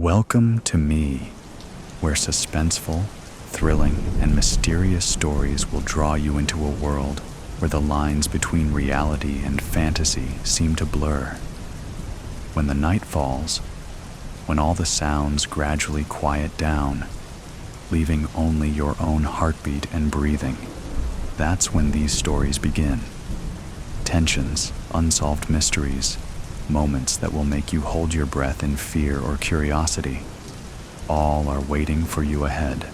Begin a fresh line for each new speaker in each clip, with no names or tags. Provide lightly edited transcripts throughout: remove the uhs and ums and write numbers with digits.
Welcome to me, where suspenseful, thrilling, and mysterious stories will draw you into a world where the lines between reality and fantasy seem to blur. When the night falls, when all the sounds gradually quiet down, leaving only your own heartbeat and breathing, that's when these stories begin. Tensions, unsolved mysteries, moments that will make you hold your breath in fear or curiosity, all are waiting for you ahead.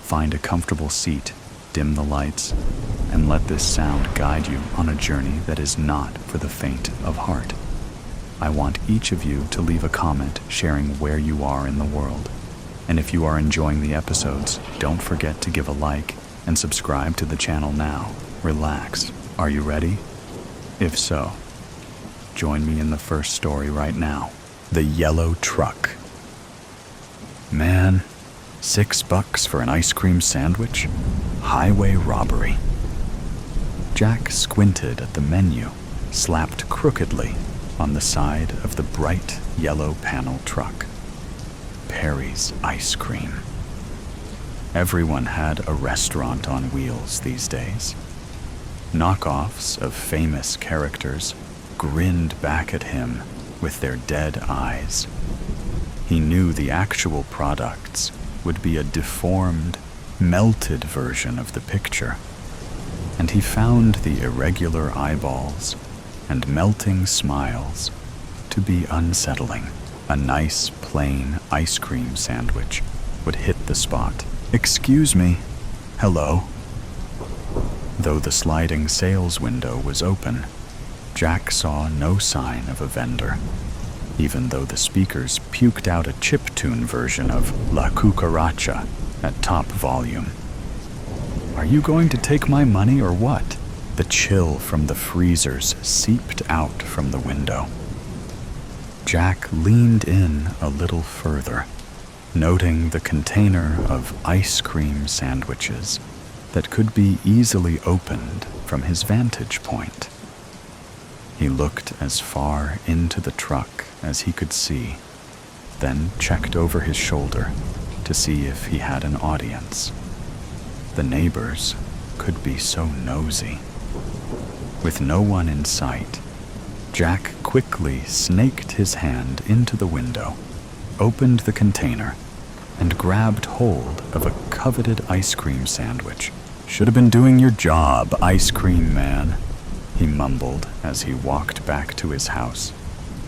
Find a comfortable seat, dim the lights, and let this sound guide you on a journey that is not for the faint of heart. I want each of you to leave a comment sharing where you are in the world. And if you are enjoying the episodes, don't forget to give a like and subscribe to the channel now. Relax. Are you ready? If so, join me in the first story right now. The Yellow Truck. Man, $6 for an ice cream sandwich? Highway robbery. Jack squinted at the menu, slapped crookedly on the side of the bright yellow panel truck. Perry's Ice Cream. Everyone had a restaurant on wheels these days. Knockoffs of famous characters grinned back at him with their dead eyes. He knew the actual products would be a deformed, melted version of the picture, and he found the irregular eyeballs and melting smiles to be unsettling. A nice, plain ice cream sandwich would hit the spot. "Excuse me. Hello." Though the sliding sales window was open, Jack saw no sign of a vendor, even though the speakers puked out a chiptune version of La Cucaracha at top volume. "Are you going to take my money or what?" The chill from the freezers seeped out from the window. Jack leaned in a little further, noting the container of ice cream sandwiches that could be easily opened from his vantage point. He looked as far into the truck as he could see, then checked over his shoulder to see if he had an audience. The neighbors could be so nosy. With no one in sight, Jack quickly snaked his hand into the window, opened the container, and grabbed hold of a coveted ice cream sandwich. "Should have been doing your job, ice cream man," he mumbled as he walked back to his house,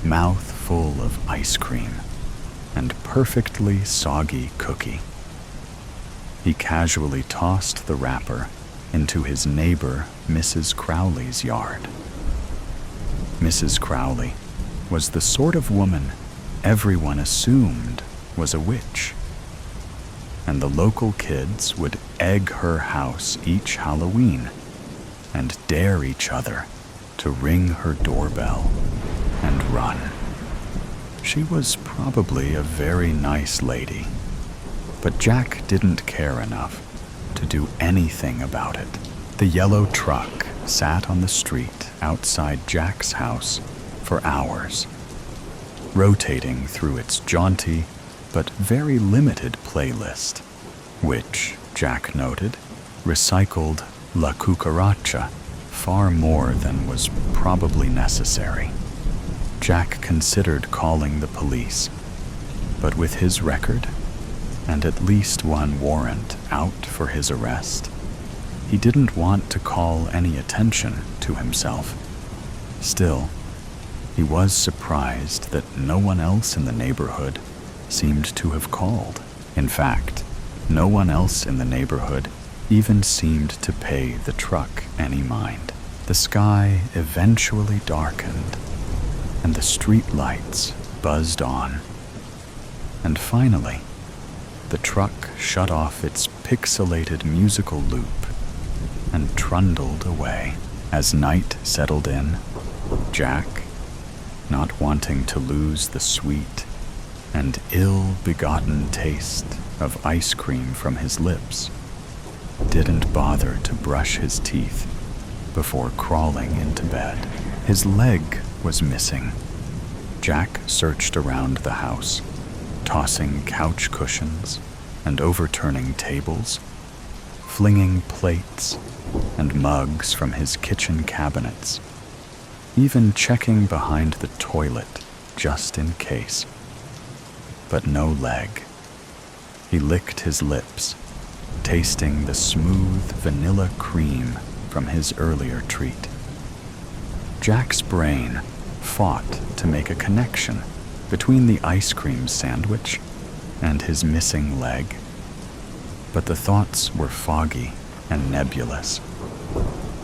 mouth full of ice cream and perfectly soggy cookie. He casually tossed the wrapper into his neighbor Mrs. Crowley's yard. Mrs. Crowley was the sort of woman everyone assumed was a witch, and the local kids would egg her house each Halloween and dare each other to ring her doorbell and run. She was probably a very nice lady, but Jack didn't care enough to do anything about it. The yellow truck sat on the street outside Jack's house for hours, rotating through its jaunty but very limited playlist, which, Jack noted, recycled La Cucaracha far more than was probably necessary. Jack considered calling the police, but with his record and at least one warrant out for his arrest, he didn't want to call any attention to himself. Still, he was surprised that no one else in the neighborhood seemed to have called. In fact, no one else in the neighborhood even seemed to pay the truck any mind. The sky eventually darkened, and the street lights buzzed on. And finally, the truck shut off its pixelated musical loop and trundled away. As night settled in, Jack, not wanting to lose the sweet and ill-begotten taste of ice cream from his lips, didn't bother to brush his teeth before crawling into bed. His leg was missing. Jack searched around the house, tossing couch cushions and overturning tables, flinging plates and mugs from his kitchen cabinets, even checking behind the toilet just in case. But no leg. He licked his lips, tasting the smooth vanilla cream from his earlier treat. Jack's brain fought to make a connection between the ice cream sandwich and his missing leg, but the thoughts were foggy and nebulous.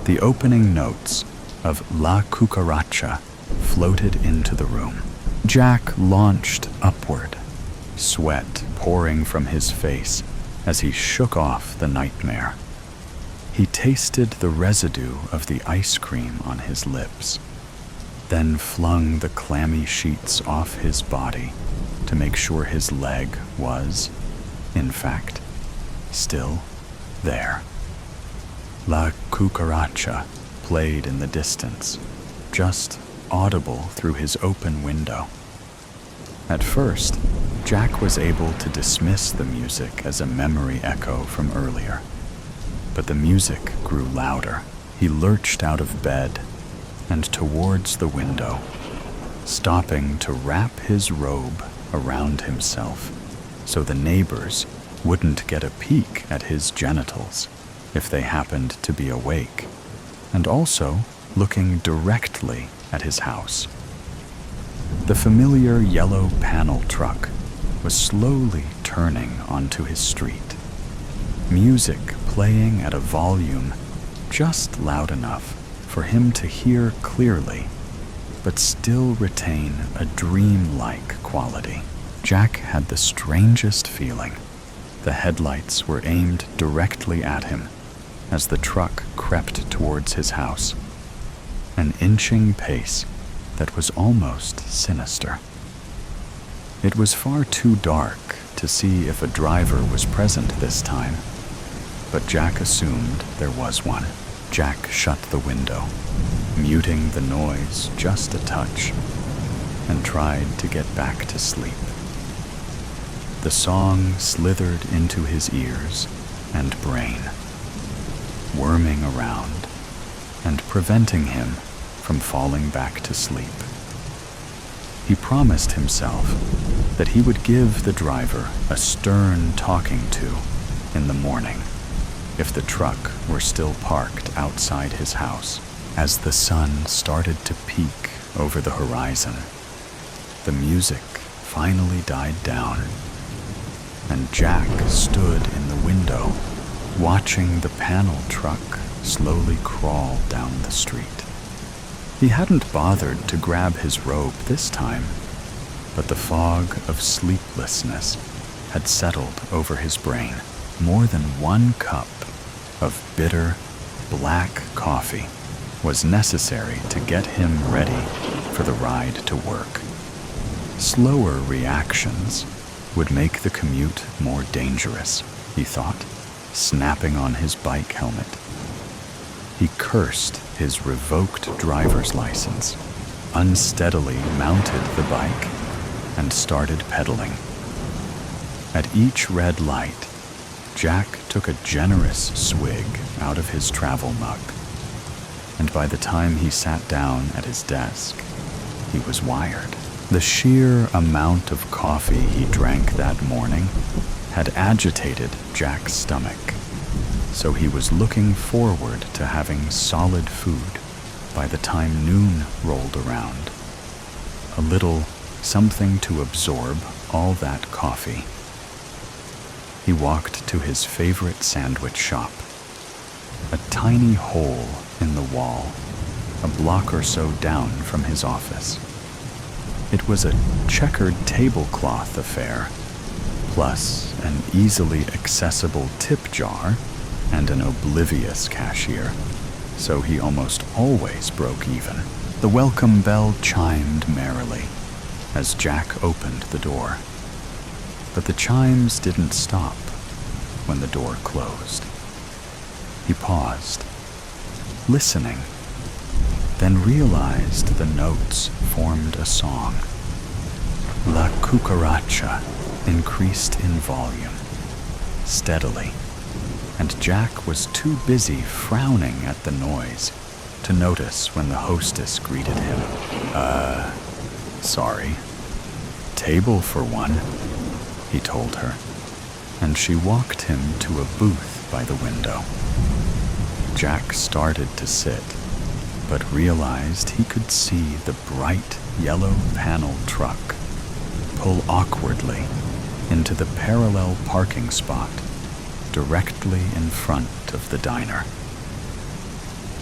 The opening notes of La Cucaracha floated into the room. Jack launched upward, sweat pouring from his face as he shook off the nightmare. He tasted the residue of the ice cream on his lips, then flung the clammy sheets off his body to make sure his leg was, in fact, still there. La Cucaracha played in the distance, just audible through his open window. At first, Jack was able to dismiss the music as a memory echo from earlier. But the music grew louder. He lurched out of bed and towards the window, stopping to wrap his robe around himself so the neighbors wouldn't get a peek at his genitals if they happened to be awake, and also looking directly at his house. The familiar yellow panel truck was slowly turning onto his street, music playing at a volume just loud enough for him to hear clearly, but still retain a dreamlike quality. Jack had the strangest feeling. The headlights were aimed directly at him as the truck crept towards his house, an inching pace that was almost sinister. It was far too dark to see if a driver was present this time, but Jack assumed there was one. Jack shut the window, muting the noise just a touch, and tried to get back to sleep. The song slithered into his ears and brain, worming around and preventing him from falling back to sleep. He promised himself that he would give the driver a stern talking to in the morning if the truck were still parked outside his house. As the sun started to peak over the horizon, the music finally died down, and Jack stood in the window, watching the panel truck slowly crawl down the street. He hadn't bothered to grab his robe this time, but the fog of sleeplessness had settled over his brain. More than 1 cup of bitter, black coffee was necessary to get him ready for the ride to work. Slower reactions would make the commute more dangerous, he thought, snapping on his bike helmet. He cursed his revoked driver's license, unsteadily mounted the bike, and started pedaling. At each red light, Jack took a generous swig out of his travel mug, and by the time he sat down at his desk, he was wired. The sheer amount of coffee he drank that morning had agitated Jack's stomach, so he was looking forward to having solid food by the time noon rolled around. A little something to absorb all that coffee. He walked to his favorite sandwich shop, a tiny hole in the wall, a block or so down from his office. It was a checkered tablecloth affair, plus an easily accessible tip jar and an oblivious cashier, so he almost always broke even. The welcome bell chimed merrily as Jack opened the door, but the chimes didn't stop when the door closed. He paused, listening, then realized the notes formed a song. La Cucaracha increased in volume, steadily, and Jack was too busy frowning at the noise to notice when the hostess greeted him. Sorry. Table for one, he told her, and she walked him to a booth by the window. Jack started to sit, but realized he could see the bright yellow panel truck pull awkwardly into the parallel parking spot directly in front of the diner.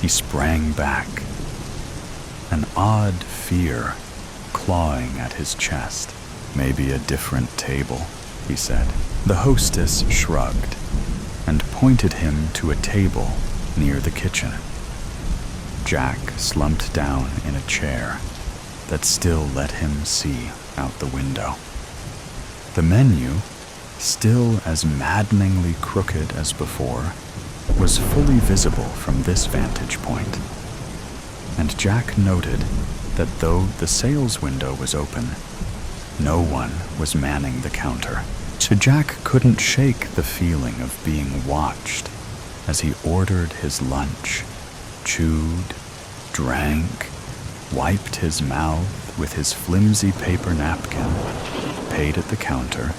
He sprang back, an odd fear clawing at his chest. Maybe a different table, he said. The hostess shrugged and pointed him to a table near the kitchen. Jack slumped down in a chair that still let him see out the window. The menu, still as maddeningly crooked as before, was fully visible from this vantage point. And Jack noted that though the sales window was open, no one was manning the counter. So Jack couldn't shake the feeling of being watched as he ordered his lunch, chewed, drank, wiped his mouth with his flimsy paper napkin, paid at the counter,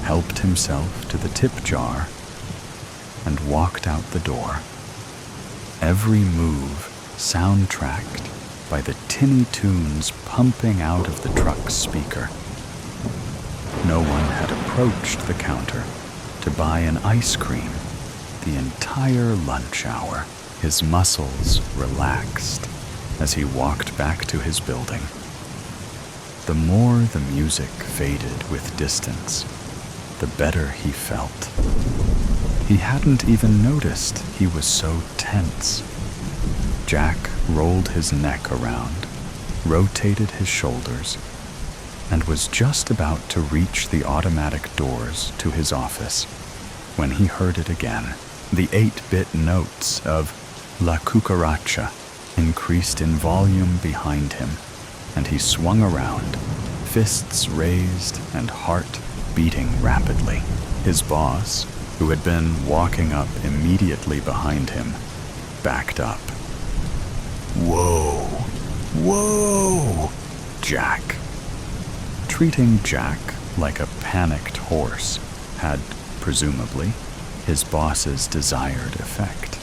helped himself to the tip jar, and walked out the door. Every move soundtracked by the tinny tunes pumping out of the truck's speaker. No one had approached the counter to buy an ice cream the entire lunch hour. His muscles relaxed as he walked back to his building. The more the music faded with distance, the better he felt. He hadn't even noticed he was so tense. Jack rolled his neck around, rotated his shoulders, and was just about to reach the automatic doors to his office when he heard it again. The 8-bit notes of La Cucaracha increased in volume behind him, and he swung around, fists raised and heart beating rapidly. His boss, who had been walking up immediately behind him, backed up. "Whoa! Whoa! Jack!" Treating Jack like a panicked horse had, presumably, his boss's desired effect.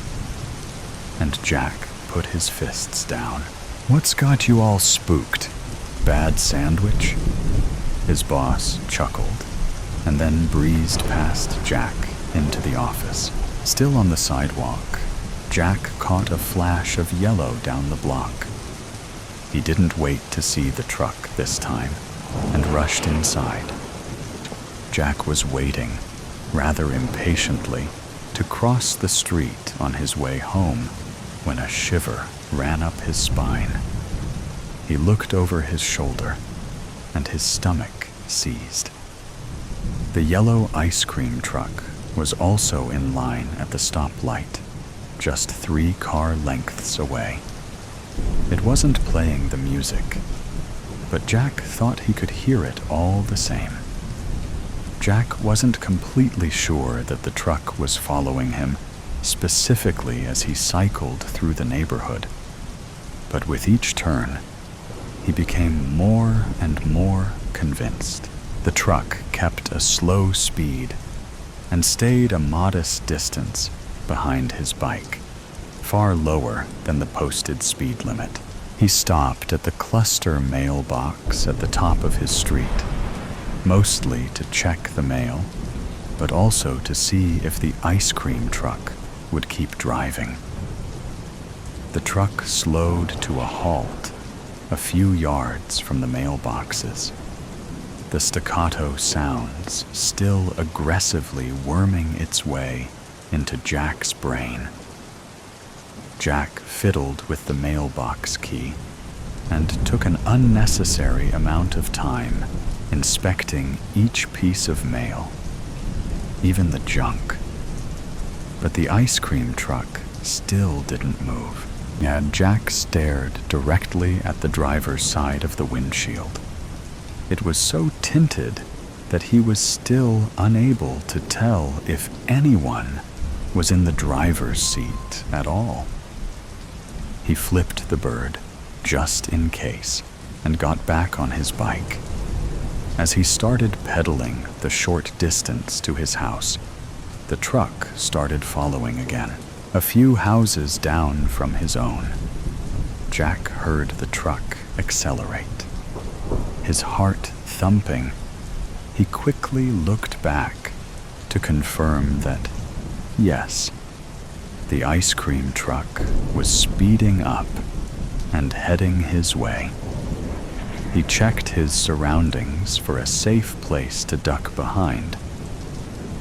And Jack put his fists down. "What's got you all spooked? Bad sandwich?" His boss chuckled, and then breezed past Jack into the office. Still on the sidewalk, Jack caught a flash of yellow down the block. He didn't wait to see the truck this time, and rushed inside. Jack was waiting, rather impatiently, to cross the street on his way home when a shiver ran up his spine. He looked over his shoulder, and his stomach seized. The yellow ice cream truck was also in line at the stoplight, just 3 car lengths away. It wasn't playing the music, but Jack thought he could hear it all the same. Jack wasn't completely sure that the truck was following him specifically as he cycled through the neighborhood, but with each turn, he became more and more convinced. The truck kept a slow speed and stayed a modest distance behind his bike, far lower than the posted speed limit. He stopped at the cluster mailbox at the top of his street, mostly to check the mail, but also to see if the ice cream truck would keep driving. The truck slowed to a halt a few yards from the mailboxes, the staccato sounds still aggressively worming its way into Jack's brain. Jack fiddled with the mailbox key and took an unnecessary amount of time inspecting each piece of mail, even the junk. But the ice cream truck still didn't move. Jack stared directly at the driver's side of the windshield. It was so tinted that he was still unable to tell if anyone was in the driver's seat at all. He flipped the bird, just in case, and got back on his bike. As he started pedaling the short distance to his house, the truck started following again, a few houses down from his own. Jack heard the truck accelerate. His heart thumping, he quickly looked back to confirm that, yes, the ice cream truck was speeding up and heading his way. He checked his surroundings for a safe place to duck behind,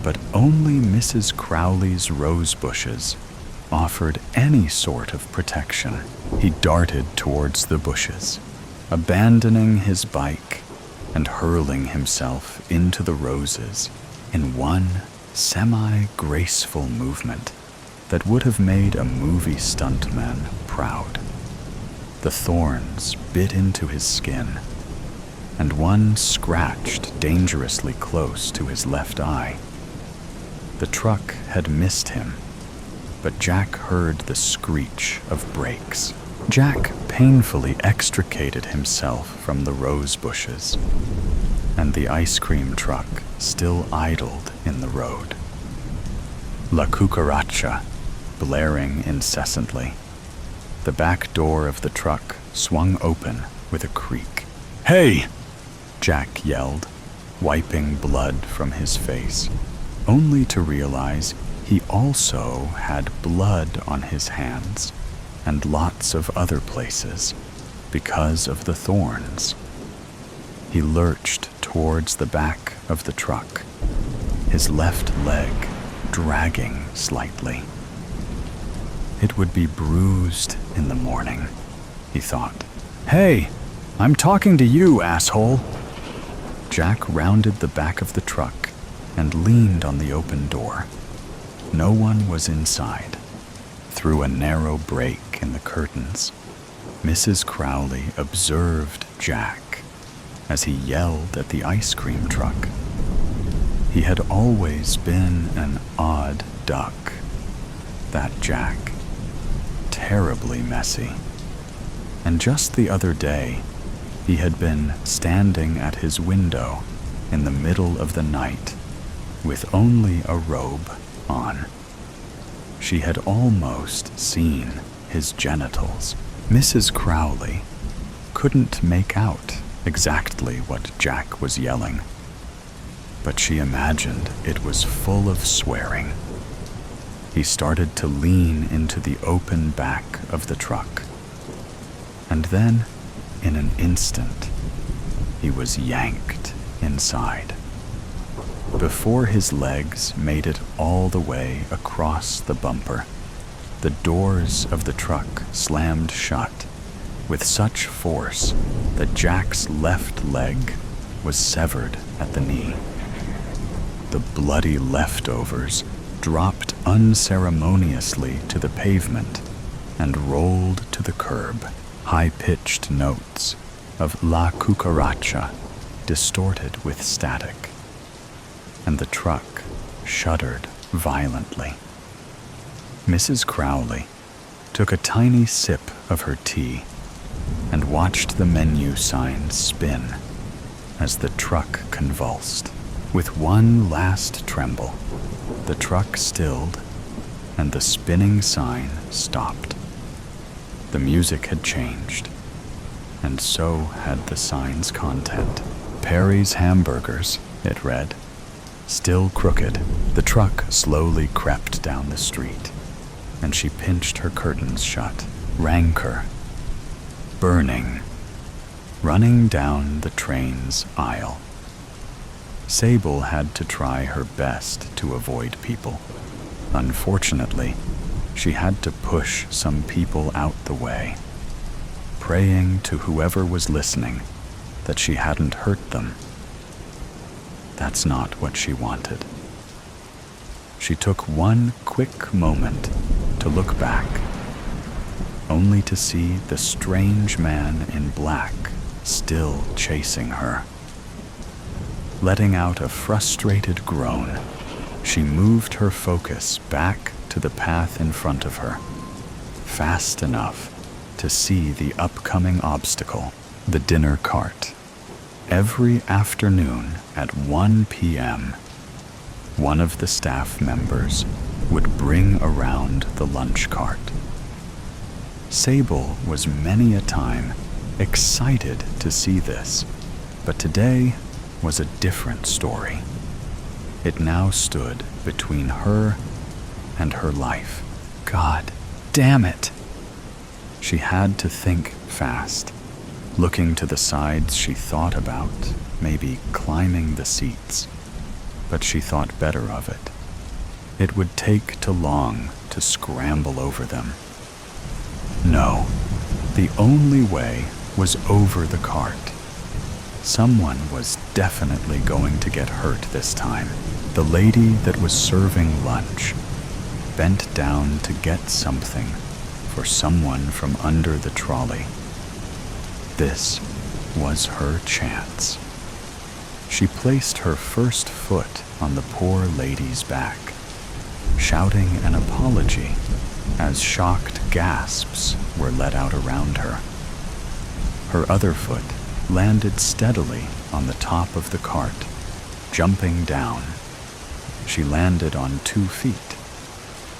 but only Mrs. Crowley's rose bushes offered any sort of protection. He darted towards the bushes, abandoning his bike and hurling himself into the roses in one semi-graceful movement that would have made a movie stuntman proud. The thorns bit into his skin, and one scratched dangerously close to his left eye. The truck had missed him, but Jack heard the screech of brakes. Jack painfully extricated himself from the rose bushes, and the ice cream truck still idled in the road. La Cucaracha, blaring incessantly. The back door of the truck swung open with a creak. "Hey!" Jack yelled, wiping blood from his face, only to realize he also had blood on his hands and lots of other places because of the thorns. He lurched towards the back of the truck, his left leg dragging slightly. It would be bruised in the morning, he thought. "Hey, I'm talking to you, asshole!" Jack rounded the back of the truck and leaned on the open door. No one was inside. Through a narrow break in the curtains, Mrs. Crowley observed Jack as he yelled at the ice cream truck. He had always been an odd duck, that Jack. Terribly messy. And just the other day, he had been standing at his window in the middle of the night with only a robe on. She had almost seen his genitals. Mrs. Crowley couldn't make out exactly what Jack was yelling, but she imagined it was full of swearing. He started to lean into the open back of the truck, and then, in an instant, he was yanked inside. Before his legs made it all the way across the bumper, the doors of the truck slammed shut with such force that Jack's left leg was severed at the knee. The bloody leftovers dropped unceremoniously to the pavement and rolled to the curb. High-pitched notes of La Cucaracha distorted with static, and the truck shuddered violently. Mrs. Crowley took a tiny sip of her tea and watched the menu sign spin as the truck convulsed. With one last tremble, the truck stilled and the spinning sign stopped. The music had changed, and so had the sign's content. "Perry's Hamburgers," it read. Still crooked, the truck slowly crept down the street, and she pinched her curtains shut. Rancor, burning, running down the train's aisle. Sable had to try her best to avoid people. Unfortunately, she had to push some people out the way, praying to whoever was listening that she hadn't hurt them. That's not what she wanted. She took one quick moment to look back, only to see the strange man in black still chasing her. letting out a frustrated groan, she moved her focus back to the path in front of her, fast enough to see the upcoming obstacle, the dinner cart. Every afternoon at 1 p.m., one of the staff members would bring around the lunch cart. Sable was many a time excited to see this, but today was a different story. It now stood between her and her life. God damn it! She had to think fast. Looking to the sides, she thought about maybe climbing the seats, but she thought better of it. It would take too long to scramble over them. No, the only way was over the cart. Someone was definitely going to get hurt this time. The lady that was serving lunch bent down to get something for someone from under the trolley. This was her chance. She placed her first foot on the poor lady's back, shouting an apology as shocked gasps were let out around her. Her other foot landed steadily on the top of the cart, jumping down. She landed on 2 feet,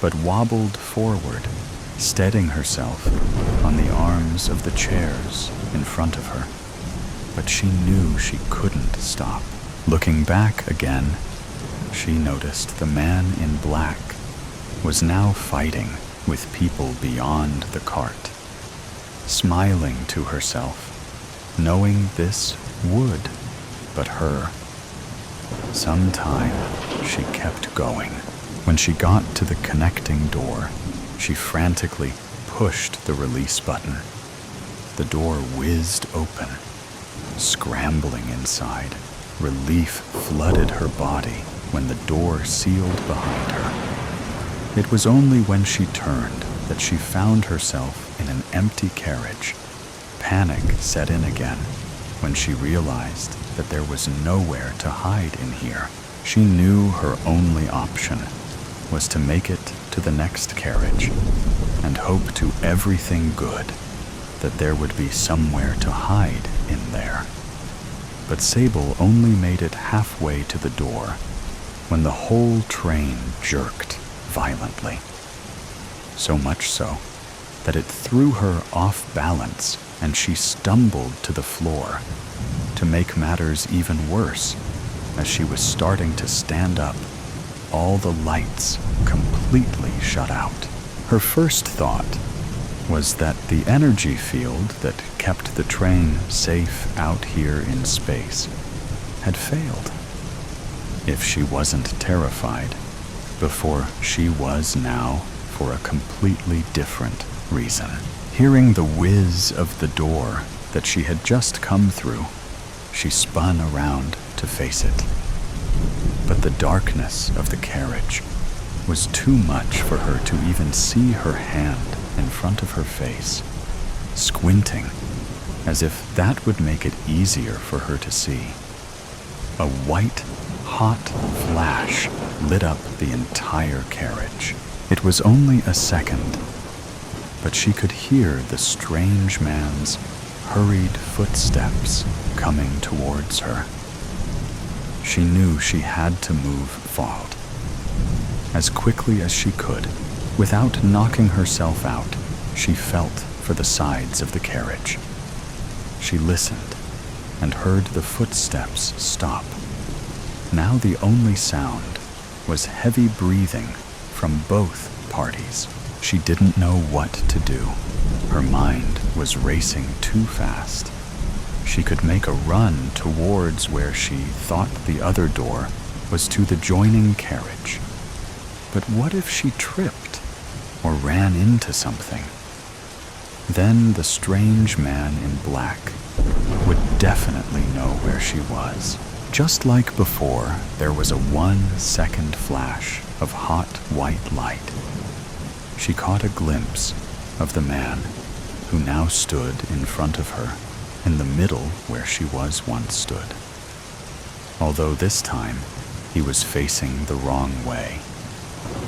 but wobbled forward, steadying herself on the arms of the chairs in front of her. But she knew she couldn't stop. Looking back again, she noticed the man in black was now fighting with people beyond the cart, smiling to herself, knowing this would but her. Sometime she kept going. When she got to the connecting door, she frantically pushed the release button. The door whizzed open. Scrambling inside, relief flooded her body when the door sealed behind her. It was only when she turned that she found herself in an empty carriage. Panic set in again when she realized that there was nowhere to hide in here. She knew her only option was to make it to the next carriage and hope to everything good that there would be somewhere to hide in there. But Sable only made it halfway to the door when the whole train jerked violently. So much so that it threw her off balance and she stumbled to the floor. To make matters even worse, as she was starting to stand up, all the lights completely shut out. Her first thought was that the energy field that kept the train safe out here in space had failed. If she wasn't terrified before, she was now for a completely different reason. Hearing the whiz of the door that she had just come through, she spun around to face it. But the darkness of the carriage was too much for her to even see her hand in front of her face, squinting as if that would make it easier for her to see. A white, hot flash lit up the entire carriage. It was only a second, but she could hear the strange man's hurried footsteps coming towards her. She knew she had to move forward as quickly as she could. Without knocking herself out, she felt for the sides of the carriage. She listened and heard the footsteps stop. Now the only sound was heavy breathing from both parties. She didn't know what to do. Her mind was racing too fast. She could make a run towards where she thought the other door was to the joining carriage. But what if she tripped or ran into something? Then the strange man in black would definitely know where she was. Just like before, there was a 1-second flash of hot white light. She caught a glimpse of the man who now stood in front of her, in the middle where she was once stood. although this time he was facing the wrong way.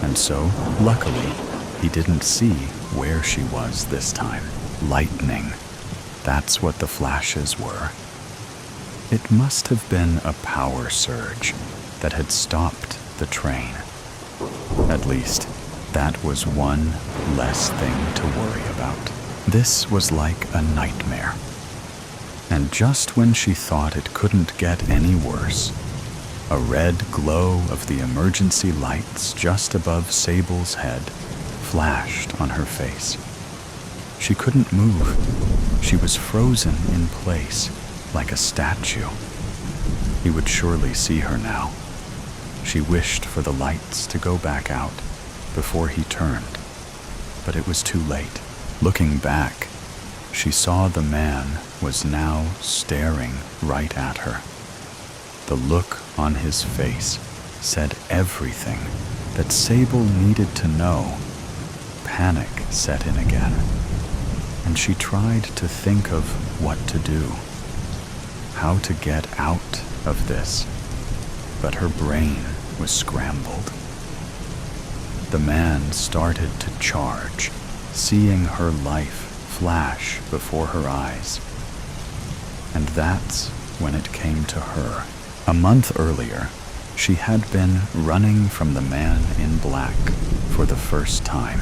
And so, luckily, he didn't see where she was this time. Lightning. That's what the flashes were. It must have been a power surge that had stopped the train. At least, that was one less thing to worry about. This was like a nightmare. And just when she thought it couldn't get any worse, a red glow of the emergency lights just above Sable's head flashed on her face. She couldn't move. She was frozen in place, like a statue. He would surely see her now. She wished for the lights to go back out before he turned, but it was too late. Looking back, she saw the man was now staring right at her. The look on his face said everything that Sable needed to know. Panic set in again, and she tried to think of what to do, how to get out of this, but her brain was scrambled. The man started to charge, seeing her life flash before her eyes. And that's when it came to her. A month earlier, she had been running from the man in black for the first time.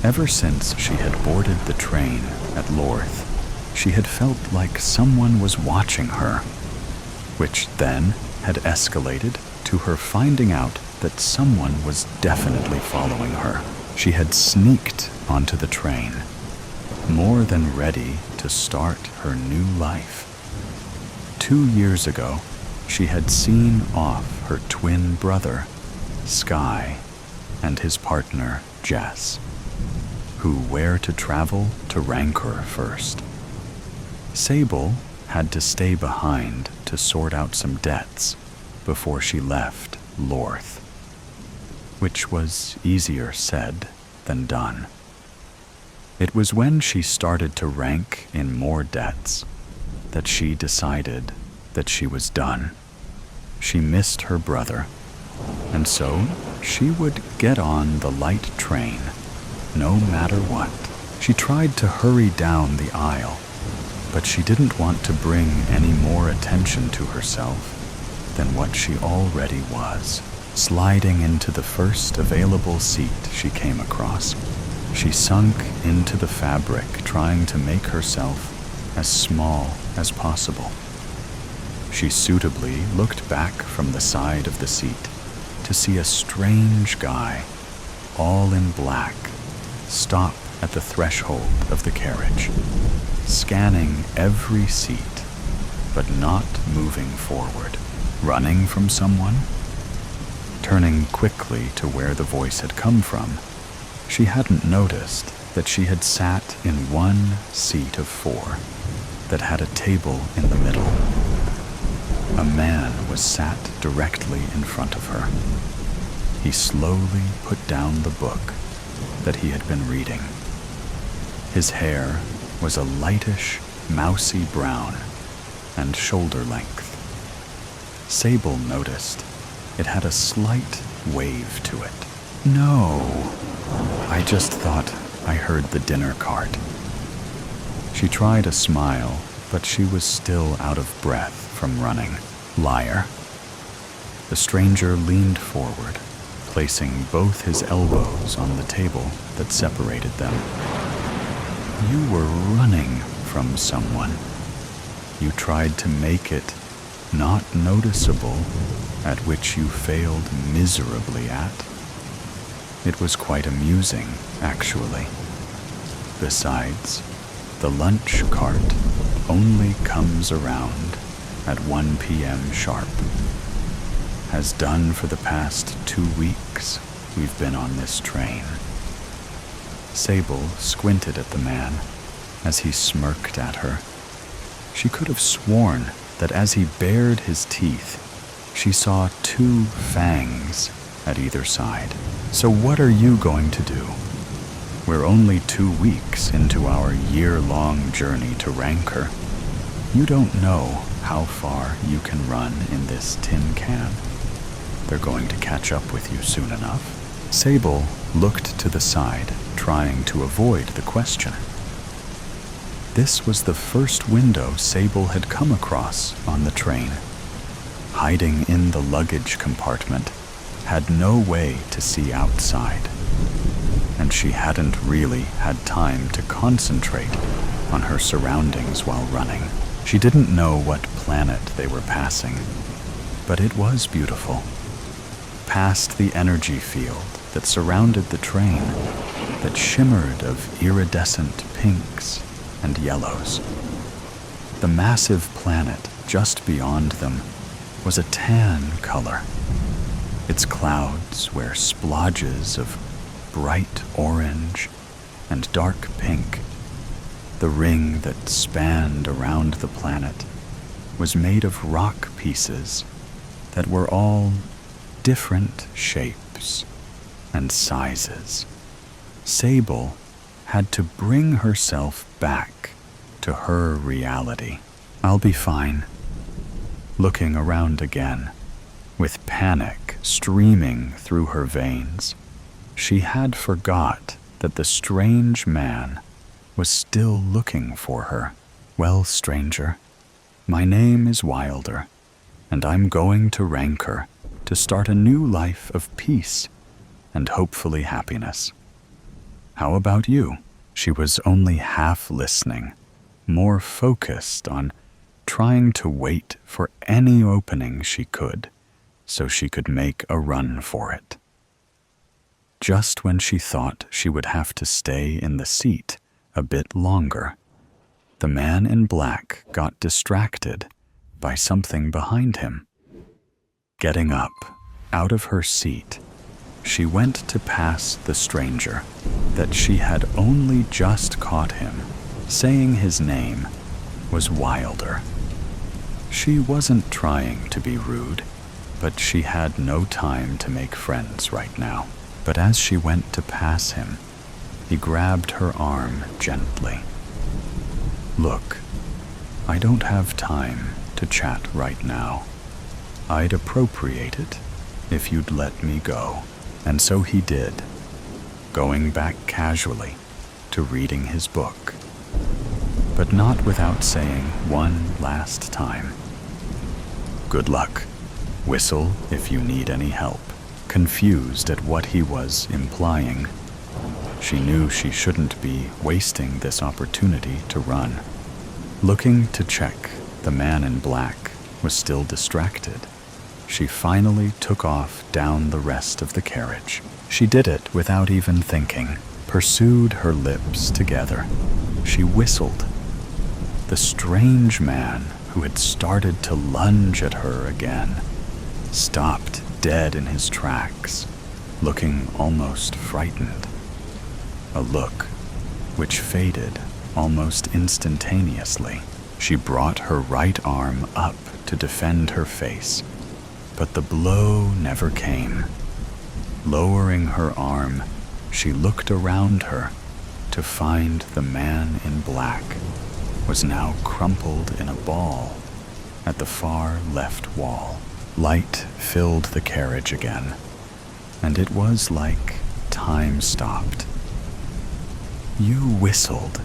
Ever since she had boarded the train at Lorth, she had felt like someone was watching her, which then had escalated to her finding out that someone was definitely following her. She had sneaked onto the train, more than ready to start her new life. 2 years ago, she had seen off her twin brother, Sky, and his partner, Jess, who were to travel to Rancor first. Sable had to stay behind to sort out some debts before she left Lorth, which was easier said than done. It was when she started to rank in more debts that she decided that she was done. She missed her brother, and so she would get on the light train no matter what. She tried to hurry down the aisle, but she didn't want to bring any more attention to herself than what she already was. Sliding into the first available seat she came across, she sunk into the fabric, trying to make herself as small as possible. She suitably looked back from the side of the seat to see a strange guy, all in black, stop at the threshold of the carriage, scanning every seat, but not moving forward. Running from someone? Turning quickly to where the voice had come from, she hadn't noticed that she had sat in one seat of 4 that had a table in the middle. A man was sat directly in front of her. He slowly put down the book that he had been reading. His hair was a lightish, mousy brown and shoulder length. Sable noticed it had a slight wave to it. "No, I just thought I heard the dinner cart." She tried a smile, but she was still out of breath from running. "Liar." The stranger leaned forward, placing both his elbows on the table that separated them. "You were running from someone. You tried to make it not noticeable, at which you failed miserably at. It was quite amusing, actually. Besides, the lunch cart only comes around at 1 p.m. sharp. Has done for the past 2 weeks we've been on this train." Sable squinted at the man as he smirked at her. She could have sworn that as he bared his teeth, she saw 2 fangs at either side. "So what are you going to do? We're only 2 weeks into our year-long journey to Rancor. You don't know how far you can run in this tin can. They're going to catch up with you soon enough. Sable looked to the side, trying to avoid the question. This was the first window Sable had come across on the train. Hiding in the luggage compartment, had no way to see outside. And she hadn't really had time to concentrate on her surroundings while running. She didn't know what planet they were passing, but it was beautiful. Past the energy field that surrounded the train, that shimmered of iridescent pinks and yellows. The massive planet just beyond them was a tan color. Its clouds were splodges of bright orange and dark pink. The ring that spanned around the planet was made of rock pieces that were all different shapes and sizes. Sable had to bring herself back to her reality. I'll be fine. Looking around again, with panic streaming through her veins, she had forgot that the strange man was still looking for her. Well, stranger, my name is Wilder, and I'm going to Rancor to start a new life of peace and hopefully happiness. How about you? She was only half listening, more focused on trying to wait for any opening she could so she could make a run for it. Just when she thought she would have to stay in the seat a bit longer, the man in black got distracted by something behind him. Getting up out of her seat, she went to pass the stranger that she had only just caught him saying his name was Wilder. She wasn't trying to be rude, but she had no time to make friends right now. But as she went to pass him, he grabbed her arm gently. Look, I don't have time to chat right now. I'd appropriate it if you'd let me go. And so he did, going back casually to reading his book, but not without saying one last time, "Good luck. Whistle if you need any help." Confused at what he was implying, she knew she shouldn't be wasting this opportunity to run. Looking to check the man in black was still distracted, she finally took off down the rest of the carriage. She did it without even thinking, pursued her lips together. She whistled. The strange man who had started to lunge at her again stopped dead in his tracks, looking almost frightened. A look which faded almost instantaneously. She brought her right arm up to defend her face, but the blow never came. Lowering her arm, she looked around her to find the man in black was now crumpled in a ball at the far left wall. Light filled the carriage again, and it was like time stopped. You whistled.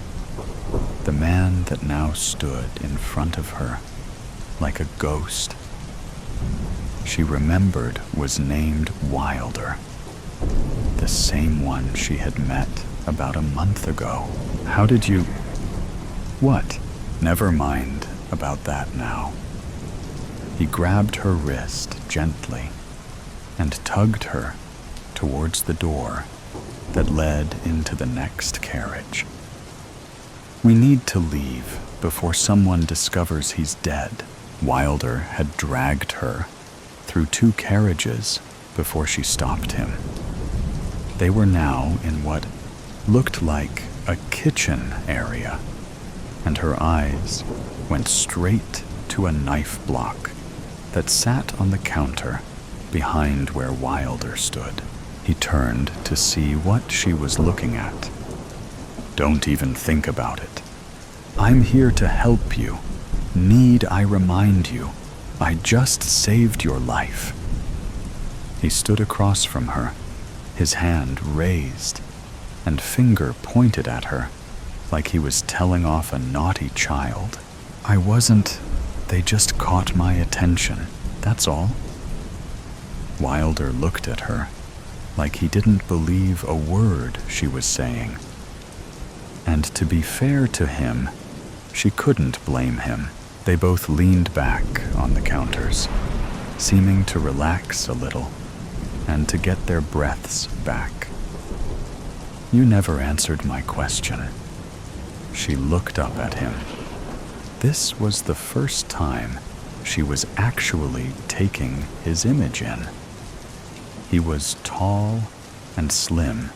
The man that now stood in front of her, like a ghost, she remembered was named Wilder, the same one she had met about a month ago. How did you... What? Never mind about that now. He grabbed her wrist gently and tugged her towards the door that led into the next carriage. We need to leave before someone discovers he's dead. Wilder had dragged her through 2 carriages before she stopped him. They were now in what looked like a kitchen area, and her eyes went straight to a knife block that sat on the counter behind where Wilder stood. He turned to see what she was looking at. Don't even think about it. I'm here to help you, Need I remind you, I just saved your life." He stood across from her, his hand raised, and finger pointed at her, like he was telling off a naughty child. "I wasn't. They just caught my attention, that's all." Wilder looked at her, like he didn't believe a word she was saying. And to be fair to him, she couldn't blame him. They both leaned back on the counters, seeming to relax a little and to get their breaths back. "You never answered my question." She looked up at him. This was the first time she was actually taking his image in. He was tall and slim,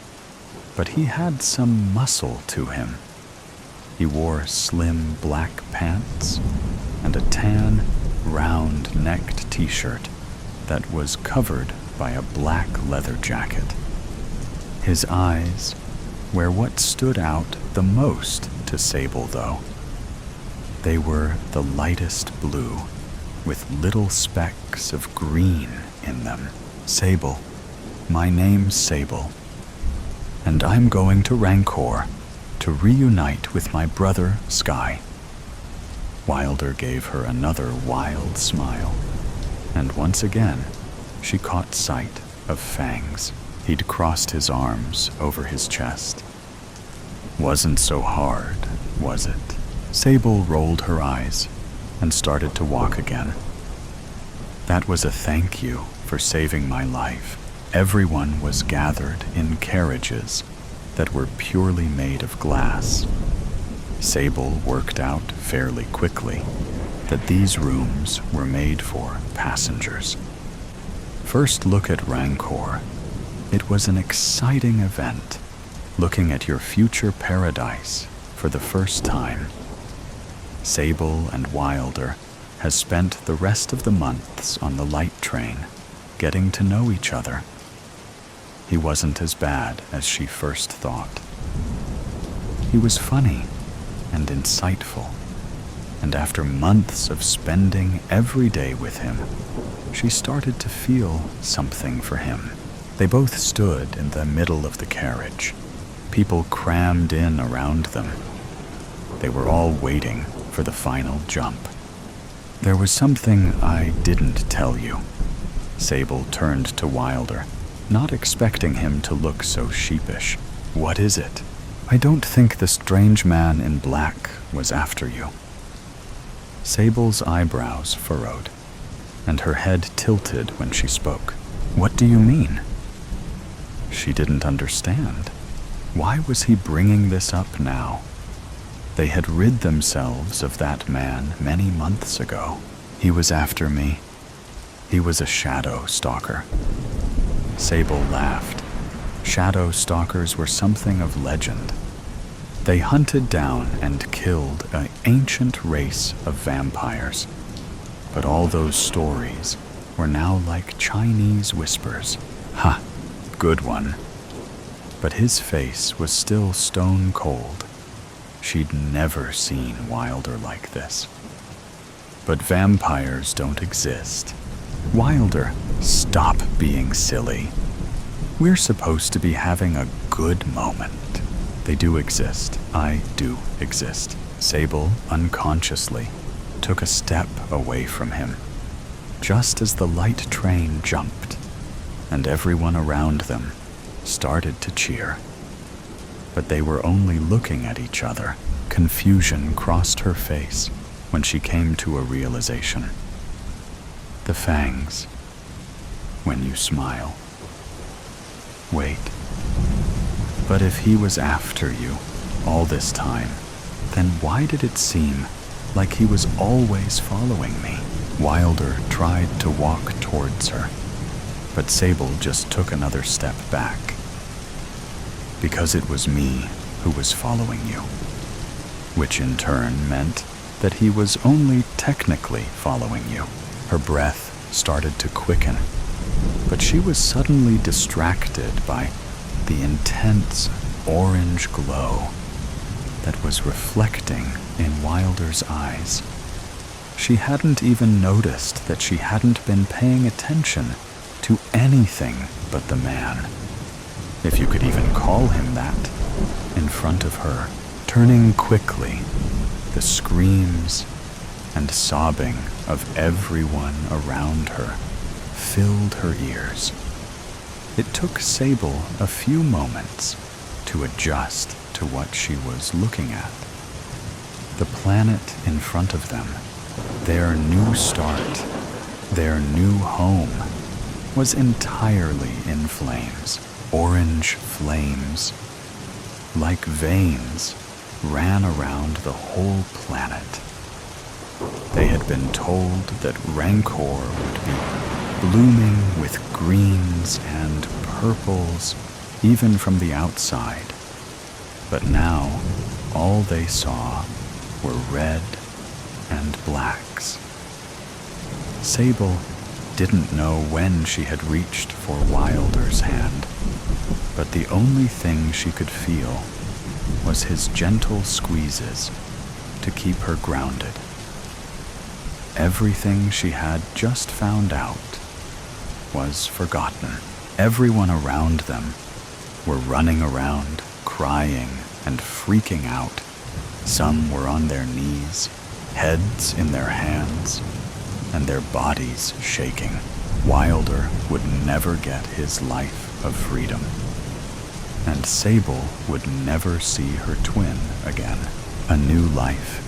but he had some muscle to him. He wore slim black pants and a tan, round-necked t-shirt that was covered by a black leather jacket. His eyes were what stood out the most to Sable, though. They were the lightest blue, with little specks of green in them. "Sable, my name's Sable, and I'm going to Rancor to reunite with my brother, Sky." Wilder gave her another wild smile, and once again she caught sight of fangs. He'd crossed his arms over his chest. "Wasn't so hard, was it?" Sable rolled her eyes and started to walk again. "That was a thank you for saving my life." Everyone was gathered in carriages that were purely made of glass. Sable worked out fairly quickly that these rooms were made for passengers. First look at Rancor. It was an exciting event, looking at your future paradise for the first time. Sable and Wilder has spent the rest of the months on the light train, getting to know each other. He wasn't as bad as she first thought. He was funny and insightful, and after months of spending every day with him, she started to feel something for him. They both stood in the middle of the carriage. People crammed in around them. They were all waiting for the final jump. "There was something I didn't tell you." Sable turned to Wilder, not expecting him to look so sheepish. "What is it?" "I don't think the strange man in black was after you." Sable's eyebrows furrowed, and her head tilted when she spoke. "What do you mean?" She didn't understand. Why was he bringing this up now? They had rid themselves of that man many months ago. "He was after me. He was a shadow stalker." Sable laughed. Shadow stalkers were something of legend. They hunted down and killed an ancient race of vampires. But all those stories were now like Chinese whispers. "Ha, good one." But his face was still stone cold. She'd never seen Wilder like this. "But vampires don't exist." "Wilder, stop being silly. We're supposed to be having a good moment." "They do exist. I do exist." Sable, unconsciously, took a step away from him, just as the light train jumped, and everyone around them started to cheer. But they were only looking at each other. Confusion crossed her face when she came to a realization. The fangs. When you smile. Wait. But if he was after you all this time, then why did it seem like he was always following me? Wilder tried to walk towards her, but Sable just took another step back. "Because it was me who was following you," which in turn meant that he was only technically following you. Her breath started to quicken, but she was suddenly distracted by the intense orange glow that was reflecting in Wilder's eyes. She hadn't even noticed that she hadn't been paying attention to anything but the man, if you could even call him that, in front of her. Turning quickly, the screams and sobbing of everyone around her filled her ears. It took Sable a few moments to adjust to what she was looking at. The planet in front of them, their new start, their new home, was entirely in flames. Orange flames, like veins, ran around the whole planet. They had been told that Rancor would be blooming with greens and purples, even from the outside. But now, all they saw were red and blacks. Sable didn't know when she had reached for Wilder's hand, but the only thing she could feel was his gentle squeezes to keep her grounded. Everything she had just found out was forgotten. Everyone around them were running around, crying and freaking out. Some were on their knees, heads in their hands, and their bodies shaking. Wilder would never get his life of freedom, and Sable would never see her twin again. A new life.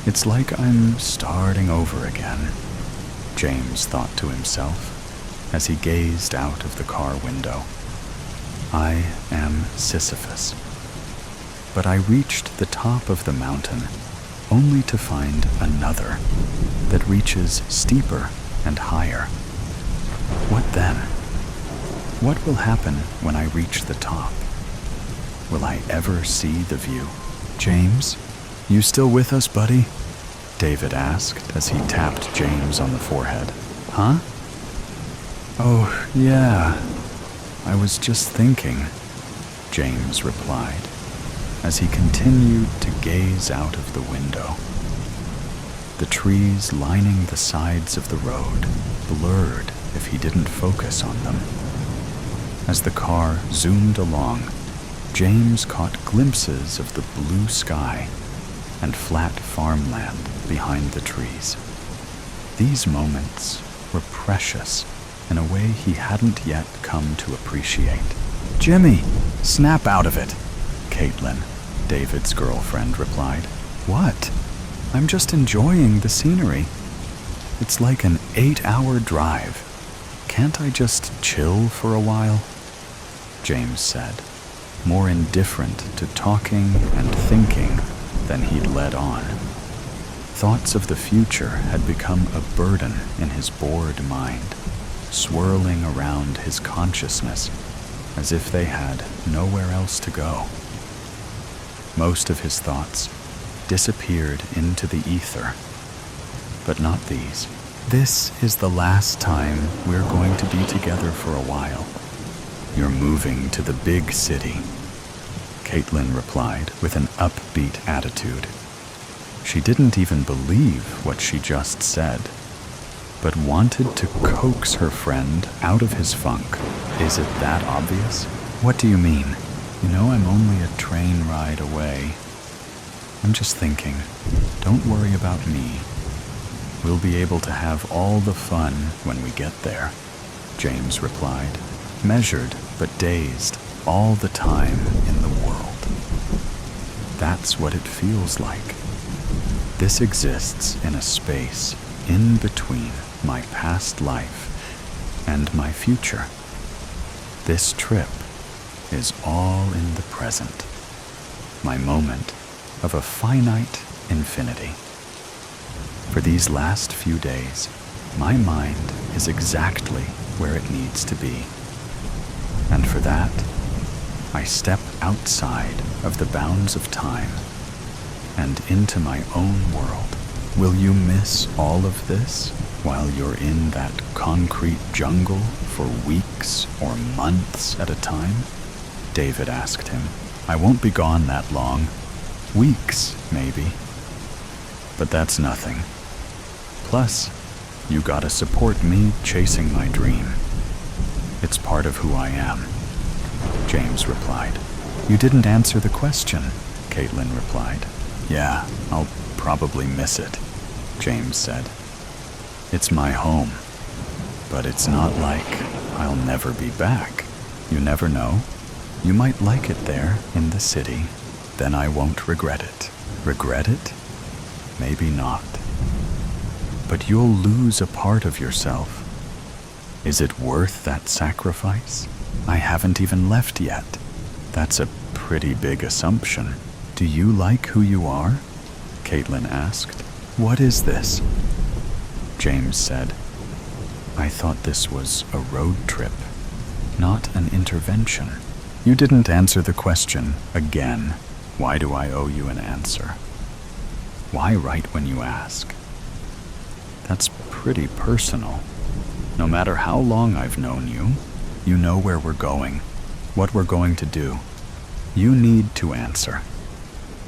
It's like I'm starting over again, James thought to himself as he gazed out of the car window. I am Sisyphus. But I reached the top of the mountain only to find another that reaches steeper and higher. What then? What will happen when I reach the top? Will I ever see the view? James, you still with us, buddy? David asked as he tapped James on the forehead. Huh? Oh, yeah. I was just thinking, James replied, as he continued to gaze out of the window. The trees lining the sides of the road blurred if he didn't focus on them. As the car zoomed along, James caught glimpses of the blue sky and flat farmland behind the trees. These moments were precious in a way he hadn't yet come to appreciate. Jimmy, snap out of it, Caitlin, David's girlfriend, replied. What? I'm just enjoying the scenery. It's like an 8-hour drive. Can't I just chill for a while? James said, more indifferent to talking and thinking than he'd led on. Thoughts of the future had become a burden in his bored mind, swirling around his consciousness as if they had nowhere else to go. Most of his thoughts disappeared into the ether, but not these. This is the last time we're going to be together for a while. You're moving to the big city, Caitlin replied with an upbeat attitude. She didn't even believe what she just said, but wanted to coax her friend out of his funk. Is it that obvious? What do you mean? You know I'm only a train ride away. I'm just thinking, don't worry about me. We'll be able to have all the fun when we get there, James replied, measured but dazed all the time in the world. That's what it feels like. This exists in a space in between my past life and my future. This trip is all in the present, my moment of a finite infinity. For these last few days, my mind is exactly where it needs to be. And for that, I step outside of the bounds of time and into my own world. Will you miss all of this while you're in that concrete jungle for weeks or months at a time? David asked him. I won't be gone that long. Weeks, maybe. But that's nothing. Plus, you gotta support me chasing my dream. It's part of who I am, James replied. You didn't answer the question, Caitlin replied. Yeah, I'll probably miss it, James said. It's my home, but it's not like I'll never be back. You never know. You might like it there in the city. Then I won't regret it. Regret it? Maybe not. But you'll lose a part of yourself. Is it worth that sacrifice? I haven't even left yet. That's a pretty big assumption. Do you like who you are? Caitlin asked. What is this? James said. I thought this was a road trip, not an intervention. You didn't answer the question again. Why do I owe you an answer? Why right when you ask? That's pretty personal. No matter how long I've known you, you know where we're going, what we're going to do. You need to answer.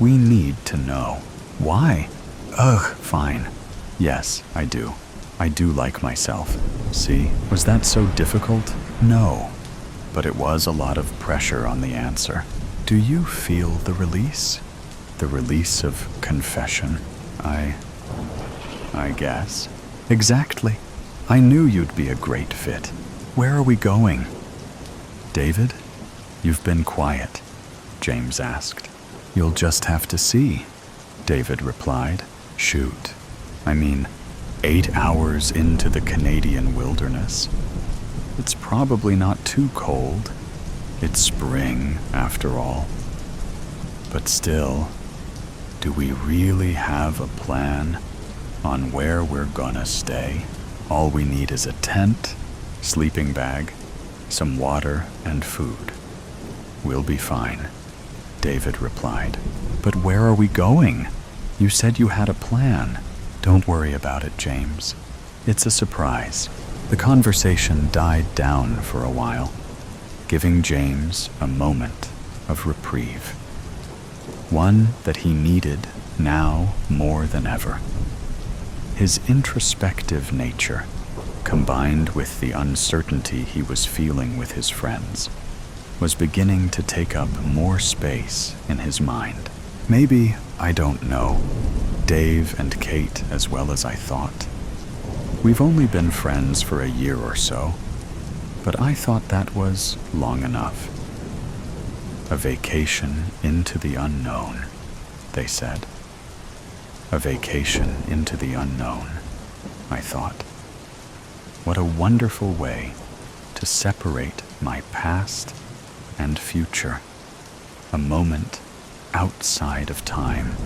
We need to know. Why? Ugh, fine. Yes, I do. I do like myself. See, was that so difficult? No. But it was a lot of pressure on the answer. Do you feel the release? The release of confession? I guess. Exactly. I knew you'd be a great fit. Where are we going? David, you've been quiet, James asked. You'll just have to see, David replied. Shoot. 8 hours into the Canadian wilderness. It's probably not too cold. It's spring, after all. But still, do we really have a plan on where we're gonna stay? All we need is a tent, sleeping bag, some water, and food. We'll be fine, David replied. But where are we going? You said you had a plan. Don't worry about it, James. It's a surprise. The conversation died down for a while, giving James a moment of reprieve. One that he needed now more than ever. His introspective nature, combined with the uncertainty he was feeling with his friends, was beginning to take up more space in his mind. Maybe, I don't know, Dave and Kate as well as I thought. We've only been friends for a year or so, but I thought that was long enough. A vacation into the unknown, they said. A vacation into the unknown, I thought. What a wonderful way to separate my past and future. A moment outside of time.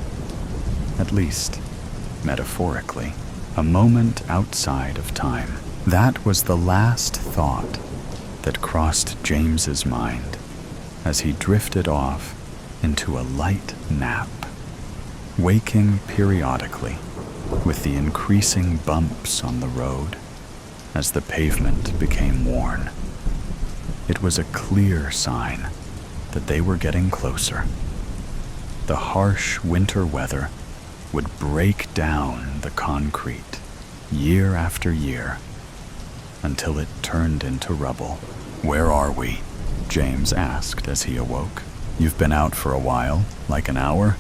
At least, metaphorically, a moment outside of time. That was the last thought that crossed James's mind as he drifted off into a light nap, waking periodically with the increasing bumps on the road as the pavement became worn. It was a clear sign that they were getting closer. The harsh winter weather would break down the concrete year after year until it turned into rubble. Where are we? James asked as he awoke. You've been out for a while, like an hour?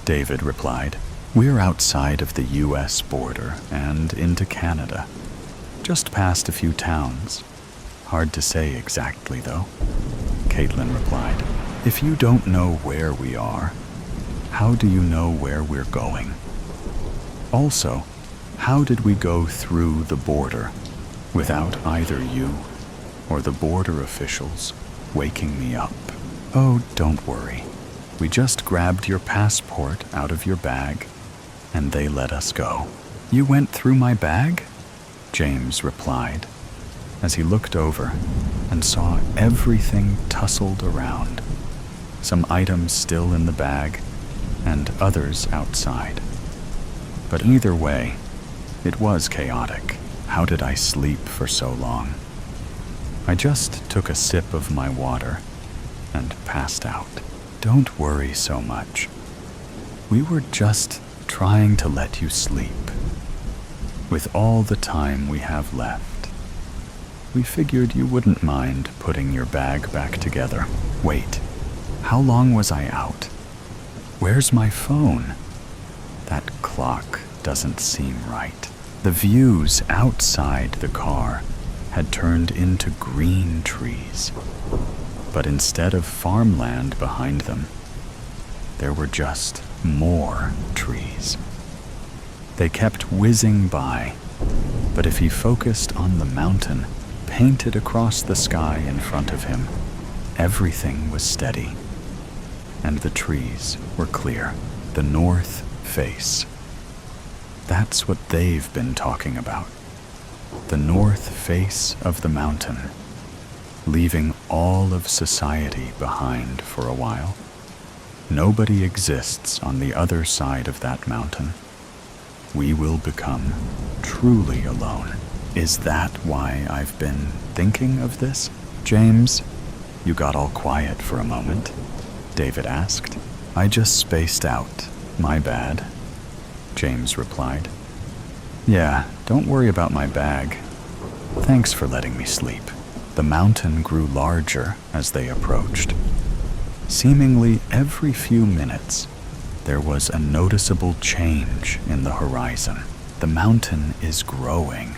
David replied. We're outside of the U.S. border and into Canada, just past a few towns. Hard to say exactly, though. Caitlin replied. If you don't know where we are, how do you know where we're going? Also, how did we go through the border without either you or the border officials waking me up? Oh, don't worry. We just grabbed your passport out of your bag, and they let us go. You went through my bag? James replied, as he looked over and saw everything tousled around. Some items still in the bag, and others outside. But either way, it was chaotic. How did I sleep for so long? I just took a sip of my water and passed out. Don't worry so much. We were just trying to let you sleep. With all the time we have left, we figured you wouldn't mind putting your bag back together. Wait, how long was I out? Where's my phone? That clock doesn't seem right. The views outside the car had turned into green trees, but instead of farmland behind them, there were just more trees. They kept whizzing by, but if he focused on the mountain painted across the sky in front of him, everything was steady, and the trees were clear. The north face. That's what they've been talking about. The north face of the mountain, leaving all of society behind for a while. Nobody exists on the other side of that mountain. We will become truly alone. Is that why I've been thinking of this? James, you got all quiet for a moment, David asked. I just spaced out. My bad, James replied. Yeah, don't worry about my bag. Thanks for letting me sleep. The mountain grew larger as they approached. Seemingly every few minutes, there was a noticeable change in the horizon. The mountain is growing,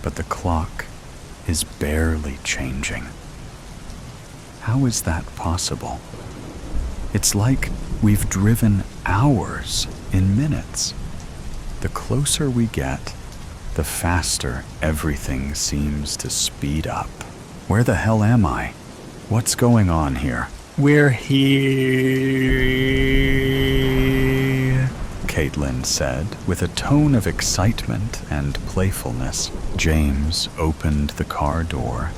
but the clock is barely changing. How is that possible? It's like we've driven hours in minutes. The closer we get, the faster everything seems to speed up. Where the hell am I? What's going on here? We're here, Caitlin said with a tone of excitement and playfulness. James opened the car door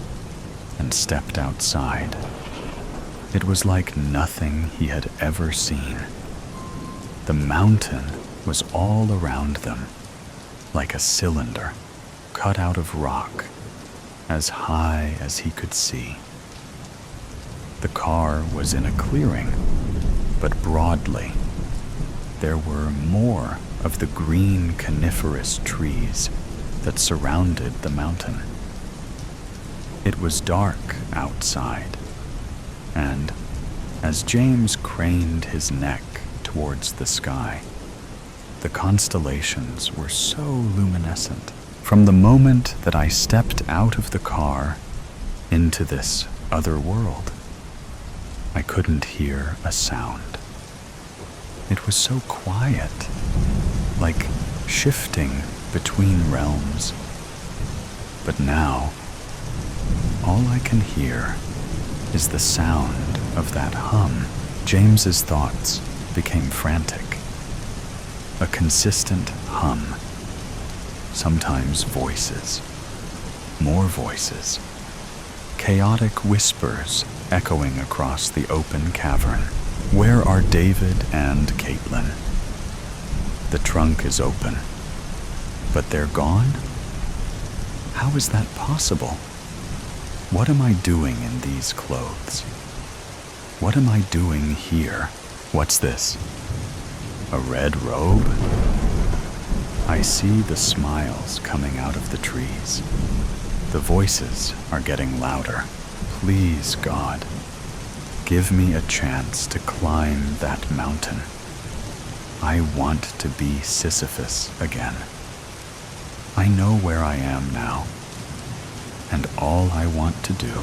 and stepped outside. It was like nothing he had ever seen. The mountain was all around them, like a cylinder cut out of rock, as high as he could see. The car was in a clearing, but broadly, there were more of the green coniferous trees that surrounded the mountain. It was dark outside, and as James craned his neck towards the sky, the constellations were so luminescent. From the moment that I stepped out of the car into this other world, I couldn't hear a sound. It was so quiet, like shifting between realms. But now, all I can hear is the sound of that hum. James's thoughts became frantic. A consistent hum. Sometimes voices. More voices. Chaotic whispers echoing across the open cavern. Where are David and Caitlin? The trunk is open, but they're gone? How is that possible? What am I doing in these clothes? What am I doing here? What's this? A red robe? I see the smiles coming out of the trees. The voices are getting louder. Please, God, give me a chance to climb that mountain. I want to be Sisyphus again. I know where I am now, and all I want to do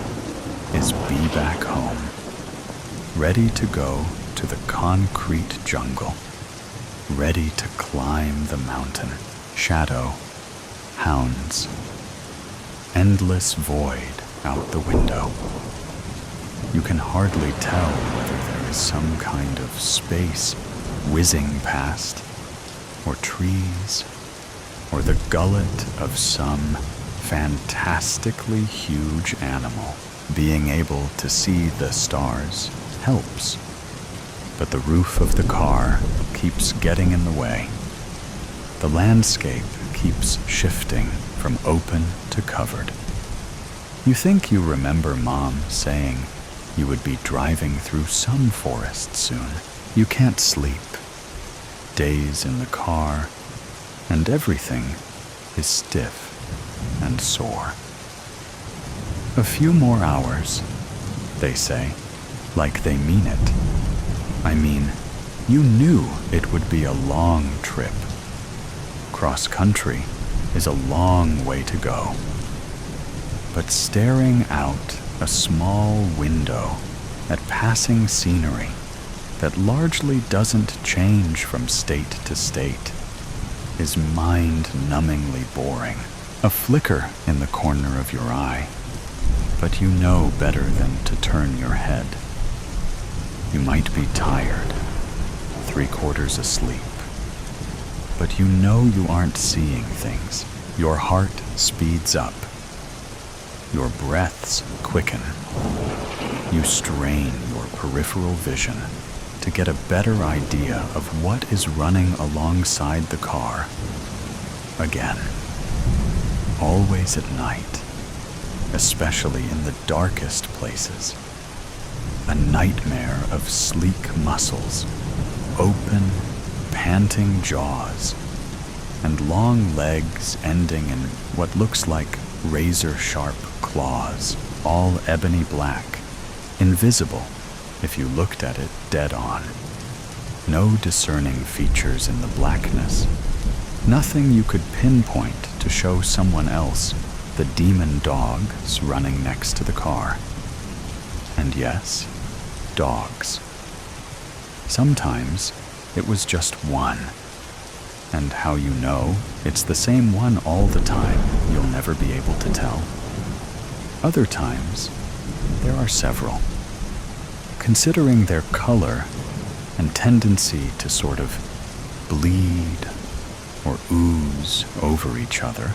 is be back home, ready to go to the concrete jungle, ready to climb the mountain. Shadow, hounds, endless void out the window. You can hardly tell whether there is some kind of space whizzing past, or trees, or the gullet of some fantastically huge animal. Being able to see the stars helps, but the roof of the car keeps getting in the way. The landscape keeps shifting from open to covered. You think you remember Mom saying you would be driving through some forest soon. You can't sleep. Days in the car, and everything is stiff and sore. A few more hours, they say, like they mean it. I mean, you knew it would be a long trip. Cross country is a long way to go. But staring out a small window at passing scenery that largely doesn't change from state to state is mind-numbingly boring. A flicker in the corner of your eye, but you know better than to turn your head. You might be tired, 3/4 asleep, but you know you aren't seeing things. Your heart speeds up. Your breaths quicken. You strain your peripheral vision to get a better idea of what is running alongside the car. Again, always at night, especially in the darkest places. A nightmare of sleek muscles, open, panting jaws, and long legs ending in what looks like razor-sharp claws, all ebony black, invisible if you looked at it dead on. No discerning features in the blackness. Nothing you could pinpoint to show someone else the demon dogs running next to the car. And yes, dogs. Sometimes it was just one. And how you know it's the same one all the time, you'll never be able to tell. Other times, there are several. Considering their color and tendency to sort of bleed or ooze over each other,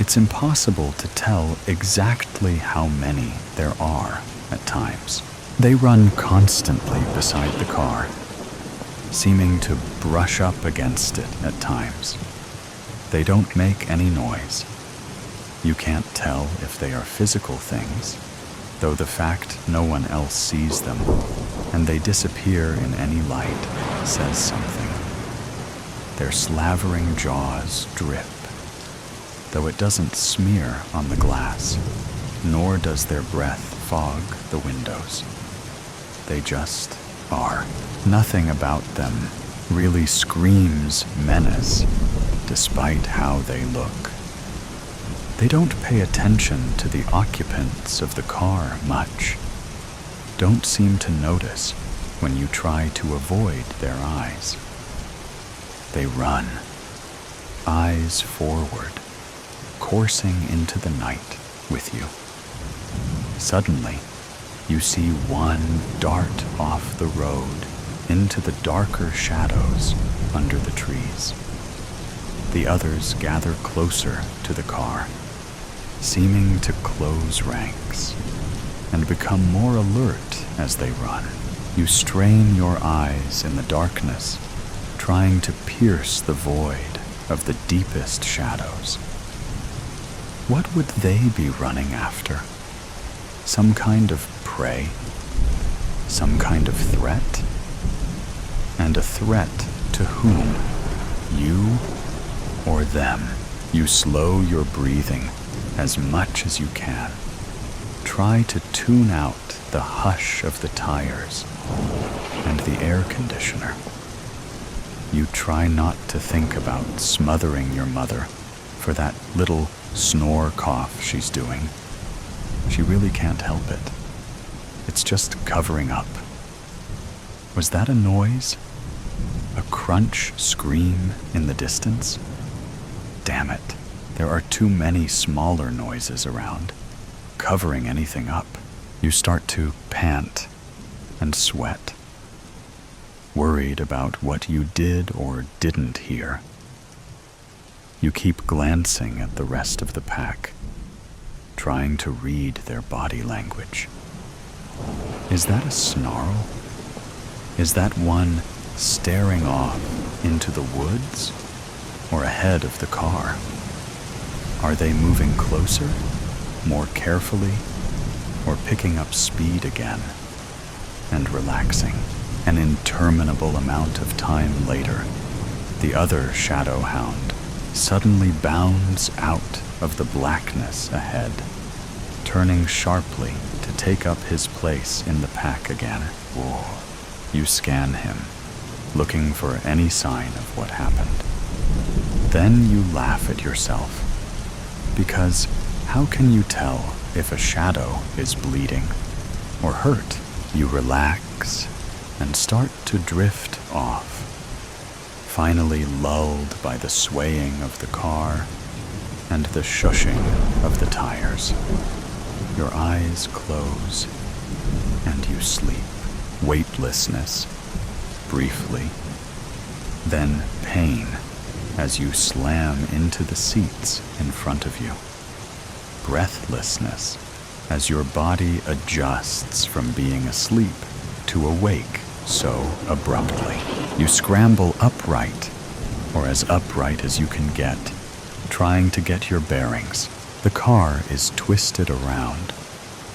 it's impossible to tell exactly how many there are at times. They run constantly beside the car, seeming to brush up against it at times. They don't make any noise. You can't tell if they are physical things, though the fact no one else sees them and they disappear in any light says something. Their slavering jaws drip, though it doesn't smear on the glass, nor does their breath fog the windows. They just are. Nothing about them really screams menace, despite how they look. They don't pay attention to the occupants of the car much, don't seem to notice when you try to avoid their eyes. They run, eyes forward, coursing into the night with you. Suddenly, you see one dart off the road into the darker shadows under the trees. The others gather closer to the car, seeming to close ranks and become more alert as they run. You strain your eyes in the darkness, trying to pierce the void of the deepest shadows. What would they be running after? Some kind of prey? Some kind of threat? And a threat to whom? You or them? You slow your breathing as much as you can. Try to tune out the hush of the tires and the air conditioner. You try not to think about smothering your mother for that little snore cough she's doing. She really can't help it. It's just covering up. Was that a noise? A crunch scream in the distance? Damn it, there are too many smaller noises around, covering anything up. You start to pant and sweat, worried about what you did or didn't hear. You keep glancing at the rest of the pack, trying to read their body language. Is that a snarl? Is that one staring off into the woods or ahead of the car? Are they moving closer, more carefully, or picking up speed again and relaxing? An interminable amount of time later, the other shadow hound suddenly bounds out of the blackness ahead, turning sharply to take up his place in the pack again. You scan him, looking for any sign of what happened. Then you laugh at yourself, because how can you tell if a shadow is bleeding or hurt? You relax and start to drift off, finally lulled by the swaying of the car and the shushing of the tires. Your eyes close and you sleep. Weightlessness, briefly, then pain as you slam into the seats in front of you. Breathlessness as your body adjusts from being asleep to awake so abruptly. You scramble upright, or as upright as you can get, trying to get your bearings. The car is twisted around,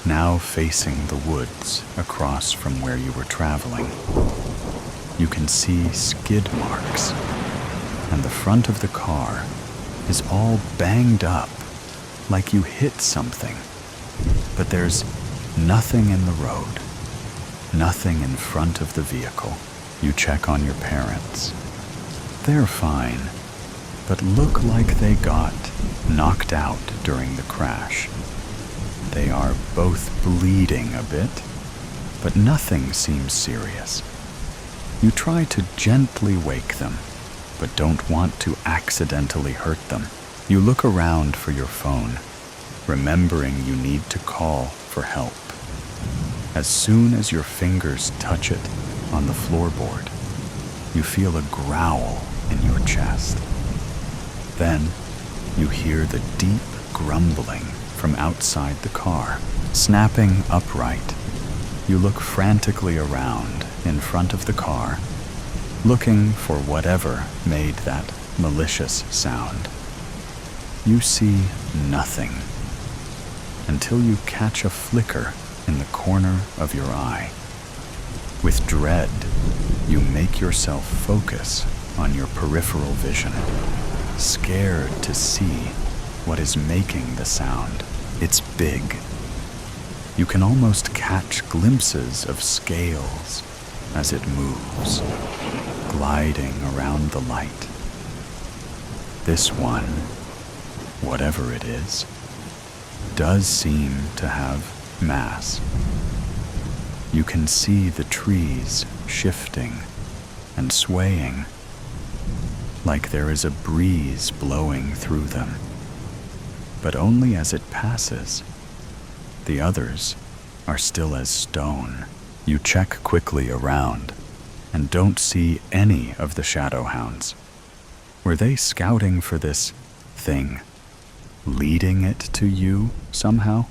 now facing the woods across from where you were traveling. You can see skid marks, and the front of the car is all banged up, like you hit something. But there's nothing in the road, nothing in front of the vehicle. You check on your parents. They're fine, but look like they got knocked out during the crash. They are both bleeding a bit, but nothing seems serious. You try to gently wake them, but don't want to accidentally hurt them. You look around for your phone, remembering you need to call for help. As soon as your fingers touch it on the floorboard, you feel a growl in your chest. Then you hear the deep grumbling from outside the car. Snapping upright, you look frantically around in front of the car, looking for whatever made that malicious sound. You see nothing until you catch a flicker in the corner of your eye. With dread, you make yourself focus on your peripheral vision, scared to see what is making the sound. It's big. You can almost catch glimpses of scales as it moves, gliding around the light. This one, whatever it is, does seem to have mass. You can see the trees shifting and swaying, like there is a breeze blowing through them, but only as it passes. The others are still as stone. You check quickly around and don't see any of the shadow hounds. Were they scouting for this thing, leading it to you somehow?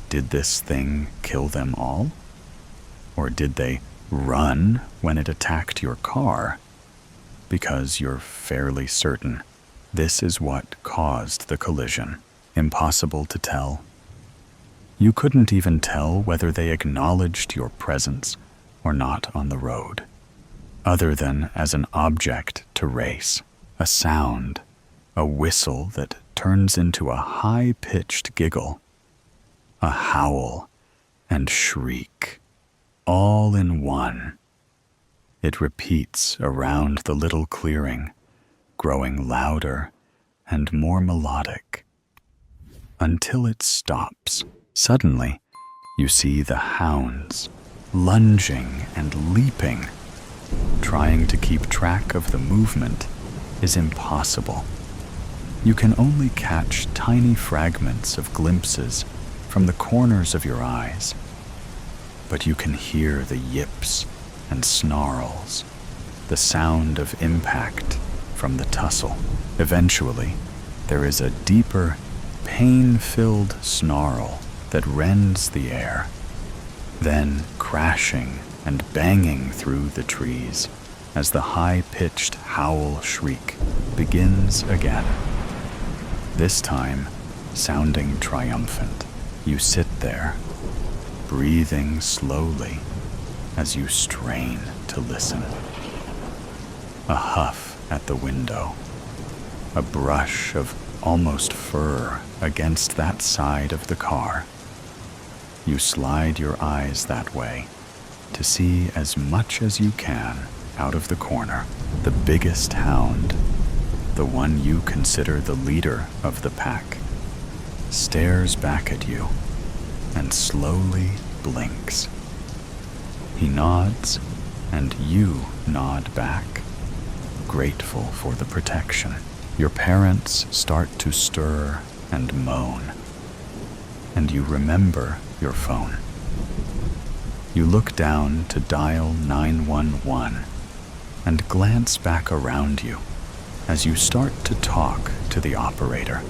Did this thing kill them all? Or did they run when it attacked your car? Because you're fairly certain this is what caused the collision. Impossible to tell. You couldn't even tell whether they acknowledged your presence or not on the road, other than as an object to race, a sound, a whistle that turns into a high-pitched giggle, a howl and shriek, all in one. It repeats around the little clearing, growing louder and more melodic, until it stops. Suddenly, you see the hounds lunging and leaping. Trying to keep track of the movement is impossible. You can only catch tiny fragments of glimpses from the corners of your eyes, but you can hear the yips and snarls, the sound of impact from the tussle. Eventually, there is a deeper, pain-filled snarl that rends the air, then crashing and banging through the trees as the high-pitched howl shriek begins again. This time, sounding triumphant, you sit there, breathing slowly as you strain to listen. A huff at the window, a brush of almost fur against that side of the car. You slide your eyes that way to see as much as you can out of the corner. The biggest hound, the one you consider the leader of the pack, stares back at you and slowly blinks. He nods, and you nod back, grateful for the protection. Your parents start to stir and moan, and you remember your phone. You look down to dial 911 and glance back around you as you start to talk to the operator.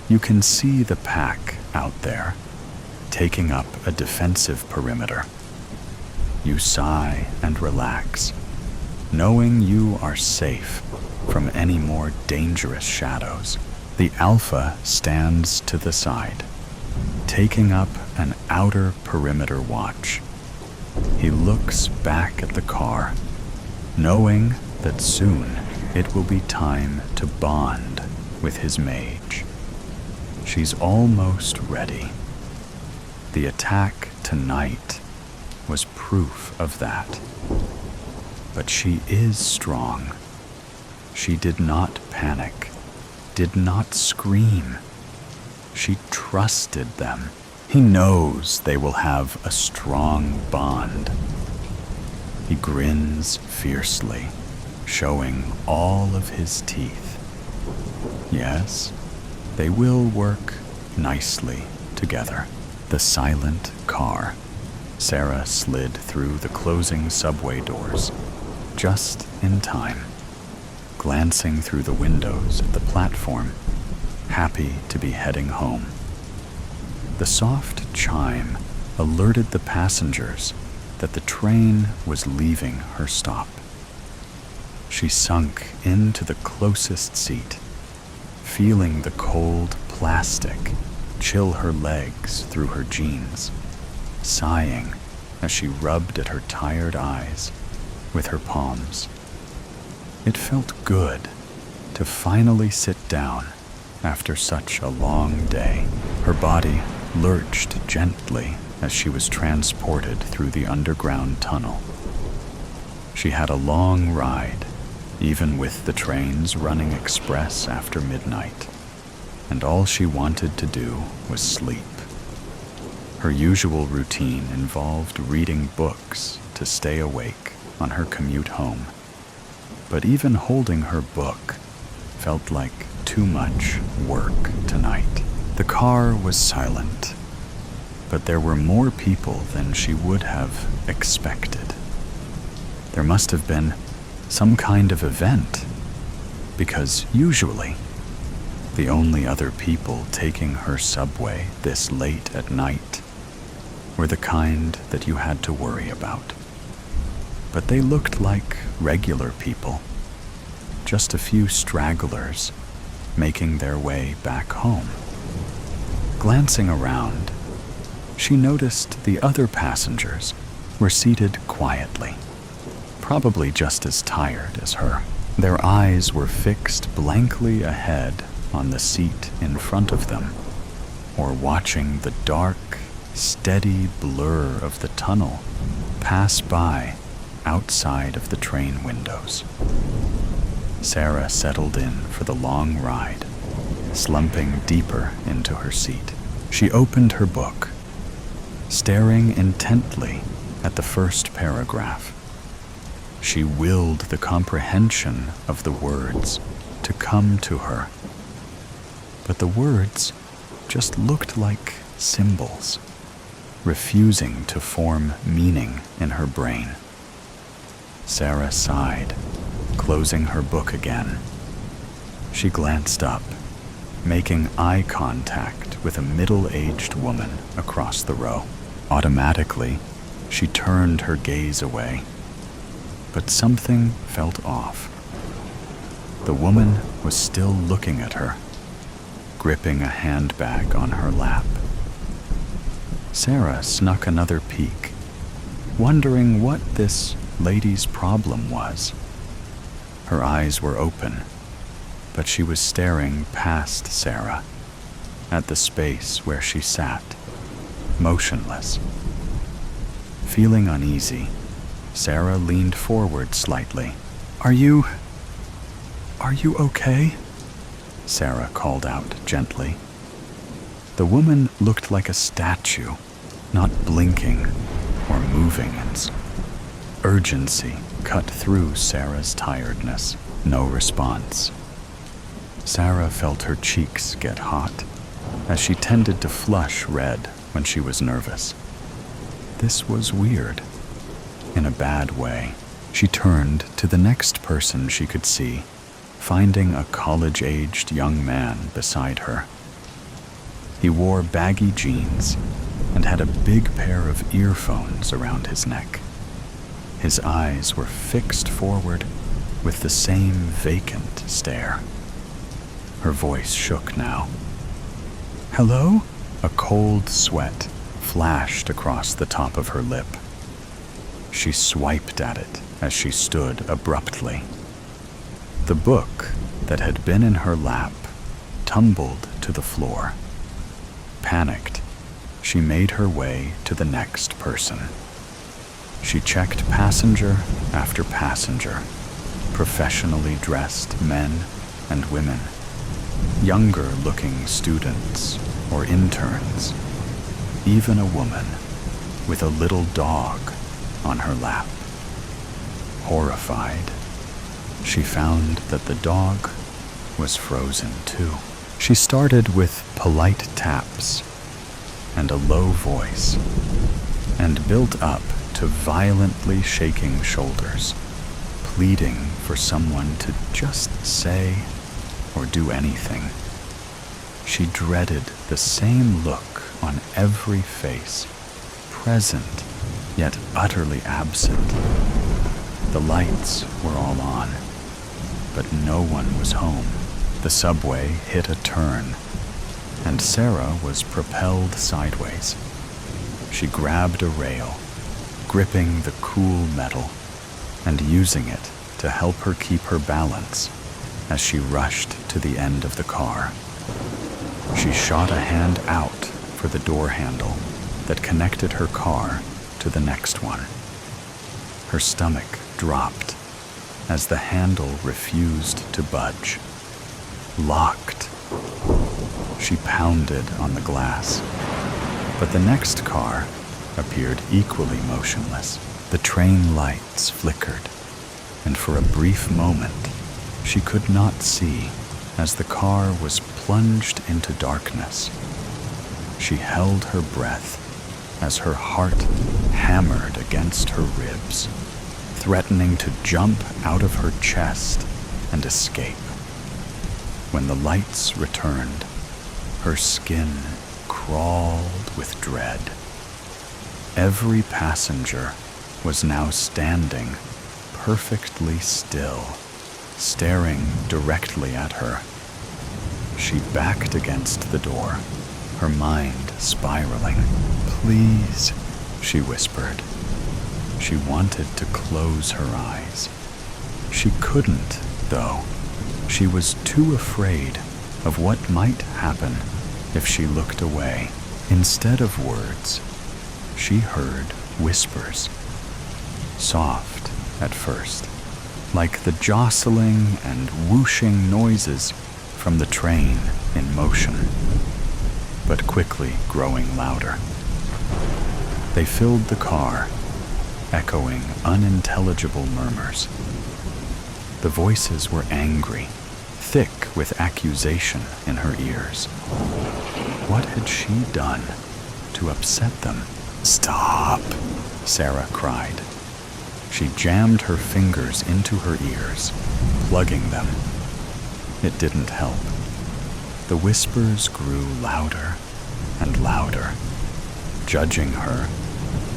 You can see the pack out there, taking up a defensive perimeter. You sigh and relax, knowing you are safe from any more dangerous shadows. The Alpha stands to the side, taking up an outer perimeter watch. He looks back at the car, knowing that soon it will be time to bond with his mage. She's almost ready. The attack tonight was proof of that. But she is strong. She did not panic, did not scream. She trusted them. He knows they will have a strong bond. He grins fiercely, showing all of his teeth. Yes, they will work nicely together. The silent car. Sarah slid through the closing subway doors, just in time, glancing through the windows at the platform, happy to be heading home. The soft chime alerted the passengers that the train was leaving her stop. She sunk into the closest seat, feeling the cold plastic chill her legs through her jeans, sighing as she rubbed at her tired eyes with her palms. It felt good to finally sit down after such a long day. Her body lurched gently as she was transported through the underground tunnel. She had a long ride, even with the trains running express after midnight, and all she wanted to do was sleep. Her usual routine involved reading books to stay awake on her commute home. But even holding her book felt like too much work tonight. The car was silent, but there were more people than she would have expected. There must have been some kind of event, because usually the only other people taking her subway this late at night were the kind that you had to worry about. But they looked like regular people, just a few stragglers making their way back home. Glancing around, she noticed the other passengers were seated quietly, probably just as tired as her. Their eyes were fixed blankly ahead on the seat in front of them, or watching the dark, steady blur of the tunnel pass by outside of the train windows. Sarah settled in for the long ride, slumping deeper into her seat. She opened her book, staring intently at the first paragraph. She willed the comprehension of the words to come to her. But the words just looked like symbols, refusing to form meaning in her brain. Sarah sighed, closing her book again. She glanced up, making eye contact with a middle-aged woman across the row. Automatically, she turned her gaze away, but something felt off. The woman was still looking at her, gripping a handbag on her lap. Sarah snuck another peek, wondering what this lady's problem was. Her eyes were open, but she was staring past Sarah, at the space where she sat, motionless. Feeling uneasy, Sarah leaned forward slightly. Are you okay?" Sarah called out gently. The woman looked like a statue, not blinking or moving. Urgency cut through Sarah's tiredness. No response. Sarah felt her cheeks get hot, as she tended to flush red when she was nervous. This was weird. In a bad way. She turned to the next person she could see, finding a college-aged young man beside her. He wore baggy jeans and had a big pair of earphones around his neck. His eyes were fixed forward with the same vacant stare. Her voice shook now. "Hello?" A cold sweat flashed across the top of her lip. She swiped at it as she stood abruptly. The book that had been in her lap tumbled to the floor. Panicked, she made her way to the next person. She checked passenger after passenger, professionally dressed men and women, younger-looking students or interns, even a woman with a little dog on her lap. Horrified, she found that the dog was frozen too. She started with polite taps and a low voice, and built up to violently shaking shoulders, pleading for someone to just say or do anything. She dreaded the same look on every face, present yet utterly absent. The lights were all on, but no one was home. The subway hit a turn, and Sarah was propelled sideways. She grabbed a rail, gripping the cool metal and using it to help her keep her balance as she rushed to the end of the car. She shot a hand out for the door handle that connected her car to the next one. Her stomach dropped as the handle refused to budge. Locked. She pounded on the glass, but the next car appeared equally motionless. The train lights flickered, and for a brief moment, she could not see as the car was plunged into darkness. She held her breath as her heart hammered against her ribs, threatening to jump out of her chest and escape. When the lights returned, her skin crawled with dread. Every passenger was now standing perfectly still, staring directly at her. She backed against the door, her mind spiraling. "Please," she whispered. She wanted to close her eyes. She couldn't, though. She was too afraid of what might happen if she looked away. Instead of words, she heard whispers. Soft at first, like the jostling and whooshing noises from the train in motion, but quickly growing louder. They filled the car, echoing unintelligible murmurs. The voices were angry, thick with accusation in her ears. What had she done to upset them? "Stop!" Sarah cried. She jammed her fingers into her ears, plugging them. It didn't help. The whispers grew louder and louder, judging her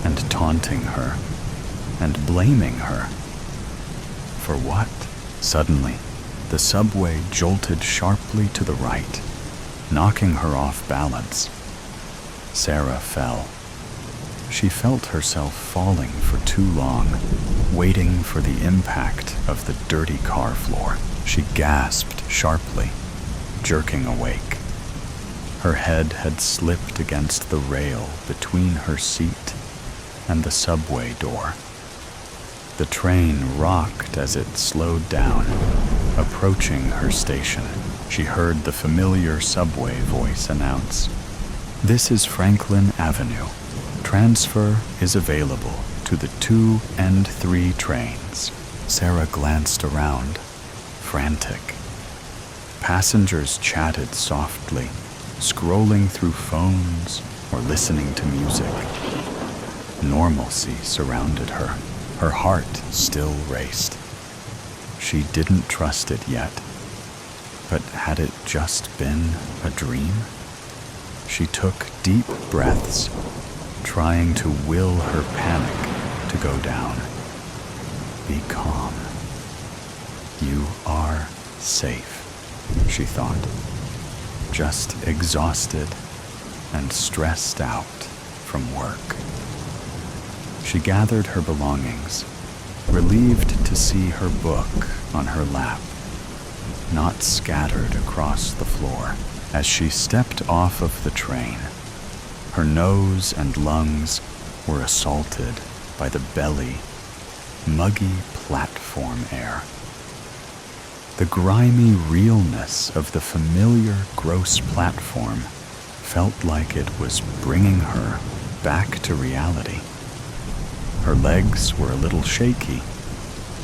and taunting her and blaming her. For what? Suddenly, the subway jolted sharply to the right, knocking her off balance. Sarah fell. She felt herself falling for too long, waiting for the impact of the dirty car floor. She gasped sharply, jerking awake. Her head had slipped against the rail between her seat and the subway door. The train rocked as it slowed down. Approaching her station, she heard the familiar subway voice announce, "This is Franklin Avenue. Transfer is available to the 2 and 3 trains." Sarah glanced around, frantic. Passengers chatted softly, scrolling through phones or listening to music. Normalcy surrounded her. Her heart still raced. She didn't trust it yet. But had it just been a dream? She took deep breaths, trying to will her panic to go down. Be calm. You are safe, she thought, just exhausted and stressed out from work. She gathered her belongings, relieved to see her book on her lap, not scattered across the floor. As she stepped off of the train, her nose and lungs were assaulted by the belly, muggy platform air. The grimy realness of the familiar gross platform felt like it was bringing her back to reality. Her legs were a little shaky,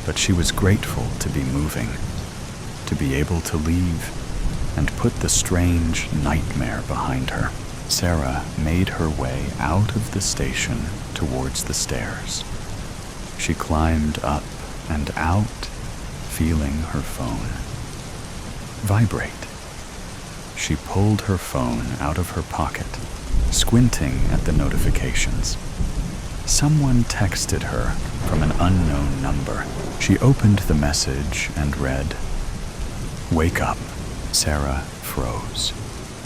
but she was grateful to be moving, to be able to leave and put the strange nightmare behind her. Sarah made her way out of the station towards the stairs. She climbed up and out, feeling her phone vibrate. She pulled her phone out of her pocket, squinting at the notifications. Someone texted her from an unknown number. She opened the message and read, "Wake up." Sarah froze,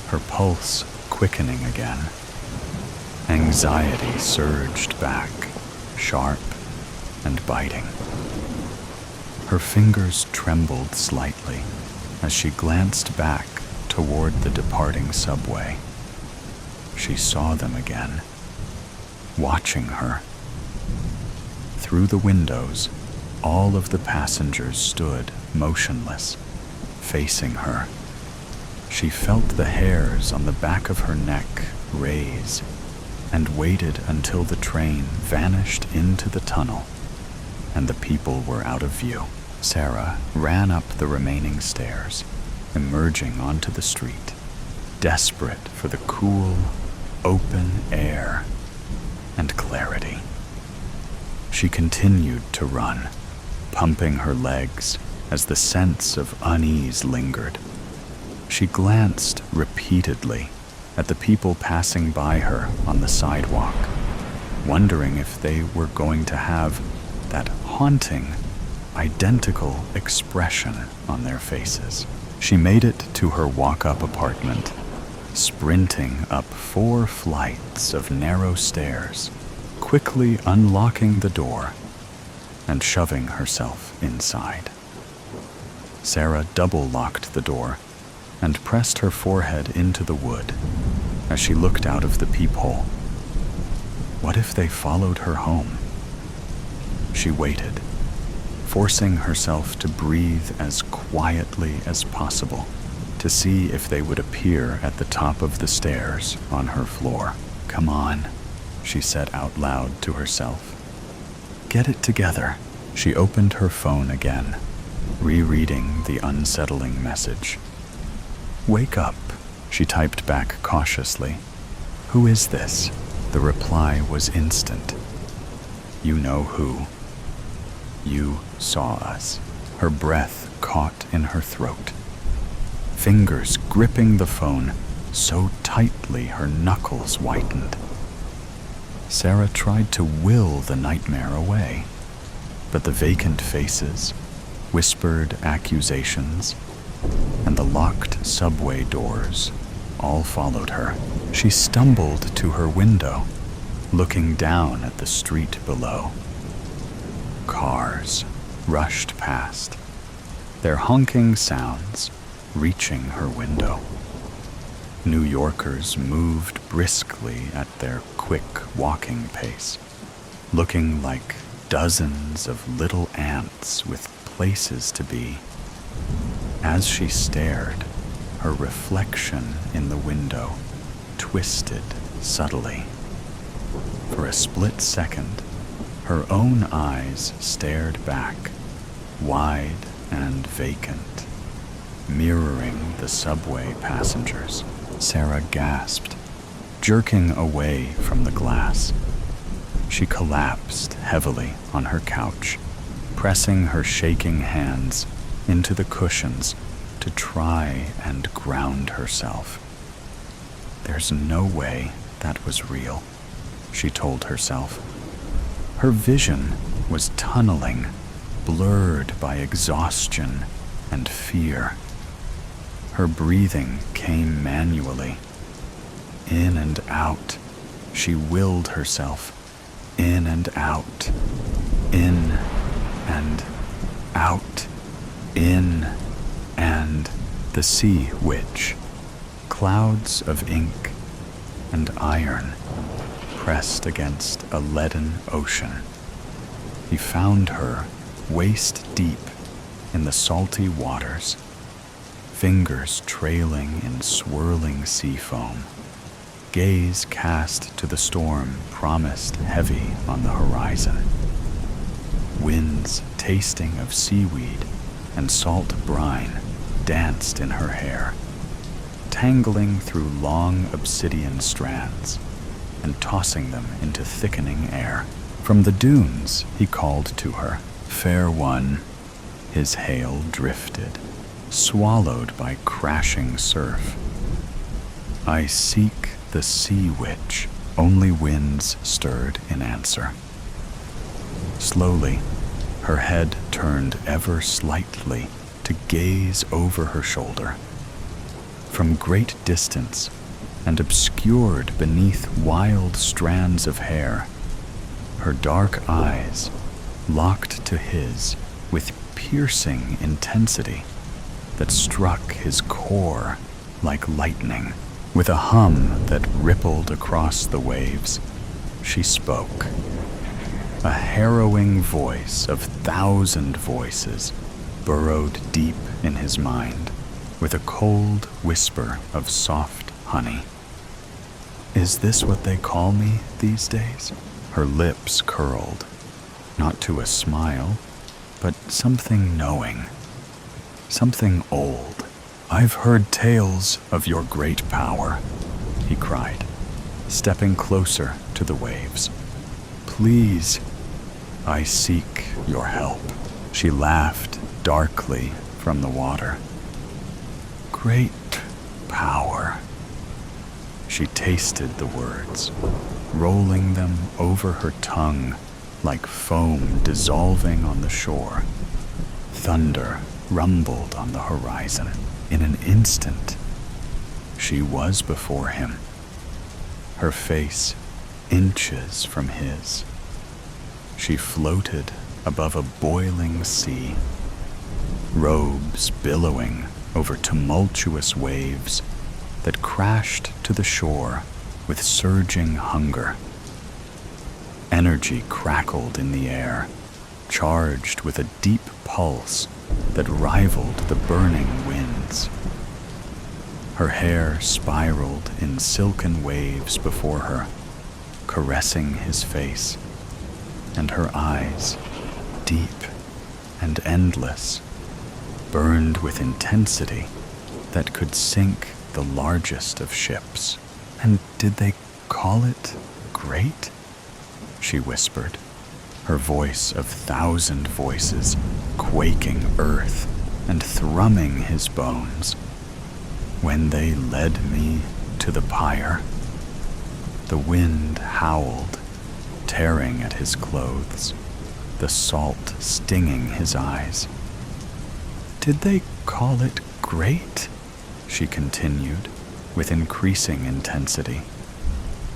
her pulse quickening again. Anxiety surged back, sharp and biting. Her fingers trembled slightly as she glanced back toward the departing subway. She saw them again, watching her. Through the windows, all of the passengers stood motionless, facing her. She felt the hairs on the back of her neck raise and waited until the train vanished into the tunnel and the people were out of view. Sarah ran up the remaining stairs, emerging onto the street, desperate for the cool, open air and clarity. She continued to run, pumping her legs as the sense of unease lingered. She glanced repeatedly at the people passing by her on the sidewalk, wondering if they were going to have that haunting, identical expression on their faces. She made it to her walk-up apartment, sprinting up 4 flights of narrow stairs, quickly unlocking the door and shoving herself inside. Sarah double-locked the door and pressed her forehead into the wood as she looked out of the peephole. What if they followed her home? She waited, forcing herself to breathe as quietly as possible to see if they would appear at the top of the stairs on her floor. "Come on," she said out loud to herself. "Get it together." She opened her phone again, rereading the unsettling message. "Wake up," she typed back cautiously. "Who is this?" The reply was instant. "You know who. You saw us." Her breath caught in her throat, fingers gripping the phone so tightly her knuckles whitened. Sarah tried to will the nightmare away, but the vacant faces, whispered accusations, and the locked subway doors all followed her. She stumbled to her window, looking down at the street below. Cars rushed past, their honking sounds reaching her window. New Yorkers moved briskly at their quick walking pace, looking like dozens of little ants with places to be. As she stared, her reflection in the window twisted subtly. For a split second, her own eyes stared back, wide and vacant, mirroring the subway passengers. Sarah gasped, jerking away from the glass. She collapsed heavily on her couch, pressing her shaking hands into the cushions to try and ground herself. There's no way that was real, she told herself. Her vision was tunneling, blurred by exhaustion and fear. Her breathing came manually. In and out, she willed herself. In and out, in and out, in and the sea witch. Clouds of ink and iron pressed against a leaden ocean. He found her waist deep in the salty waters, fingers trailing in swirling sea foam, gaze cast to the storm promised heavy on the horizon. Winds tasting of seaweed and salt brine danced in her hair, tangling through long obsidian strands and tossing them into thickening air. From the dunes, he called to her, "Fair one." His hail drifted, swallowed by crashing surf. "I seek the sea witch." Only winds stirred in answer. Slowly, her head turned ever slightly to gaze over her shoulder. From great distance, and obscured beneath wild strands of hair, her dark eyes locked to his with piercing intensity that struck his core like lightning. With a hum that rippled across the waves, she spoke. A harrowing voice of 1,000 voices burrowed deep in his mind with a cold whisper of soft honey. "Is this what they call me these days?" Her lips curled, not to a smile, but something knowing, something old. "I've heard tales of your great power," he cried, stepping closer to the waves. "Please, I seek your help." She laughed darkly from the water. "Great power." She tasted the words, rolling them over her tongue like foam dissolving on the shore. Thunder rumbled on the horizon. In an instant, she was before him, her face inches from his. She floated above a boiling sea, robes billowing over tumultuous waves that crashed to the shore with surging hunger. Energy crackled in the air, charged with a deep pulse that rivaled the burning winds. Her hair spiraled in silken waves before her, caressing his face, and her eyes, deep and endless, burned with intensity that could sink the largest of ships. "And did they call it great?" she whispered, her voice of 1,000 voices quaking earth and thrumming his bones. "When they led me to the pyre." The wind howled, tearing at his clothes, the salt stinging his eyes. "Did they call it great?" she continued with increasing intensity.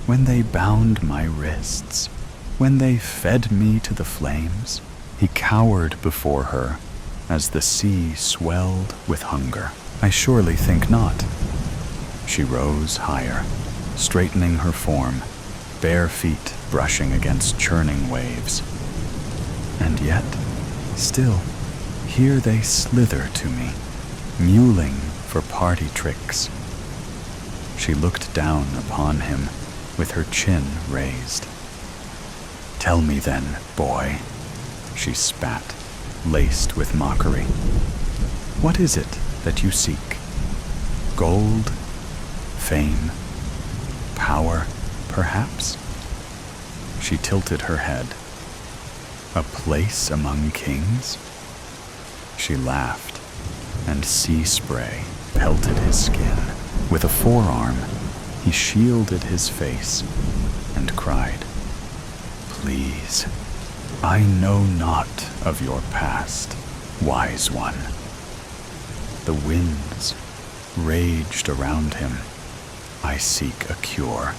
"When they bound my wrists, when they fed me to the flames." He cowered before her as the sea swelled with hunger. I surely think not. She rose higher, straightening her form, bare feet brushing against churning waves. And yet, still, here they slither to me, mewling for party tricks. She looked down upon him with her chin raised. Tell me then, boy, she spat, laced with mockery. What is it that you seek? Gold? Fame? Power, perhaps? She tilted her head. A place among kings? She laughed, and sea spray pelted his skin. With a forearm, he shielded his face and cried, Please, I know not of your past, wise one. The winds raged around him. I seek a cure.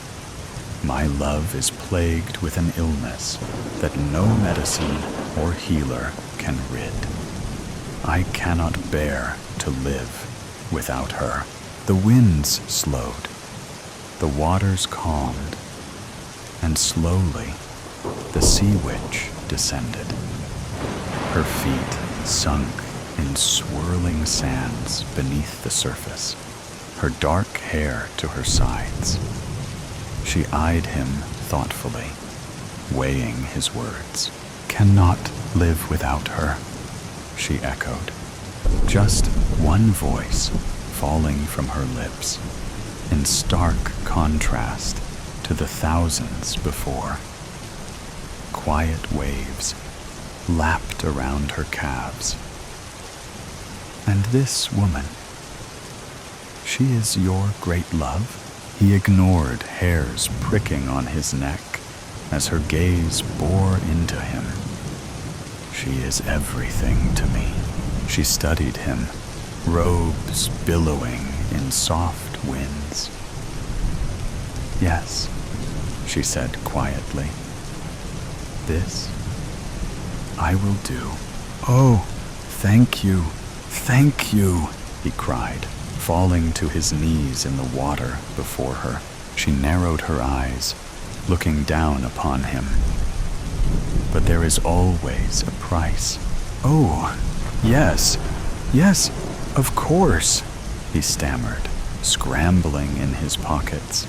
My love is plagued with an illness that no medicine or healer can rid. I cannot bear to live without her. The winds slowed, the waters calmed, and slowly the sea witch descended. Her feet sunk in swirling sands beneath the surface, her dark hair to her sides. She eyed him thoughtfully, weighing his words. Cannot live without her, she echoed. Just one voice falling from her lips, in stark contrast to the thousands before. Quiet waves lapped around her calves. And this woman, she is your great love? He ignored hairs pricking on his neck as her gaze bore into him. She is everything to me. She studied him, robes billowing in soft winds. Yes, she said quietly. This I will do. Oh, thank you, he cried, falling to his knees in the water before her. She narrowed her eyes, looking down upon him. But there is always a price. Oh, yes, of course, he stammered, scrambling in his pockets.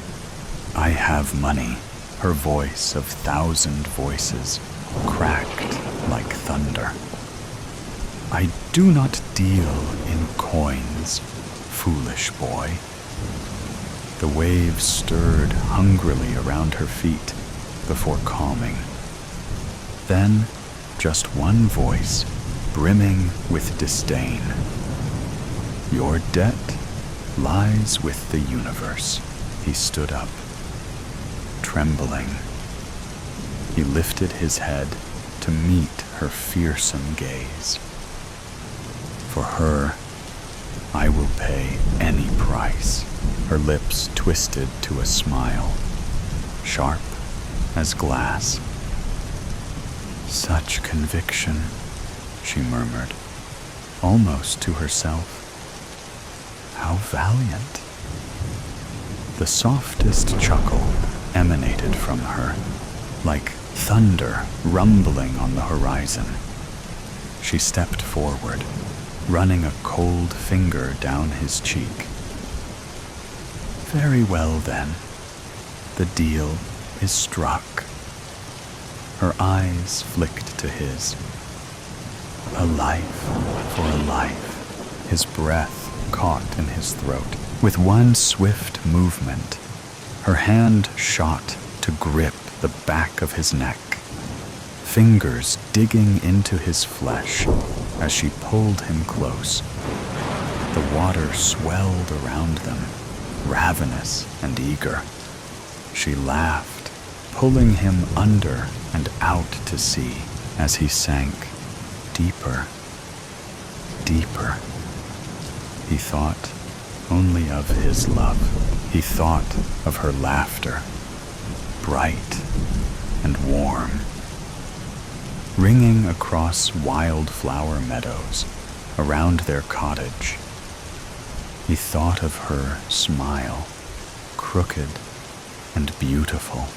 I have money. Her voice of 1,000 voices cracked like thunder. I do not deal in coins, foolish boy. The waves stirred hungrily around her feet before calming. Then, just one voice, brimming with disdain. Your debt lies with the universe. He stood up, trembling. He lifted his head to meet her fearsome gaze. For her, I will pay any price. Her lips twisted to a smile, sharp as glass. Such conviction, she murmured, almost to herself. How valiant. The softest chuckle emanated from her, like thunder rumbling on the horizon. She stepped forward, running a cold finger down his cheek. Very well then, the deal is struck. Her eyes flicked to his. A life for a life. His breath caught in his throat. With one swift movement, her hand shot to grip the back of his neck, fingers digging into his flesh as she pulled him close. The water swelled around them, ravenous and eager. She laughed, pulling him under and out to sea as he sank deeper, deeper. He thought only of his love. He thought of her laughter, bright and warm, ringing across wildflower meadows around their cottage. He thought of her smile, crooked and beautiful,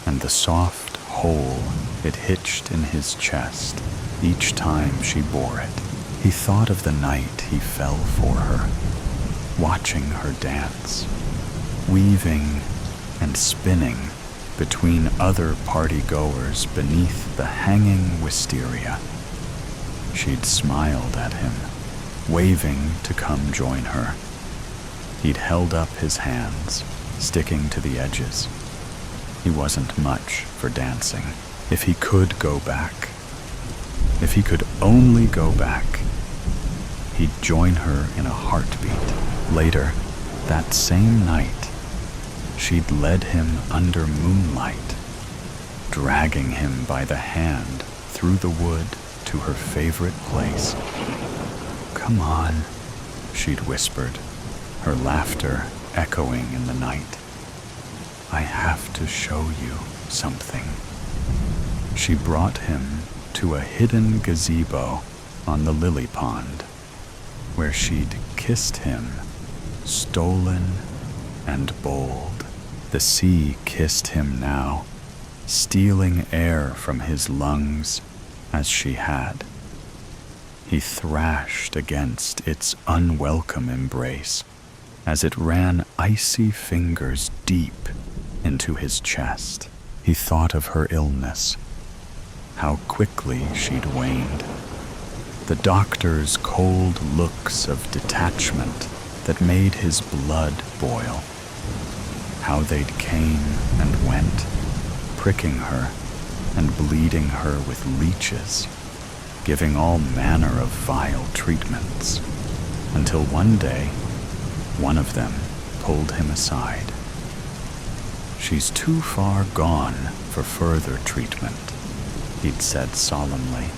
and the soft hole it hitched in his chest each time she bore it. He thought of the night he fell for her, watching her dance, weaving and spinning between other party-goers beneath the hanging wisteria. She'd smiled at him, waving to come join her. He'd held up his hands, sticking to the edges. He wasn't much for dancing. If he could go back, if he could only go back, he'd join her in a heartbeat. Later, that same night, she'd led him under moonlight, dragging him by the hand through the wood to her favorite place. "Come on," she'd whispered, her laughter echoing in the night. "I have to show you something." She brought him to a hidden gazebo on the lily pond, where she'd kissed him, stolen and bold. The sea kissed him now, stealing air from his lungs as she had. He thrashed against its unwelcome embrace as it ran icy fingers deep into his chest. He thought of her illness, how quickly she'd waned, the doctor's cold looks of detachment that made his blood boil, how they'd came and went, pricking her and bleeding her with leeches, giving all manner of vile treatments, until one day, one of them pulled him aside. "She's too far gone for further treatment," he'd said solemnly.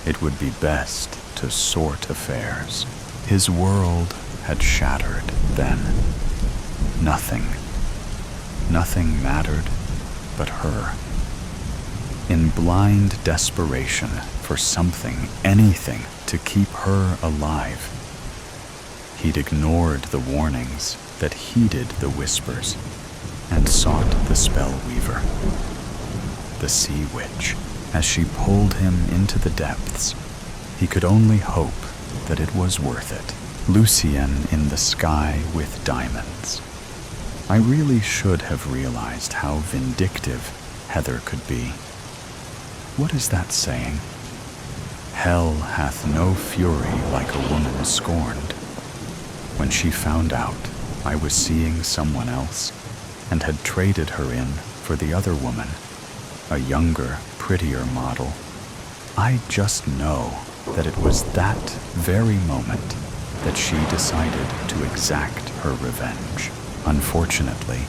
It would be best to sort affairs. His world had shattered then. Nothing mattered but her. In blind desperation for something, anything, to keep her alive, he'd ignored the warnings that heeded the whispers and sought the spell weaver, the sea witch. As she pulled him into the depths, he could only hope that it was worth it. Lucien in the sky with diamonds. I really should have realized how vindictive Heather could be. What is that saying? Hell hath no fury like a woman scorned. When she found out I was seeing someone else and had traded her in for the other woman, a younger, prettier model, I just know that it was that very moment that she decided to exact her revenge. Unfortunately,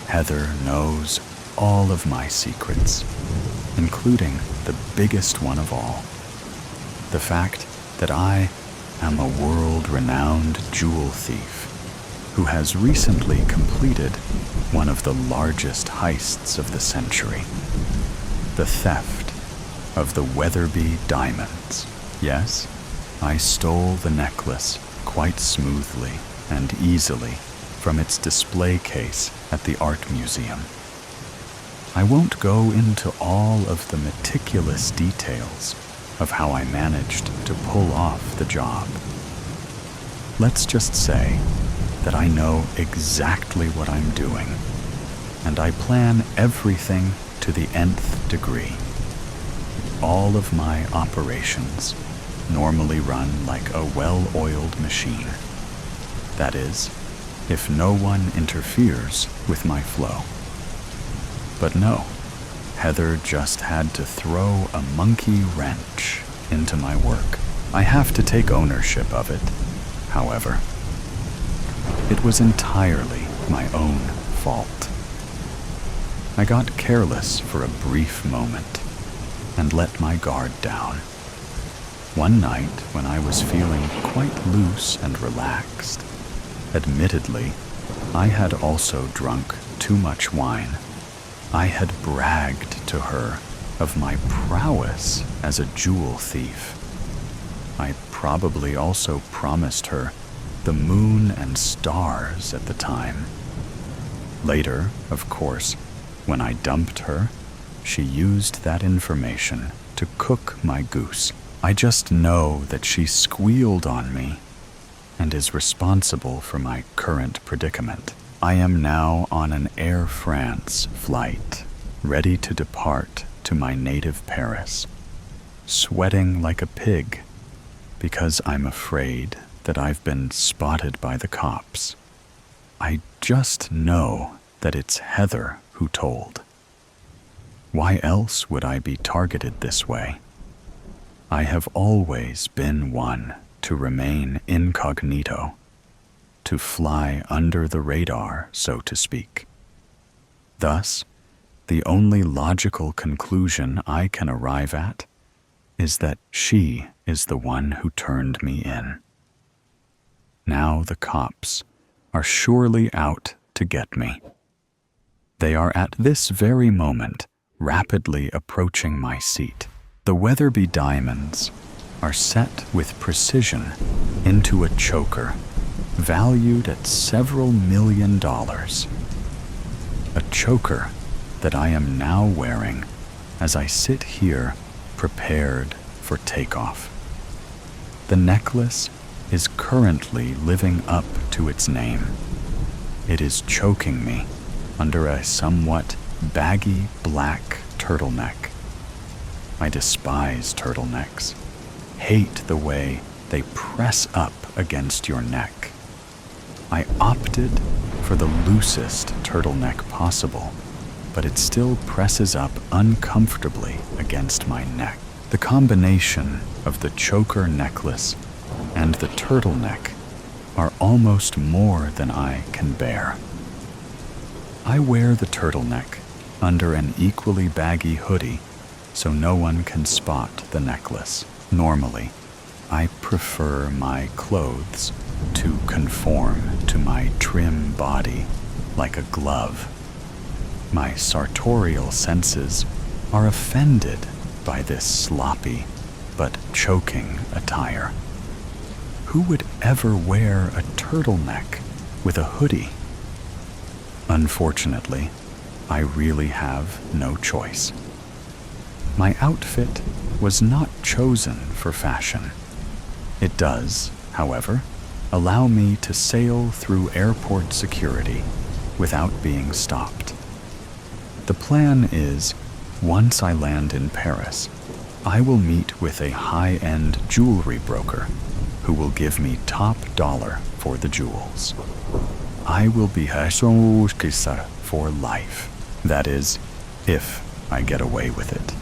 Heather knows all of my secrets, including the biggest one of all, the fact that I am a world-renowned jewel thief who has recently completed one of the largest heists of the century, the theft of the Weatherby diamonds. Yes, I stole the necklace quite smoothly and easily from its display case at the art museum. I won't go into all of the meticulous details of how I managed to pull off the job. Let's just say that I know exactly what I'm doing, and I plan everything to the nth degree. All of my operations normally run like a well-oiled machine. That is, if no one interferes with my flow. But no, Heather just had to throw a monkey wrench into my work. I have to take ownership of it, however. It was entirely my own fault. I got careless for a brief moment and let my guard down. One night when I was feeling quite loose and relaxed, admittedly, I had also drunk too much wine. I had bragged to her of my prowess as a jewel thief. I probably also promised her the moon and stars at the time. Later, of course, when I dumped her, she used that information to cook my goose. I just know that she squealed on me and is responsible for my current predicament. I am now on an Air France flight, ready to depart to my native Paris, sweating like a pig because I'm afraid that I've been spotted by the cops. I just know that it's Heather who told. Why else would I be targeted this way? I have always been one to remain incognito, to fly under the radar, so to speak. Thus, the only logical conclusion I can arrive at is that she is the one who turned me in. Now the cops are surely out to get me. They are at this very moment rapidly approaching my seat. The Weatherby diamonds are set with precision into a choker valued at several $1 million. A choker that I am now wearing as I sit here prepared for takeoff. The necklace is currently living up to its name. It is choking me under a somewhat baggy black turtleneck. I despise turtlenecks, hate the way they press up against your neck. I opted for the loosest turtleneck possible, but it still presses up uncomfortably against my neck. The combination of the choker necklace and the turtleneck are almost more than I can bear. I wear the turtleneck under an equally baggy hoodie so no one can spot the necklace. Normally, I prefer my clothes to conform to my trim body like a glove. My sartorial senses are offended by this sloppy but choking attire. Who would ever wear a turtleneck with a hoodie? Unfortunately, I really have no choice. My outfit was not chosen for fashion. It does, however, allow me to sail through airport security without being stopped. The plan is, once I land in Paris, I will meet with a high-end jewelry broker who will give me top dollar for the jewels. I will be Hashon for life. That is, if I get away with it.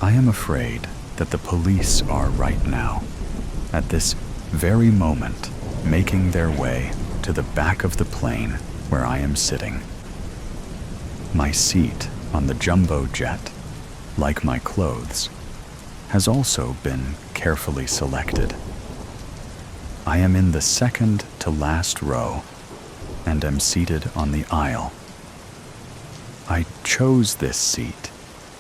I am afraid that the police are right now, at this very moment, making their way to the back of the plane where I am sitting. My seat on the jumbo jet, like my clothes, has also been carefully selected. I am in the second to last row and am seated on the aisle. I chose this seat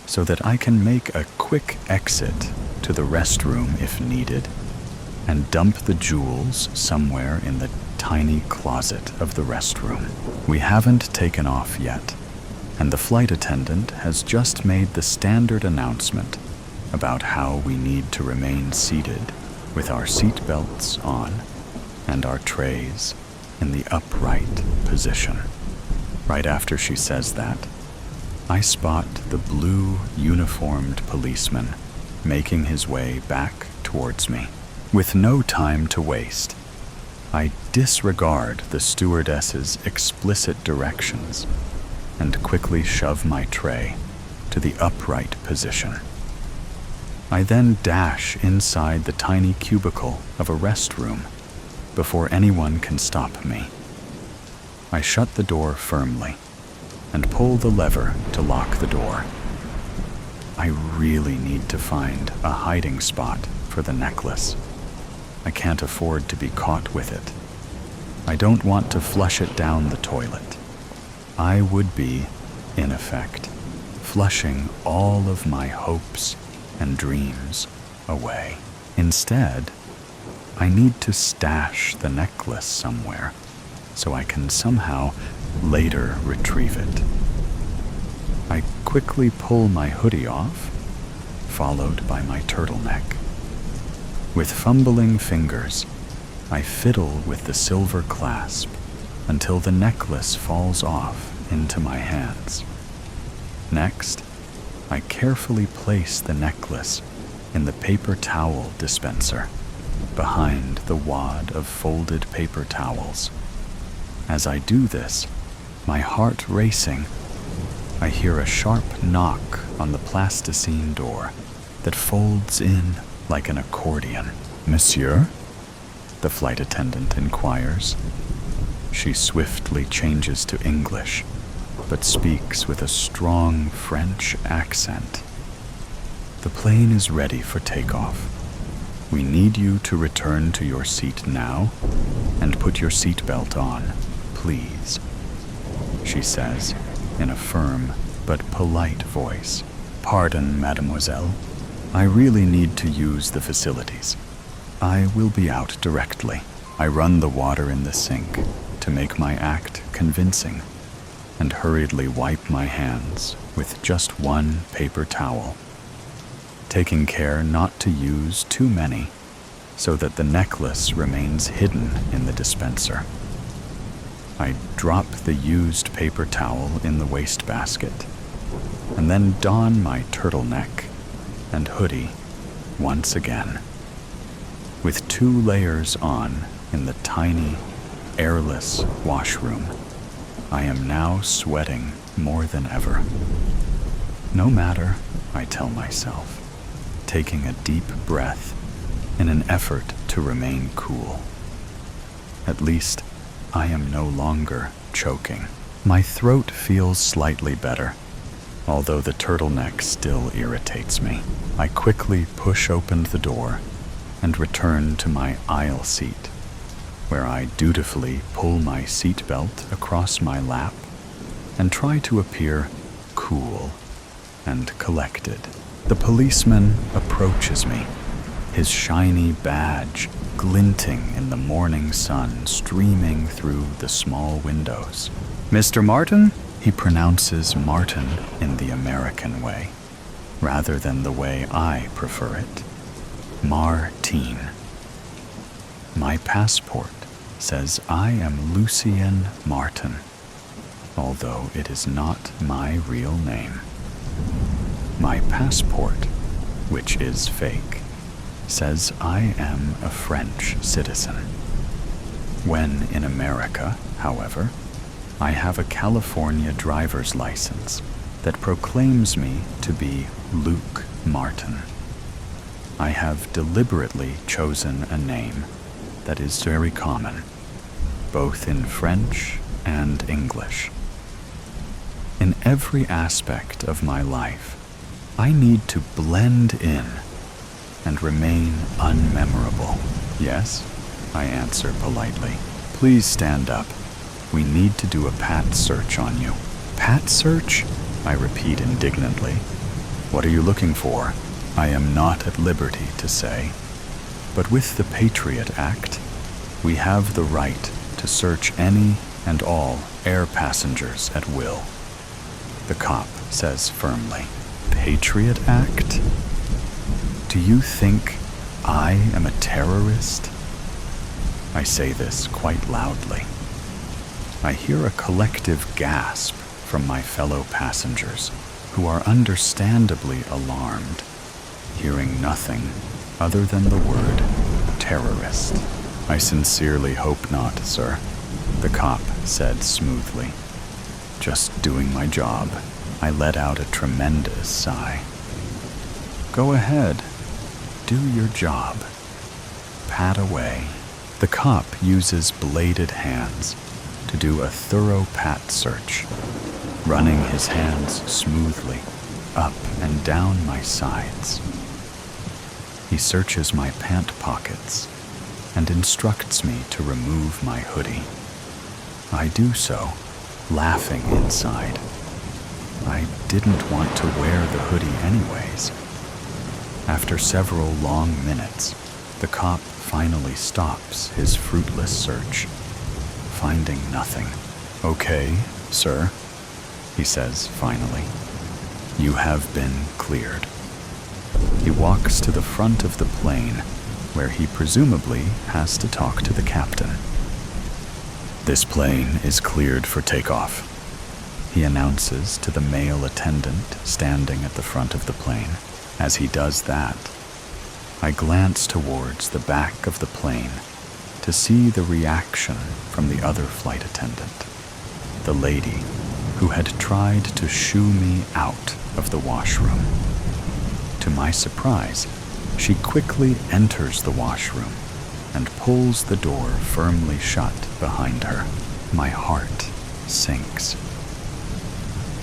so that I can make a quick exit to the restroom if needed and dump the jewels somewhere in the tiny closet of the restroom. We haven't taken off yet, and the flight attendant has just made the standard announcement about how we need to remain seated with our seat belts on and our trays in the upright position. Right after she says that, I spot the blue uniformed policeman making his way back towards me. With no time to waste, I disregard the stewardess's explicit directions and quickly shove my tray to the upright position. I then dash inside the tiny cubicle of a restroom before anyone can stop me. I shut the door firmly and pull the lever to lock the door. I really need to find a hiding spot for the necklace. I can't afford to be caught with it. I don't want to flush it down the toilet. I would be, in effect, flushing all of my hopes and dreams away. Instead, I need to stash the necklace somewhere so I can somehow later retrieve it. I quickly pull my hoodie off, followed by my turtleneck. With fumbling fingers, I fiddle with the silver clasp until the necklace falls off into my hands. Next, I carefully place the necklace in the paper towel dispenser behind the wad of folded paper towels. As I do this, my heart racing, I hear a sharp knock on the plasticine door that folds in like an accordion. "Monsieur?" the flight attendant inquires. She swiftly changes to English, but speaks with a strong French accent. "The plane is ready for takeoff. We need you to return to your seat now and put your seatbelt on, please," she says in a firm but polite voice. "Pardon, mademoiselle. I really need to use the facilities. I will be out directly." I run the water in the sink to make my act convincing and hurriedly wipe my hands with just one paper towel, taking care not to use too many so that the necklace remains hidden in the dispenser. I drop the used paper towel in the wastebasket and then don my turtleneck and hoodie once again. With 2 layers on in the tiny, airless washroom, I am now sweating more than ever. No matter, I tell myself, taking a deep breath in an effort to remain cool. At least, I am no longer choking. My throat feels slightly better, although the turtleneck still irritates me. I quickly push open the door and return to my aisle seat, where I dutifully pull my seatbelt across my lap and try to appear cool and collected. The policeman approaches me, his shiny badge glinting in the morning sun streaming through the small windows. "Mr. Martin?" He pronounces Martin in the American way, rather than the way I prefer it. Martine. My passport says I am Lucien Martin, although it is not my real name. My passport, which is fake, says I am a French citizen. When in America, however, I have a California driver's license that proclaims me to be Luke Martin. I have deliberately chosen a name that is very common, both in French and English. In every aspect of my life, I need to blend in and remain unmemorable. "Yes," I answer politely. "Please stand up. We need to do a pat search on you." "Pat search?" I repeat indignantly. "What are you looking for?" I am not at liberty to say, but with the Patriot Act, we have the right to search any and all air passengers at will. The cop says firmly. "Patriot Act? Do you think I am a terrorist?" I say this quite loudly. I hear a collective gasp from my fellow passengers, who are understandably alarmed, hearing nothing other than the word terrorist. "I sincerely hope not, sir," the cop said smoothly. "Just doing my job." I let out a tremendous sigh. "Go ahead. Do your job. Pat away." The cop uses bladed hands to do a thorough pat search, running his hands smoothly up and down my sides. He searches my pant pockets and instructs me to remove my hoodie. I do so, laughing inside. I didn't want to wear the hoodie anyways. After several long minutes, the cop finally stops his fruitless search, finding nothing. "Okay, sir," he says finally. "You have been cleared." He walks to the front of the plane, where he presumably has to talk to the captain. "This plane is cleared for takeoff," he announces to the male attendant standing at the front of the plane. As he does that, I glance towards the back of the plane to see the reaction from the other flight attendant, the lady who had tried to shoo me out of the washroom. To my surprise, she quickly enters the washroom and pulls the door firmly shut behind her. My heart sinks.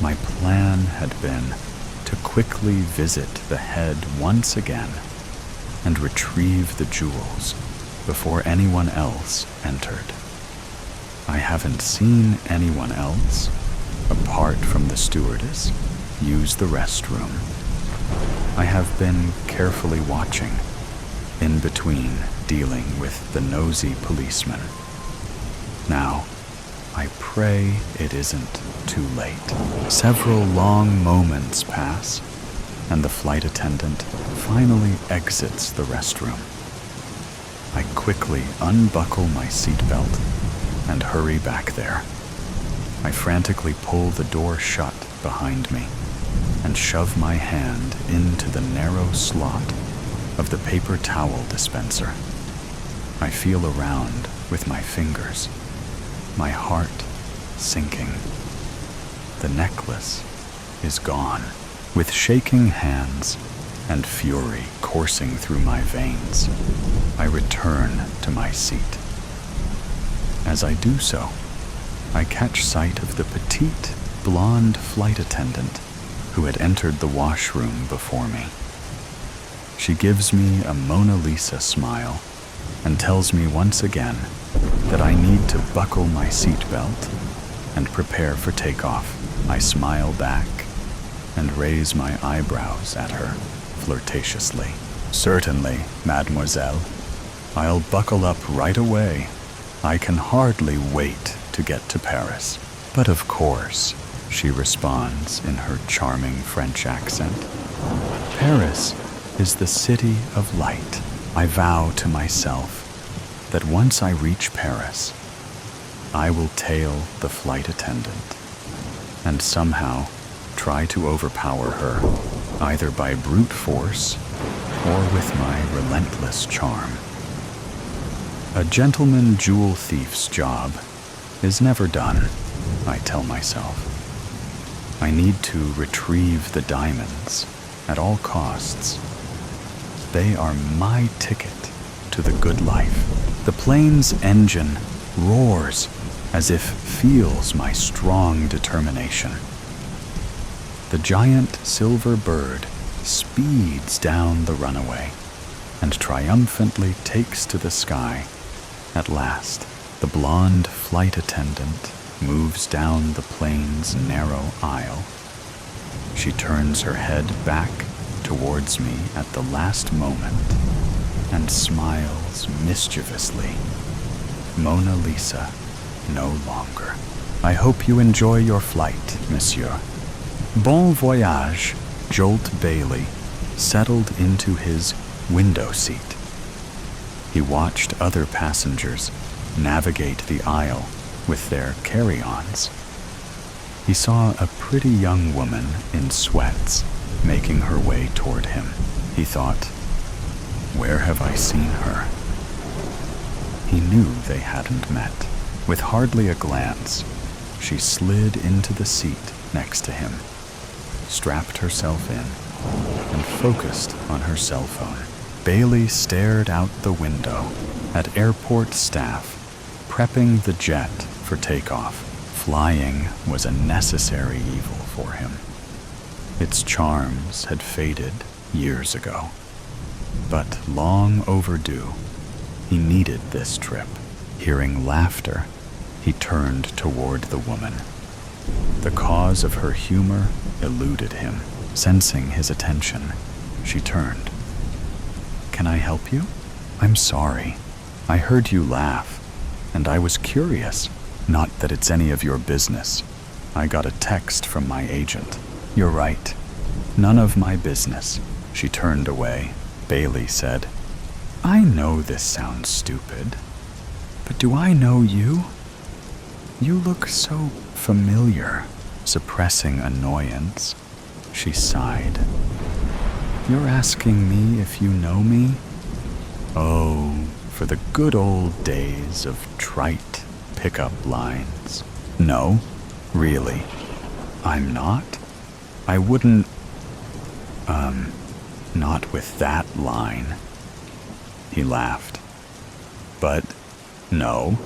My plan had been to quickly visit the head once again and retrieve the jewels before anyone else entered. I haven't seen anyone else, apart from the stewardess, use the restroom. I have been carefully watching, in between dealing with the nosy policeman. Now, I pray it isn't too late. Several long moments pass, and the flight attendant finally exits the restroom. I quickly unbuckle my seatbelt and hurry back there. I frantically pull the door shut behind me and shove my hand into the narrow slot of the paper towel dispenser. I feel around with my fingers, my heart sinking. The necklace is gone. With shaking hands and fury coursing through my veins, I return to my seat. As I do so, I catch sight of the petite, blonde flight attendant who had entered the washroom before me. She gives me a Mona Lisa smile and tells me once again that I need to buckle my seatbelt and prepare for takeoff. I smile back and raise my eyebrows at her flirtatiously. "Certainly, mademoiselle. I'll buckle up right away. I can hardly wait to get to Paris." "But of course," she responds in her charming French accent. "Paris is the city of light." I vow to myself that once I reach Paris, I will tail the flight attendant and somehow try to overpower her, either by brute force or with my relentless charm. A gentleman jewel thief's job is never done, I tell myself. I need to retrieve the diamonds at all costs. They are my ticket to the good life. The plane's engine roars as if feels my strong determination. The giant silver bird speeds down the runway and triumphantly takes to the sky. At last, the blonde flight attendant moves down the plane's narrow aisle. She turns her head back towards me at the last moment and smiles mischievously. Mona Lisa no longer. "I hope you enjoy your flight, monsieur." Bon voyage. Jolt Bailey settled into his window seat. He watched other passengers navigate the aisle with their carry-ons. He saw a pretty young woman in sweats making her way toward him. He thought, "Where have I seen her?" He knew they hadn't met. With hardly a glance, she slid into the seat next to him, strapped herself in, and focused on her cell phone. Bailey stared out the window at airport staff prepping the jet for takeoff. Flying was a necessary evil for him. Its charms had faded years ago, but long overdue. He needed this trip. Hearing laughter, he turned toward the woman. The cause of her humor eluded him. Sensing his attention, she turned. "Can I help you?" I'm sorry. I heard you laugh, and I was curious. Not that it's any of your business. I got a text from my agent. You're right. None of my business. She turned away. Bailey said, I know this sounds stupid, but do I know you? You look so familiar. Suppressing annoyance, she sighed. You're asking me if you know me? Oh, for the good old days of trite pickup lines. No, really, I'm not. I wouldn't, not with that line. He laughed. But no,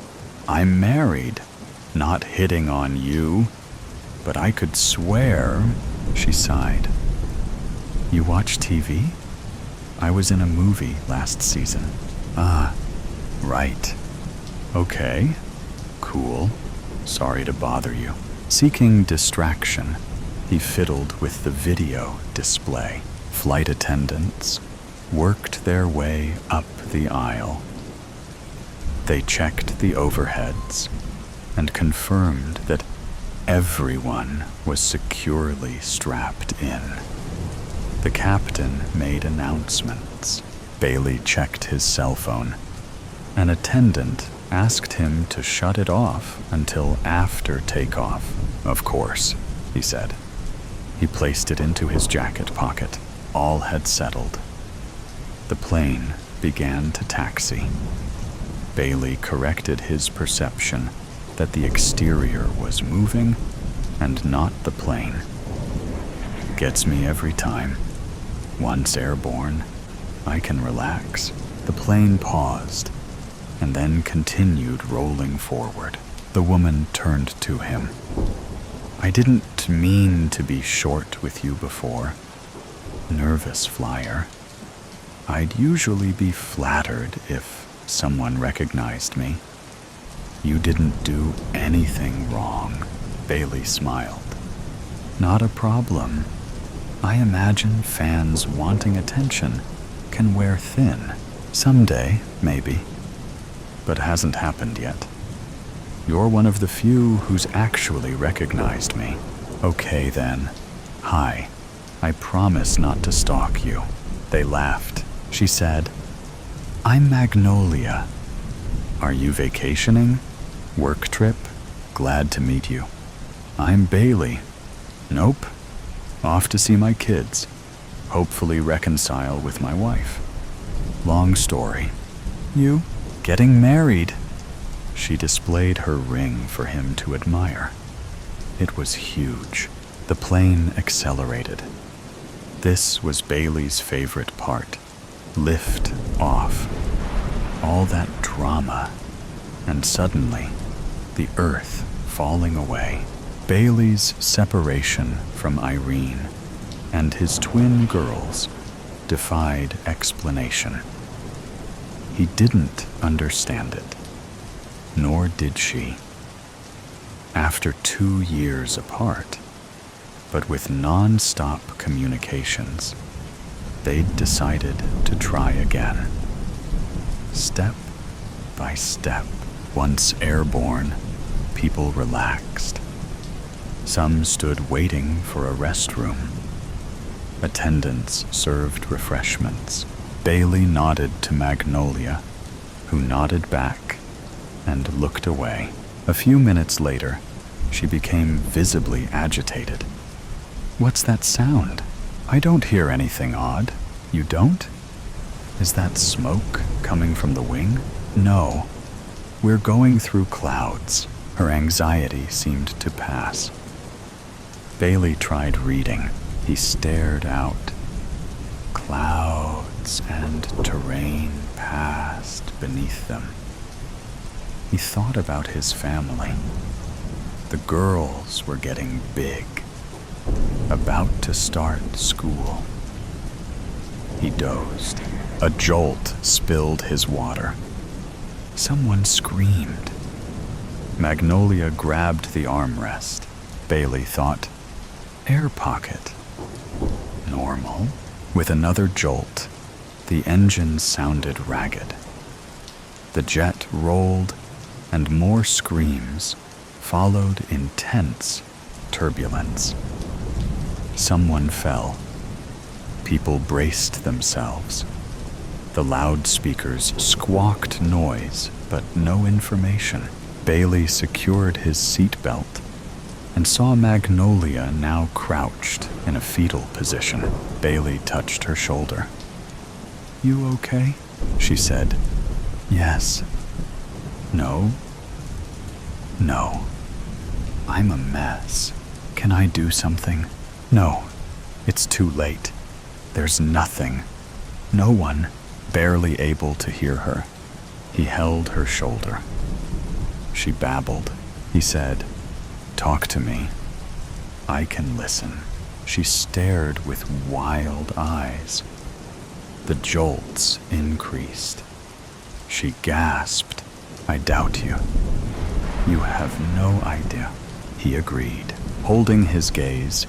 I'm married, not hitting on you. But I could swear, she sighed. You watch TV? I was in a movie last season. Ah, right. Okay, cool. Sorry to bother you. Seeking distraction, he fiddled with the video display. Flight attendants worked their way up the aisle. They checked the overheads and confirmed that everyone was securely strapped in. The captain made announcements. Bailey checked his cell phone. An attendant asked him to shut it off until after takeoff. Of course, he said. He placed it into his jacket pocket. All had settled. The plane began to taxi. Bailey corrected his perception that the exterior was moving and not the plane. Gets me every time. Once airborne, I can relax. The plane paused and then continued rolling forward. The woman turned to him. I didn't mean to be short with you before. Nervous flyer. I'd usually be flattered if someone recognized me. You didn't do anything wrong, Bailey smiled. Not a problem. I imagine fans wanting attention can wear thin. Someday, maybe. But hasn't happened yet. You're one of the few who's actually recognized me. Okay then. Hi. I promise not to stalk you. They laughed. She said, I'm Magnolia. Are you vacationing? Work trip? Glad to meet you. I'm Bailey. Nope. Off to see my kids. Hopefully reconcile with my wife. Long story. You? Getting married. She displayed her ring for him to admire. It was huge. The plane accelerated. This was Bailey's favorite part. Lift off. All that drama. And suddenly, the earth falling away. Bailey's separation from Irene and his twin girls defied explanation. He didn't understand it, nor did she. After 2 years apart, but with non-stop communications, they'd decided to try again. Step by step, once airborne, people relaxed. Some stood waiting for a restroom. Attendants served refreshments. Bailey nodded to Magnolia, who nodded back and looked away. A few minutes later, she became visibly agitated. What's that sound? I don't hear anything odd. You don't? Is that smoke coming from the wing? No. We're going through clouds. Her anxiety seemed to pass. Bailey tried reading. He stared out. Clouds and terrain passed beneath them. He thought about his family. The girls were getting big, about to start school. He dozed. A jolt spilled his water. Someone screamed. Magnolia grabbed the armrest. Bailey thought, air pocket. Normal. With another jolt, The engine sounded ragged. The jet rolled, and more screams followed intense turbulence. Someone fell. People braced themselves. The loudspeakers squawked noise, but no information. Bailey secured his seatbelt and saw Magnolia now crouched in a fetal position. Bailey touched her shoulder. "You okay?" she said. "Yes." "No." "No. I'm a mess. Can I do something?" "No. It's too late. There's nothing. No one." Barely able to hear her, he held her shoulder. She babbled. He said, "Talk to me. I can listen." She stared with wild eyes. The jolts increased. She gasped, "I doubt you." "You have no idea," he agreed. Holding his gaze,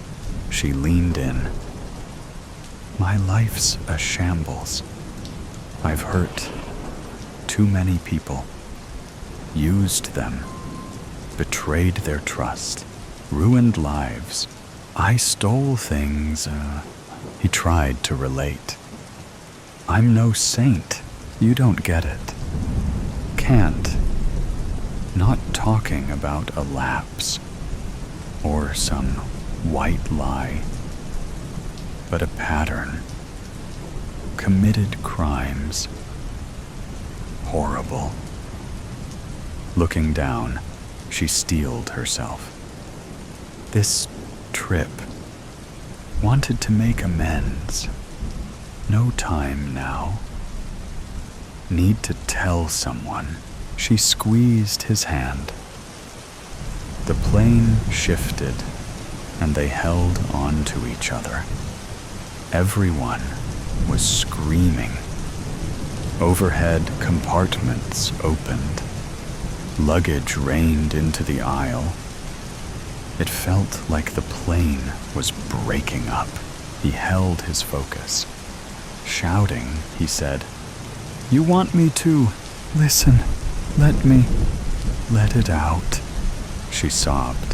she leaned in. "My life's a shambles. I've hurt too many people, used them, betrayed their trust, ruined lives. I stole things." He tried to relate. "I'm no saint. You don't get it. Can't. Not talking about a lapse or some white lie, but a pattern. Committed crimes. Horrible." Looking down, she steeled herself. "This trip. Wanted to make amends. No time now. Need to tell someone." She squeezed his hand. The plane shifted, and they held on to each other. Everyone was screaming. Overhead compartments opened. Luggage rained into the aisle. It felt like the plane was breaking up. He held his focus. Shouting, he said, "You want me to? Listen, let me. Let it out." She sobbed.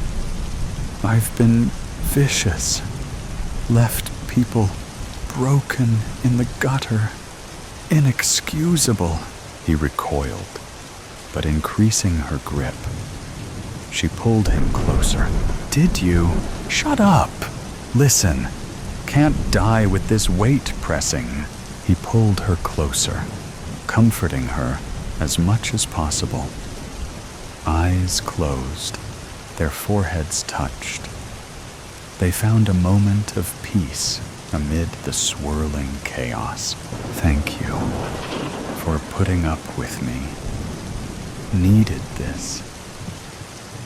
"I've been vicious. Left people broken in the gutter. Inexcusable." He recoiled, but increasing her grip. She pulled him closer. "Did you? Shut up. Listen. Can't die with this weight pressing." He pulled her closer, comforting her as much as possible. Eyes closed, their foreheads touched. They found a moment of peace amid the swirling chaos. "Thank you for putting up with me. Needed this.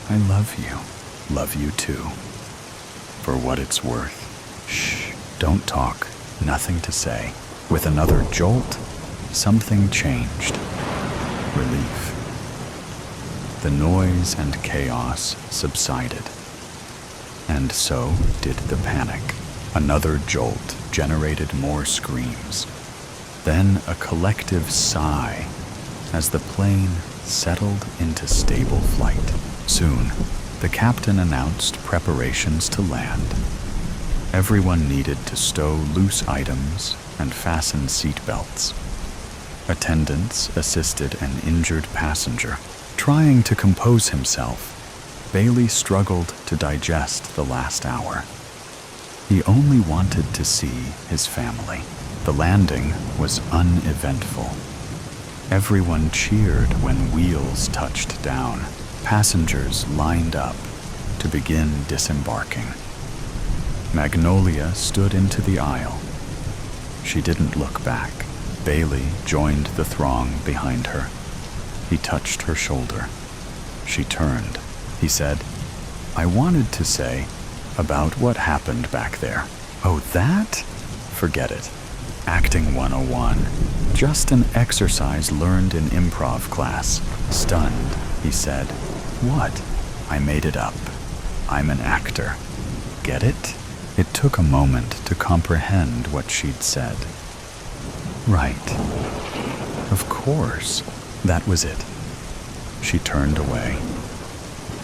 I love you. Love you too. For what it's worth." "Shh, don't talk. Nothing to say." With another jolt, something changed. Relief. The noise and chaos subsided. And so did the panic. Another jolt generated more screams. Then a collective sigh as the plane settled into stable flight. Soon, the captain announced preparations to land. Everyone needed to stow loose items and fasten seatbelts. Attendants assisted an injured passenger. Trying to compose himself, Bailey struggled to digest the last hour. He only wanted to see his family. The landing was uneventful. Everyone cheered when wheels touched down. Passengers lined up to begin disembarking. Magnolia stood into the aisle. She didn't look back. Bailey joined the throng behind her. He touched her shoulder. She turned. He said, "I wanted to say about what happened back there." "Oh, that? Forget it. Acting 101. Just an exercise learned in improv class." Stunned, he said, "What?" "I made it up. I'm an actor. Get it?" It took a moment to comprehend what she'd said. Right. Of course. That was it. She turned away.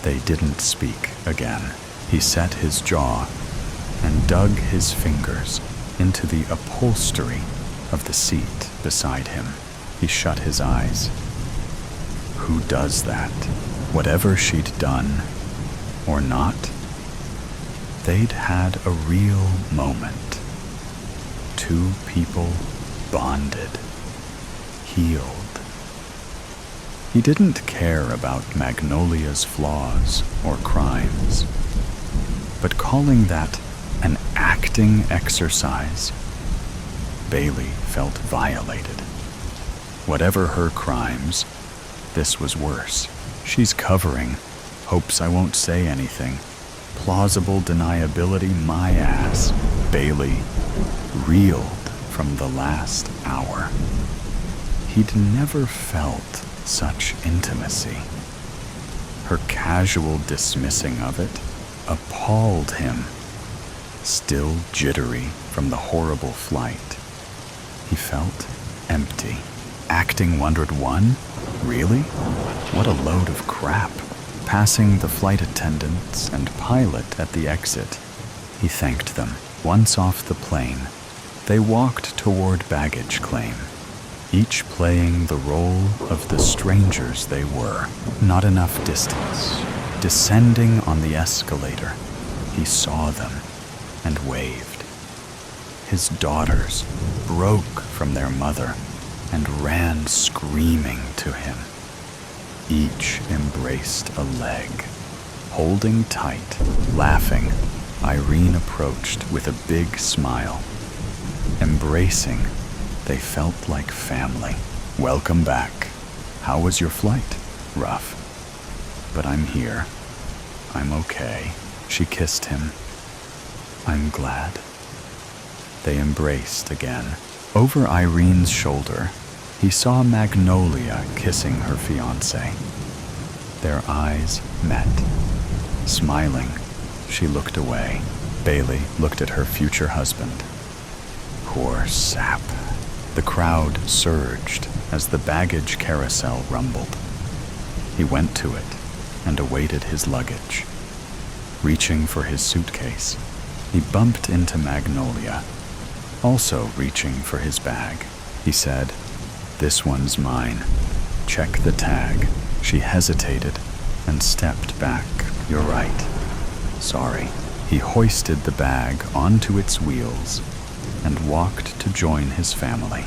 They didn't speak again. He set his jaw and dug his fingers into the upholstery of the seat beside him. He shut his eyes. Who does that? Whatever she'd done, or not, they'd had a real moment. Two people bonded, healed. He didn't care about Magnolia's flaws or crimes, but calling that an acting exercise, Bailey felt violated. Whatever her crimes, this was worse. She's covering, hopes I won't say anything. Plausible deniability, my ass. Bailey reeled from the last hour. He'd never felt such intimacy. Her casual dismissing of it appalled him. Still jittery from the horrible flight, he felt empty. Acting 101? Really? What a load of crap. Passing the flight attendants and pilot at the exit, he thanked them. Once off the plane, they walked toward baggage claim, each playing the role of the strangers they were. Not enough distance. Descending on the escalator, he saw them and waved. His daughters broke from their mother and ran screaming to him. Each embraced a leg. Holding tight, laughing, Irene approached with a big smile. Embracing, they felt like family. Welcome back. How was your flight? Rough. But I'm here. I'm okay. She kissed him. I'm glad. They embraced again. Over Irene's shoulder, he saw Magnolia kissing her fiancé. Their eyes met. Smiling, she looked away. Bailey looked at her future husband. Poor sap. The crowd surged as the baggage carousel rumbled. He went to it and awaited his luggage. Reaching for his suitcase, he bumped into Magnolia, also reaching for his bag. He said, "This one's mine. Check the tag." She hesitated and stepped back. "You're right. Sorry." He hoisted the bag onto its wheels and walked to join his family.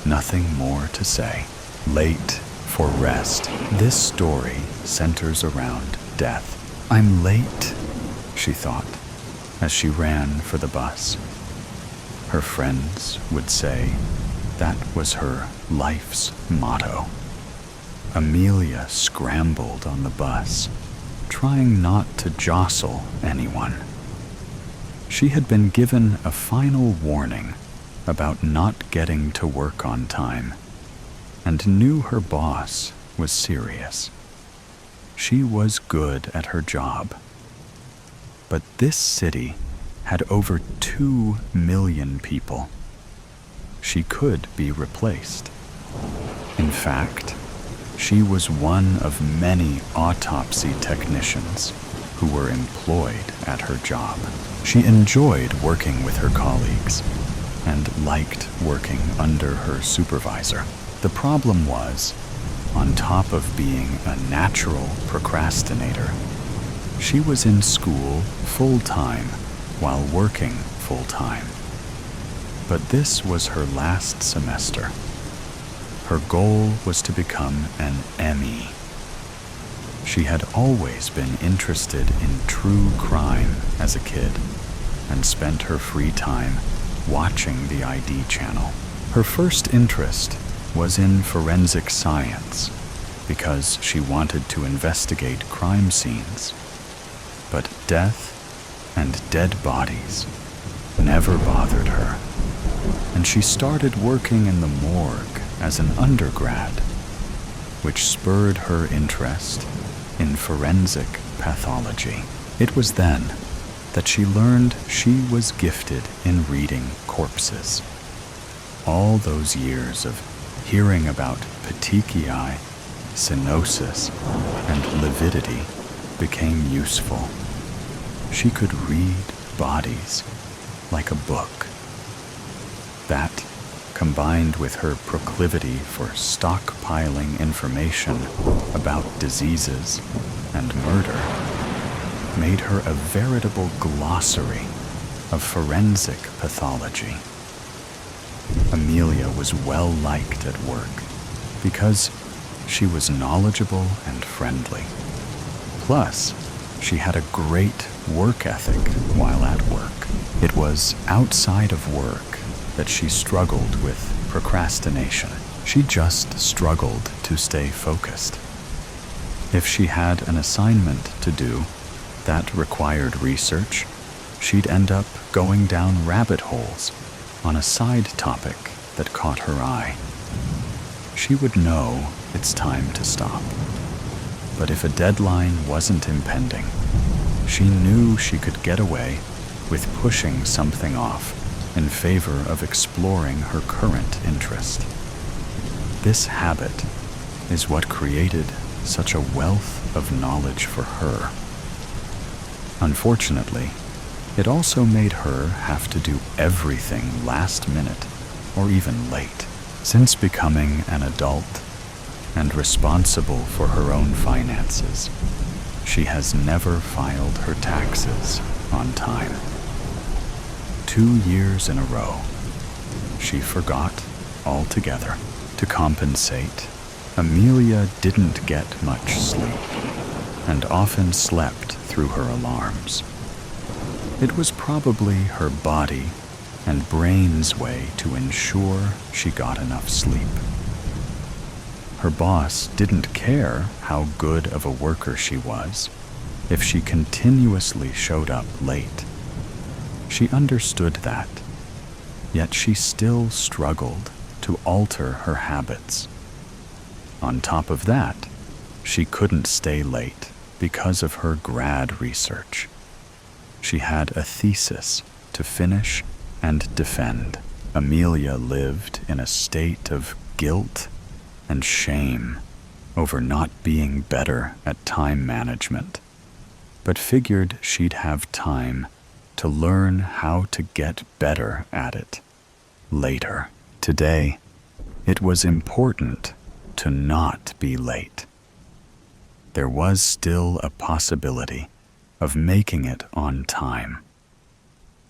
Nothing more to say. Late for rest. This story centers around death. I'm late, she thought, as she ran for the bus. Her friends would say that was her life's motto. Amelia scrambled on the bus, trying not to jostle anyone. She had been given a final warning about not getting to work on time, and knew her boss was serious. She was good at her job. But this city had over 2 million people. She could be replaced. In fact, she was one of many autopsy technicians who were employed at her job. She enjoyed working with her colleagues and liked working under her supervisor. The problem was, on top of being a natural procrastinator, she was in school full-time while working full-time. But this was her last semester. Her goal was to become an ME. She had always been interested in true crime as a kid and spent her free time watching the ID channel. Her first interest was in forensic science because she wanted to investigate crime scenes. But death and dead bodies never bothered her, and she started working in the morgue as an undergrad, which spurred her interest in forensic pathology. It was then that she learned she was gifted in reading corpses. All those years of hearing about petechiae, cyanosis, and lividity became useful. She could read bodies like a book. That, combined with her proclivity for stockpiling information about diseases and murder, made her a veritable glossary of forensic pathology. Amelia was well liked at work because she was knowledgeable and friendly. Plus, she had a great work ethic while at work. It was outside of work that she struggled with procrastination. She just struggled to stay focused. If she had an assignment to do that required research, she'd end up going down rabbit holes on a side topic that caught her eye. She would know it's time to stop. But if a deadline wasn't impending, she knew she could get away with pushing something off in favor of exploring her current interest. This habit is what created such a wealth of knowledge for her. Unfortunately, it also made her have to do everything last minute or even late. Since becoming an adult and responsible for her own finances, she has never filed her taxes on time. 2 years in a row, she forgot altogether. To compensate, Amelia didn't get much sleep and often slept through her alarms. It was probably her body and brain's way to ensure she got enough sleep. Her boss didn't care how good of a worker she was if she continuously showed up late. She understood that, yet she still struggled to alter her habits. On top of that, she couldn't stay late because of her grad research. She had a thesis to finish and defend. Amelia lived in a state of guilt and shame over not being better at time management, but figured she'd have time to learn how to get better at it later. Today, it was important to not be late. There was still a possibility of making it on time.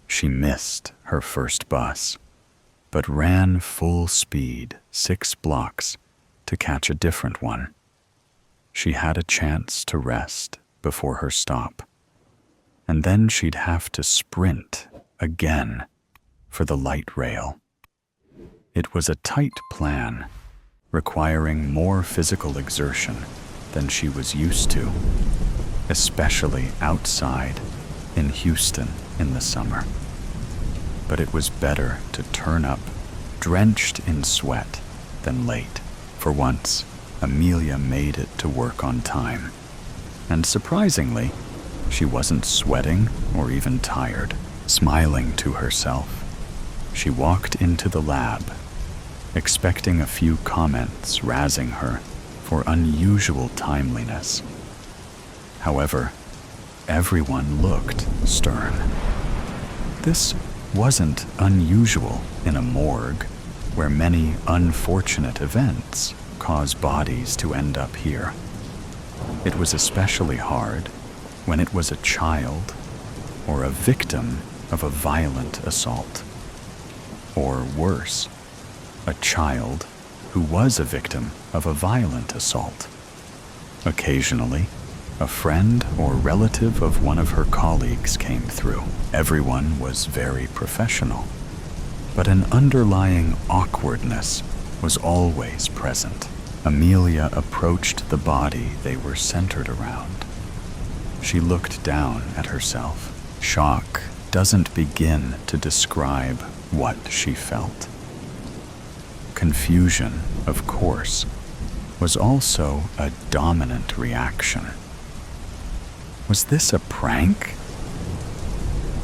She missed her first bus, but ran full speed 6 blocks to catch a different one. She had a chance to rest before her stop, and then she'd have to sprint again for the light rail. It was a tight plan, requiring more physical exertion than she was used to, especially outside in Houston in the summer. But it was better to turn up drenched in sweat than late. For once, Amelia made it to work on time. And surprisingly, she wasn't sweating or even tired. Smiling to herself, she walked into the lab, expecting a few comments razzing her for unusual timeliness. However, everyone looked stern. This wasn't unusual in a morgue where many unfortunate events cause bodies to end up here. It was especially hard when it was a child or a victim of a violent assault. Or worse, a child who was a victim of a violent assault. Occasionally, a friend or relative of one of her colleagues came through. Everyone was very professional, but an underlying awkwardness was always present. Amelia approached the body they were centered around. She looked down at herself. Shock doesn't begin to describe what she felt. Confusion, of course, was also a dominant reaction. Was this a prank?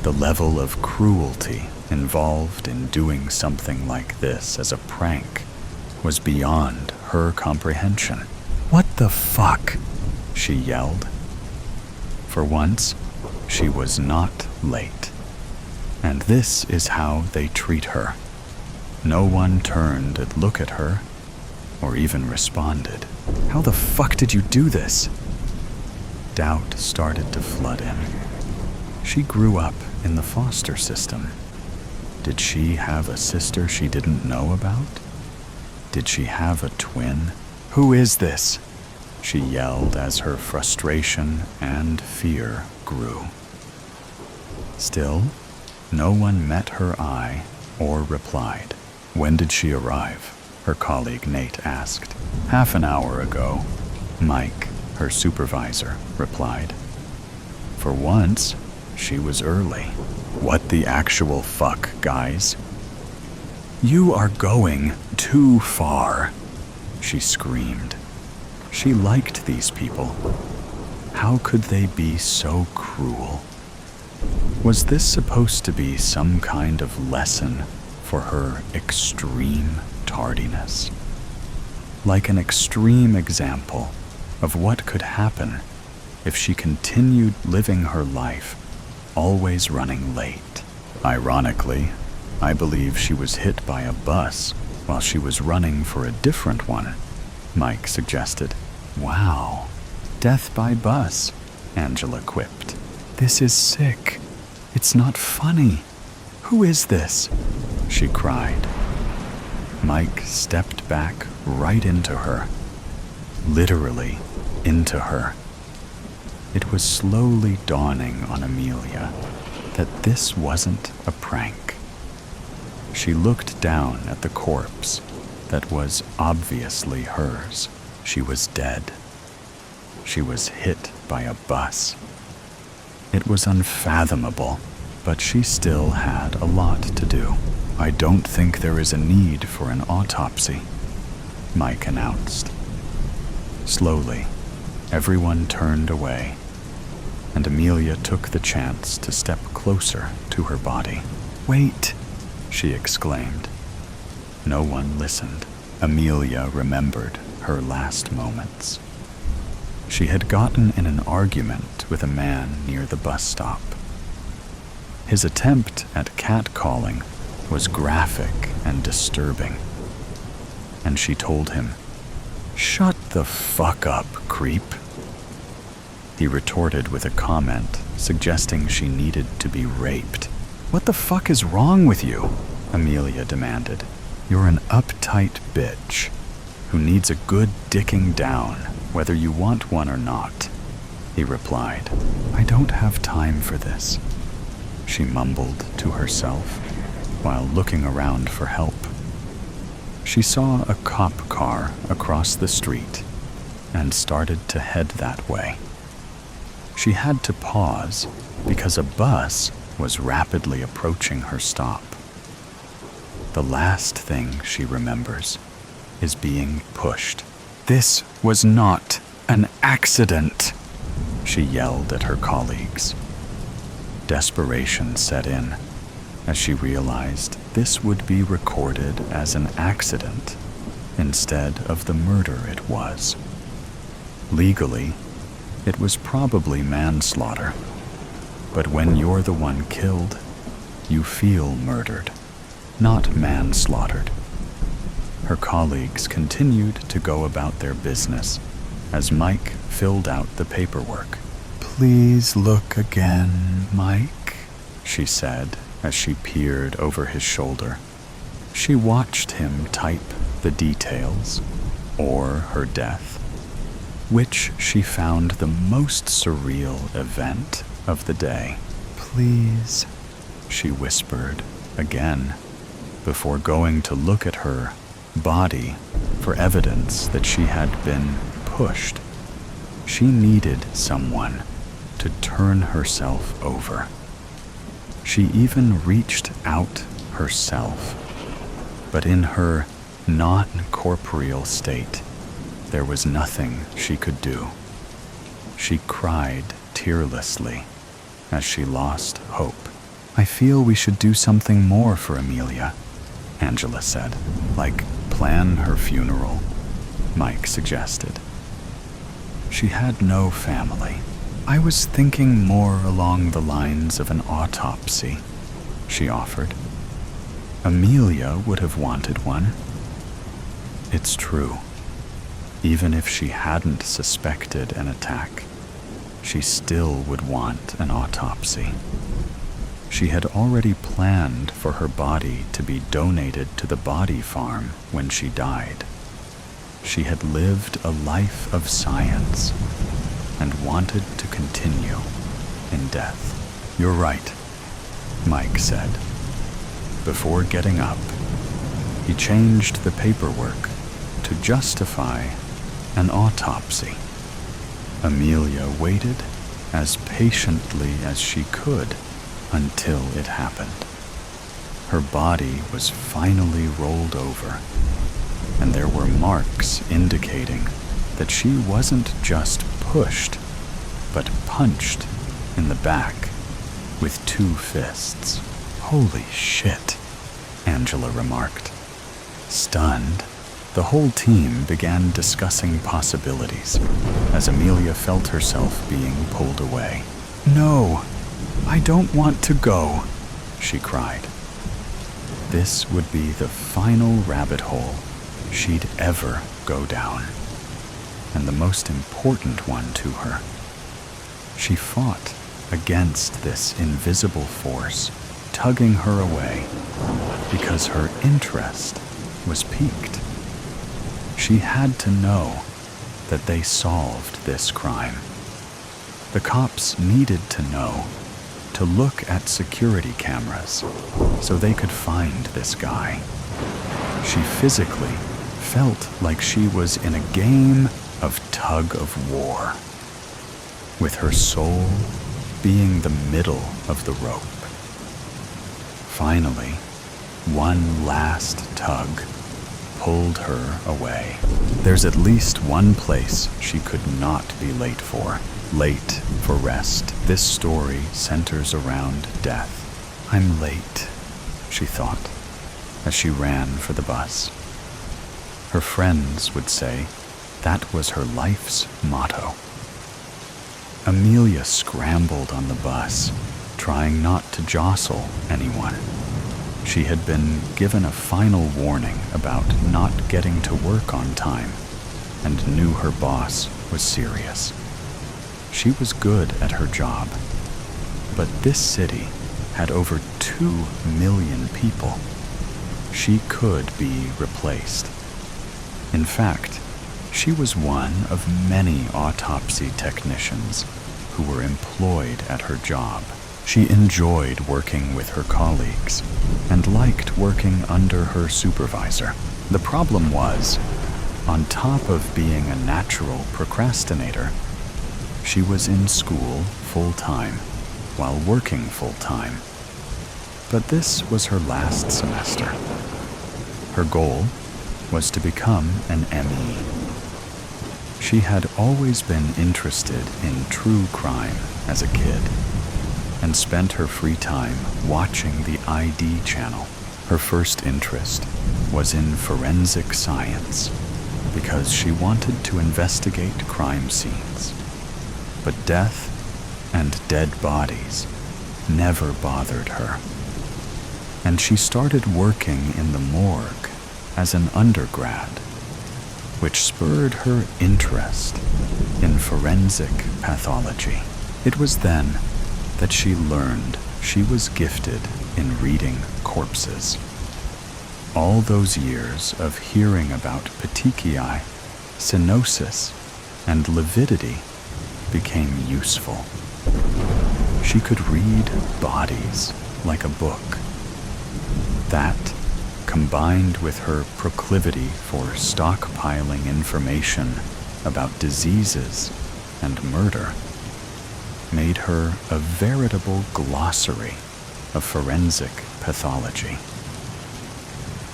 The level of cruelty involved in doing something like this as a prank was beyond her comprehension. "What the fuck?" she yelled. For once, she was not late. And this is how they treat her. No one turned to look at her or even responded. "How the fuck did you do this?" Doubt started to flood in. She grew up in the foster system. Did she have a sister she didn't know about? Did she have a twin? "Who is this?" she yelled as her frustration and fear grew. Still, no one met her eye or replied. "When did she arrive?" her colleague Nate asked. "Half an hour ago," Mike, her supervisor, replied. For once, she was early. What the actual fuck, guys? "You are going too far," she screamed. She liked these people. How could they be so cruel? Was this supposed to be some kind of lesson for her extreme tardiness? Like an extreme example of what could happen if she continued living her life always running late. Ironically, I believe she was hit by a bus while she was running for a different one, Mike suggested. "Wow, death by bus," Angela quipped. "This is sick. It's not funny. Who is this?" she cried. Mike stepped back right into her, literally into her. It was slowly dawning on Amelia that this wasn't a prank. She looked down at the corpse that was obviously hers. She was dead. She was hit by a bus. It was unfathomable, but she still had a lot to do. "I don't think there is a need for an autopsy," Mike announced. Slowly, everyone turned away, and Amelia took the chance to step closer to her body. "Wait," she exclaimed. No one listened. Amelia remembered her last moments. She had gotten in an argument with a man near the bus stop. His attempt at catcalling was graphic and disturbing, and she told him, "Shut the fuck up, creep." He retorted with a comment suggesting she needed to be raped. "What the fuck is wrong with you?" Amelia demanded. "You're an uptight bitch who needs a good dicking down, whether you want one or not," he replied. "I don't have time for this," she mumbled to herself while looking around for help. She saw a cop car across the street and started to head that way. She had to pause because a bus was rapidly approaching her stop. The last thing she remembers is being pushed. "This was not an accident," she yelled at her colleagues. Desperation set in as she realized this would be recorded as an accident instead of the murder it was. Legally, it was probably manslaughter, but when you're the one killed, you feel murdered, not manslaughtered. Her colleagues continued to go about their business as Mike filled out the paperwork. "Please look again, Mike," she said as she peered over his shoulder. She watched him type the details, or her death, which she found the most surreal event of the day. "Please," she whispered again, before going to look at her body for evidence that she had been pushed. She needed someone to turn herself over. She even reached out herself, but in her non-corporeal state, there was nothing she could do. She cried tearlessly as she lost hope. I feel we should do something more for Amelia, Angela said. Like plan her funeral, Mike suggested. She had no family. I was thinking more along the lines of an autopsy, she offered. Amelia would have wanted one. It's true. Even if she hadn't suspected an attack, she still would want an autopsy. She had already planned for her body to be donated to the body farm when she died. She had lived a life of science and wanted to continue in death. You're right, Mike said. Before getting up, he changed the paperwork to justify an autopsy. Amelia waited as patiently as she could until it happened. Her body was finally rolled over, and there were marks indicating that she wasn't just pushed, but punched in the back with 2 fists. Holy shit, Angela remarked. Stunned, the whole team began discussing possibilities as Amelia felt herself being pulled away. No, I don't want to go, she cried. This would be the final rabbit hole she'd ever go down, and the most important one to her. She fought against this invisible force tugging her away because her interest was piqued. She had to know that they solved this crime. The cops needed to know to look at security cameras so they could find this guy. She physically felt like she was in a game of tug of war, with her soul being the middle of the rope. Finally, one last tug pulled her away. There's at least one place she could not be late for. Late for rest. This story centers around death. I'm late, she thought, as she ran for the bus. Her friends would say that was her life's motto. Amelia scrambled on the bus, trying not to jostle anyone. She had been given a final warning about not getting to work on time and knew her boss was serious. She was good at her job, but this city had over 2 million people. She could be replaced. In fact, she was one of many autopsy technicians who were employed at her job. She enjoyed working with her colleagues and liked working under her supervisor. The problem was, on top of being a natural procrastinator, she was in school full-time while working full-time. But this was her last semester. Her goal was to become an ME. She had always been interested in true crime as a kid and spent her free time watching the ID channel. Her first interest was in forensic science because she wanted to investigate crime scenes. But death and dead bodies never bothered her. And she started working in the morgue as an undergrad, which spurred her interest in forensic pathology. It was then that she learned she was gifted in reading corpses. All those years of hearing about petechiae, cyanosis, and lividity became useful. She could read bodies like a book. That, combined with her proclivity for stockpiling information about diseases and murder, made her a veritable glossary of forensic pathology.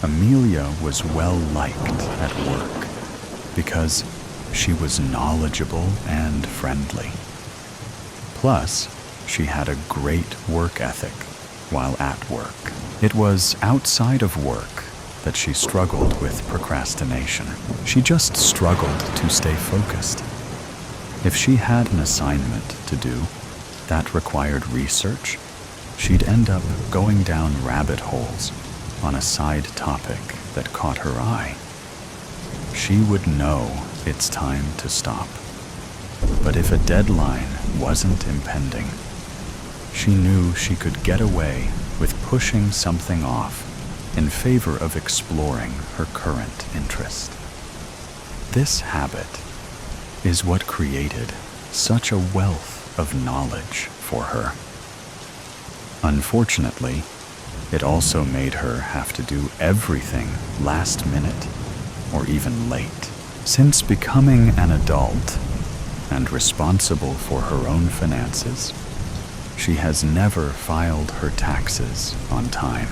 Amelia was well liked at work because she was knowledgeable and friendly. Plus, she had a great work ethic while at work. It was outside of work that she struggled with procrastination. She just struggled to stay focused. If she had an assignment to do that required research, she'd end up going down rabbit holes on a side topic that caught her eye. She would know it's time to stop. But if a deadline wasn't impending, she knew she could get away with pushing something off in favor of exploring her current interest. This habit is what created such a wealth of knowledge for her. Unfortunately, it also made her have to do everything last minute or even late. Since becoming an adult and responsible for her own finances, she has never filed her taxes on time.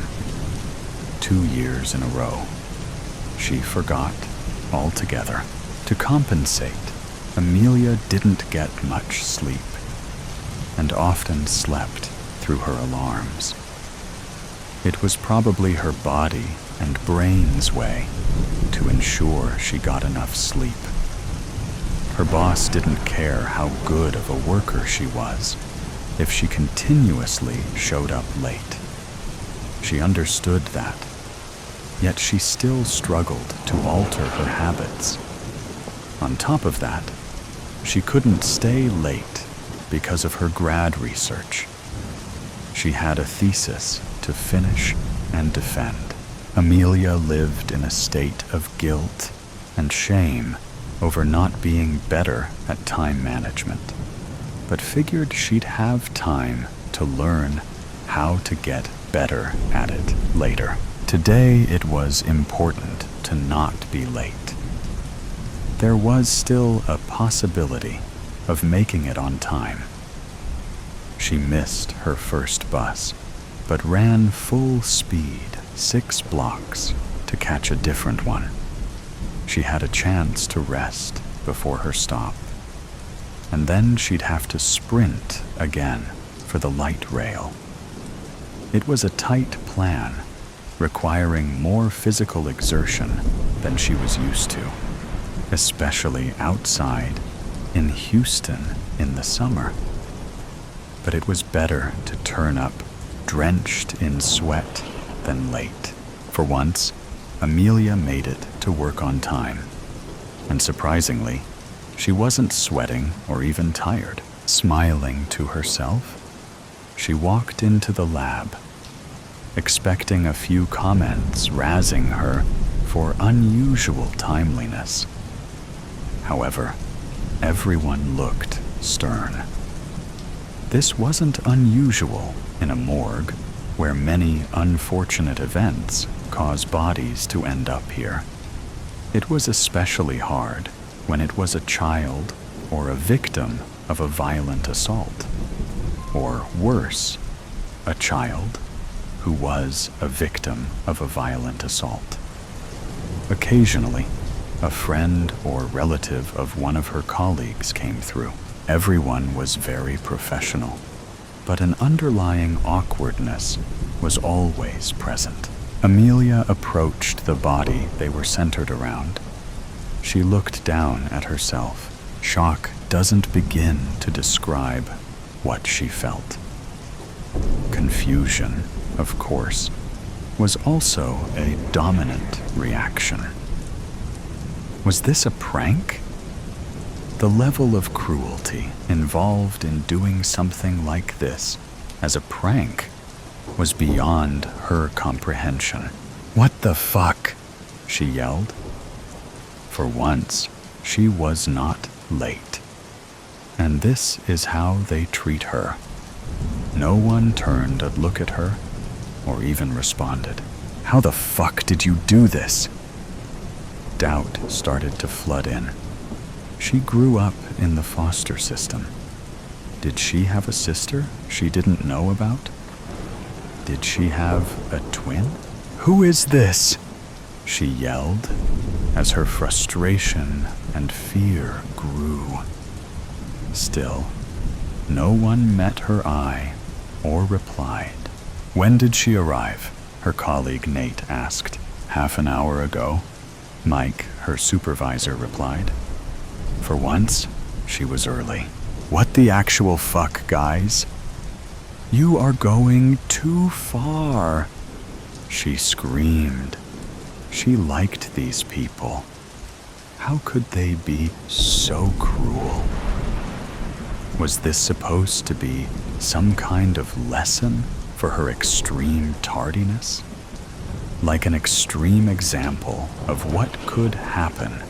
2 years in a row, she forgot altogether. To compensate, Amelia didn't get much sleep and often slept through her alarms. It was probably her body and brain's way to ensure she got enough sleep. Her boss didn't care how good of a worker she was if she continuously showed up late. She understood that, yet she still struggled to alter her habits. On top of that, she couldn't stay late because of her grad research. She had a thesis to finish and defend. Amelia lived in a state of guilt and shame over not being better at time management, but figured she'd have time to learn how to get better at it later. Today, it was important to not be late. There was still a possibility of making it on time. She missed her first bus, but ran full speed 6 blocks to catch a different one. She had a chance to rest before her stop, and then she'd have to sprint again for the light rail. It was a tight plan, requiring more physical exertion than she was used to, especially outside in Houston in the summer. But it was better to turn up drenched in sweat than late. For once, Amelia made it to work on time, and surprisingly, she wasn't sweating or even tired. Smiling to herself, she walked into the lab, expecting a few comments razzing her for unusual timeliness. However, everyone looked stern. This wasn't unusual in a morgue where many unfortunate events cause bodies to end up here. It was especially hard when it was a child or a victim of a violent assault, or worse, a child who was a victim of a violent assault. Occasionally, a friend or relative of one of her colleagues came through. Everyone was very professional, but an underlying awkwardness was always present. Amelia approached the body they were centered around. She looked down at herself. Shock doesn't begin to describe what she felt. Confusion, of course, was also a dominant reaction. Was this a prank? The level of cruelty involved in doing something like this as a prank was beyond her comprehension. "What the fuck?" she yelled. For once, she was not late. And this is how they treat her. No one turned to look at her or even responded. "How the fuck did you do this?" Doubt started to flood in. She grew up in the foster system. Did she have a sister she didn't know about? Did she have a twin? "Who is this?" she yelled as her frustration and fear grew. Still, no one met her eye or replied. When did she arrive? Her colleague Nate asked. Half an hour ago, Mike, her supervisor, replied. For once, she was early. What the actual fuck, guys? You are going too far, she screamed. She liked these people. How could they be so cruel? Was this supposed to be some kind of lesson for her extreme tardiness? Like an extreme example of what could happen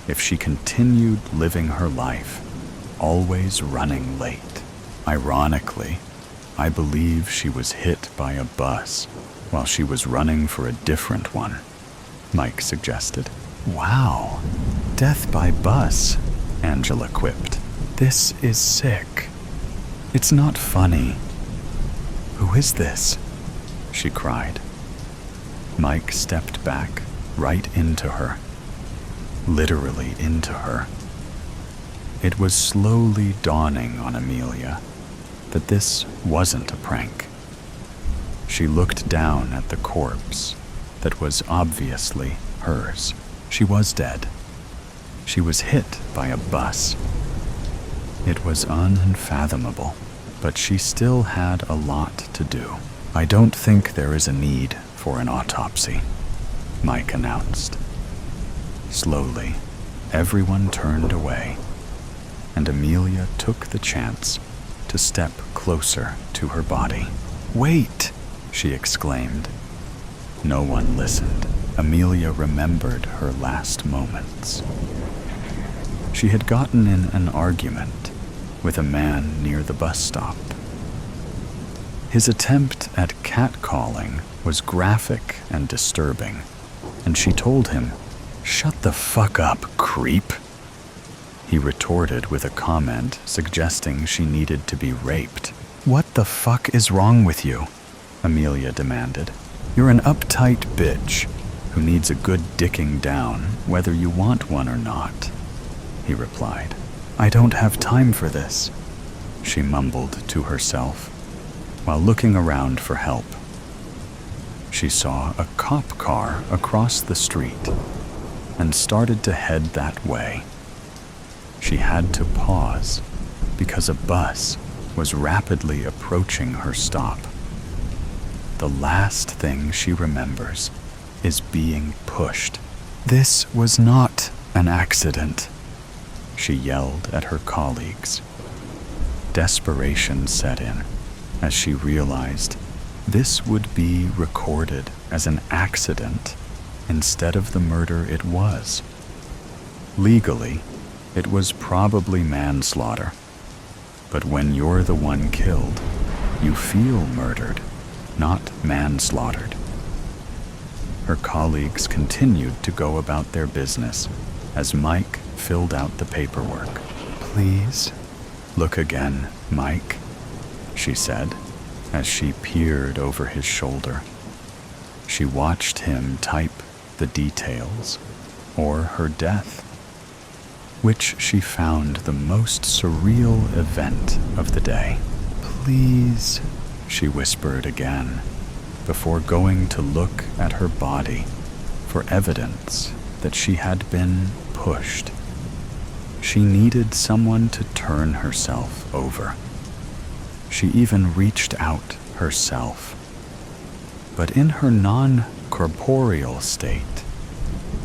if she continued living her life, always running late. Ironically, I believe she was hit by a bus while she was running for a different one, Mike suggested. Wow, death by bus, Angela quipped. This is sick. It's not funny. Who is this? She cried. Mike stepped back, right into her. Literally into her. It was slowly dawning on Amelia that this wasn't a prank. She looked down at the corpse that was obviously hers. She was dead. She was hit by a bus. It was unfathomable, but she still had a lot to do. I don't think there is a need for an autopsy, Mike announced. Slowly, everyone turned away, and Amelia took the chance to step closer to her body. Wait, she exclaimed. No one listened. Amelia remembered her last moments. She had gotten in an argument with a man near the bus stop. His attempt at catcalling was graphic and disturbing, and she told him, "Shut the fuck up, creep." He retorted with a comment suggesting she needed to be raped. What the fuck is wrong with you? Amelia demanded. You're an uptight bitch who needs a good dicking down whether you want one or not, he replied. I don't have time for this, she mumbled to herself while looking around for help. She saw a cop car across the street and started to head that way. She had to pause because a bus was rapidly approaching her stop. The last thing she remembers is being pushed. This was not an accident, she yelled at her colleagues. Desperation set in as she realized this would be recorded as an accident instead of the murder it was. Legally, it was probably manslaughter, but when you're the one killed, you feel murdered, not manslaughtered. Her colleagues continued to go about their business as Mike filled out the paperwork. Please, look again, Mike, she said as she peered over his shoulder. She watched him type the details, or her death, which she found the most surreal event of the day. Please, she whispered again, before going to look at her body for evidence that she had been pushed. She needed someone to turn herself over. She even reached out herself. But in her non-corporeal state,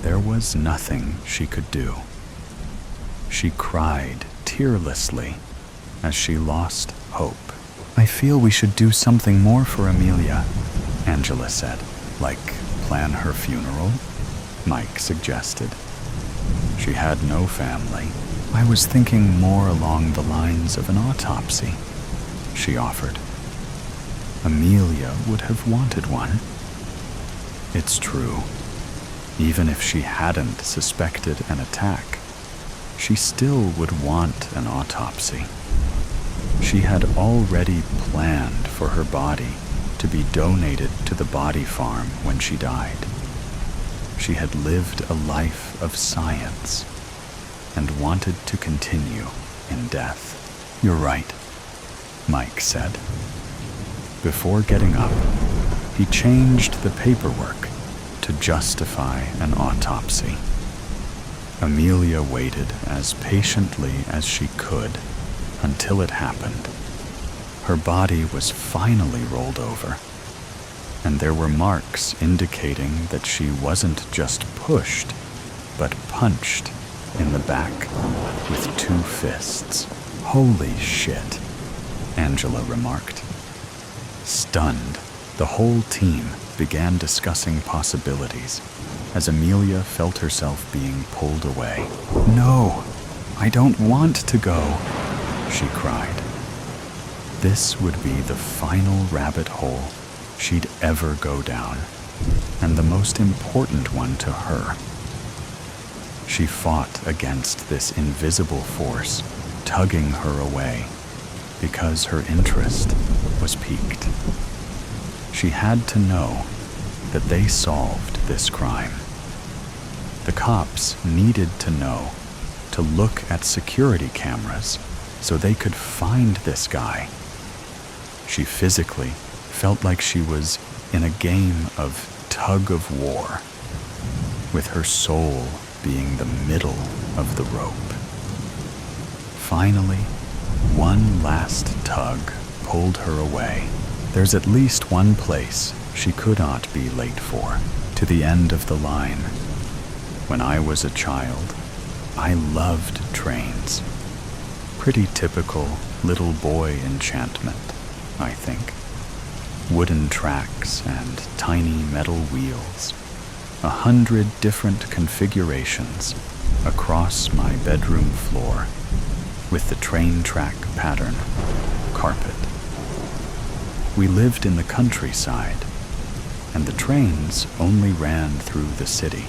there was nothing she could do. She cried tearlessly as she lost hope. I feel we should do something more for Amelia, Angela said. Like plan her funeral? Mike suggested. She had no family. I was thinking more along the lines of an autopsy, she offered. Amelia would have wanted one. It's true. Even if she hadn't suspected an attack, she still would want an autopsy. She had already planned for her body to be donated to the body farm when she died. She had lived a life of science and wanted to continue in death. You're right, Mike said. Before getting up, he changed the paperwork to justify an autopsy. Amelia waited as patiently as she could until it happened. Her body was finally rolled over, and there were marks indicating that she wasn't just pushed, but punched in the back with 2 fists. "Holy shit," Angela remarked. Stunned, the whole team began discussing possibilities as Amelia felt herself being pulled away. "No, I don't want to go," she cried. This would be the final rabbit hole she'd ever go down, and the most important one to her. She fought against this invisible force tugging her away because her interest was piqued. She had to know that they solved this crime. The cops needed to know to look at security cameras so they could find this guy. She physically felt like she was in a game of tug of war, with her soul being the middle of the rope. Finally, one last tug pulled her away. There's at least one place she could not be late for, to the end of the line. When I was a child, I loved trains. Pretty typical little boy enchantment, I think. Wooden tracks and tiny metal wheels, 100 different configurations across my bedroom floor, with the train track pattern carpet. We lived in the countryside, and the trains only ran through the city,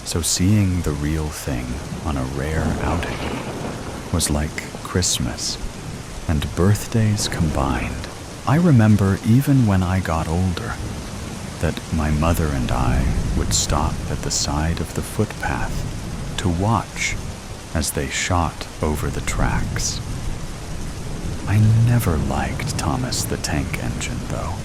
so seeing the real thing on a rare outing was like Christmas and birthdays combined. I remember even when I got older that my mother and I would stop at the side of the footpath to watch as they shot over the tracks. I never liked Thomas the Tank Engine, though.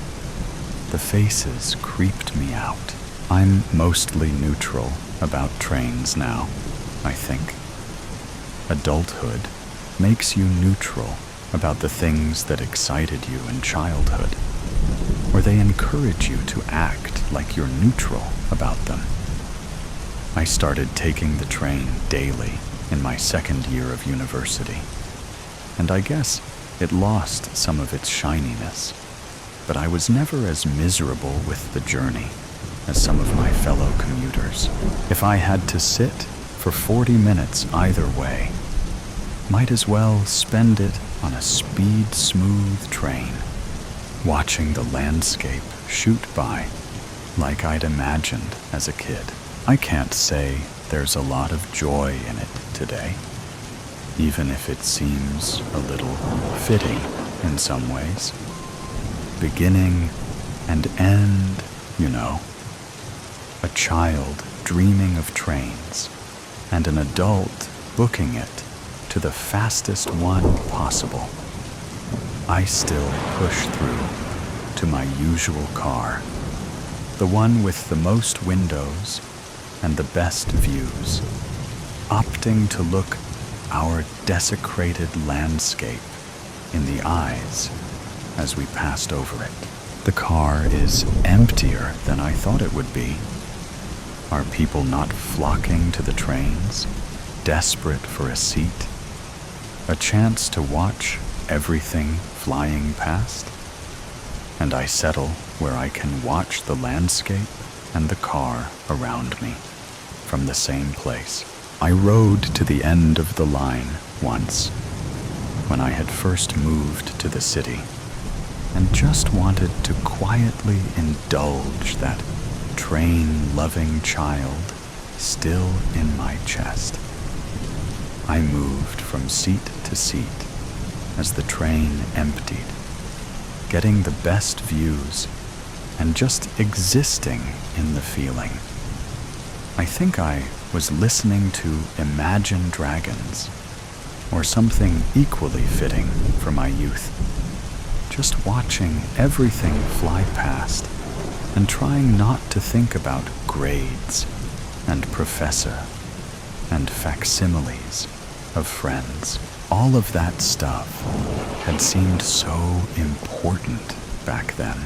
The faces creeped me out. I'm mostly neutral about trains now, I think. Adulthood makes you neutral about the things that excited you in childhood, or they encourage you to act like you're neutral about them. I started taking the train daily in my second year of university, and I guess it lost some of its shininess, but I was never as miserable with the journey as some of my fellow commuters. If I had to sit for 40 minutes either way, might as well spend it on a speed-smooth train, watching the landscape shoot by like I'd imagined as a kid. I can't say there's a lot of joy in it today, even if it seems a little fitting in some ways. Beginning and end, you know. A child dreaming of trains, and an adult booking it to the fastest one possible. I still push through to my usual car, the one with the most windows and the best views, opting to look our desecrated landscape in the eyes as we passed over it. The car is emptier than I thought it would be. Are people not flocking to the trains, desperate for a seat? A chance to watch everything flying past? And I settle where I can watch the landscape and the car around me from the same place. I rode to the end of the line once, when I had first moved to the city, and just wanted to quietly indulge that train-loving child still in my chest. I moved from seat to seat as the train emptied, getting the best views and just existing in the feeling. I think I was listening to Imagine Dragons, or something equally fitting for my youth. just watching everything fly past and trying not to think about grades and professor and facsimiles of friends. All of that stuff had seemed so important back then,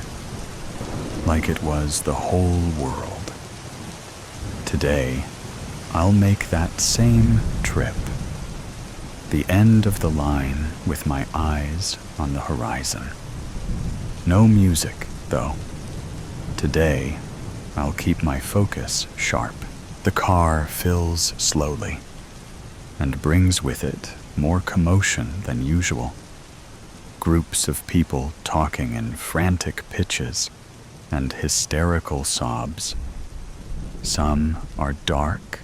like it was the whole world. Today, I'll make that same trip, the end of the line with my eyes on the horizon. No music, though. Today, I'll keep my focus sharp. The car fills slowly and brings with it more commotion than usual. Groups of people talking in frantic pitches and hysterical sobs. Some are dark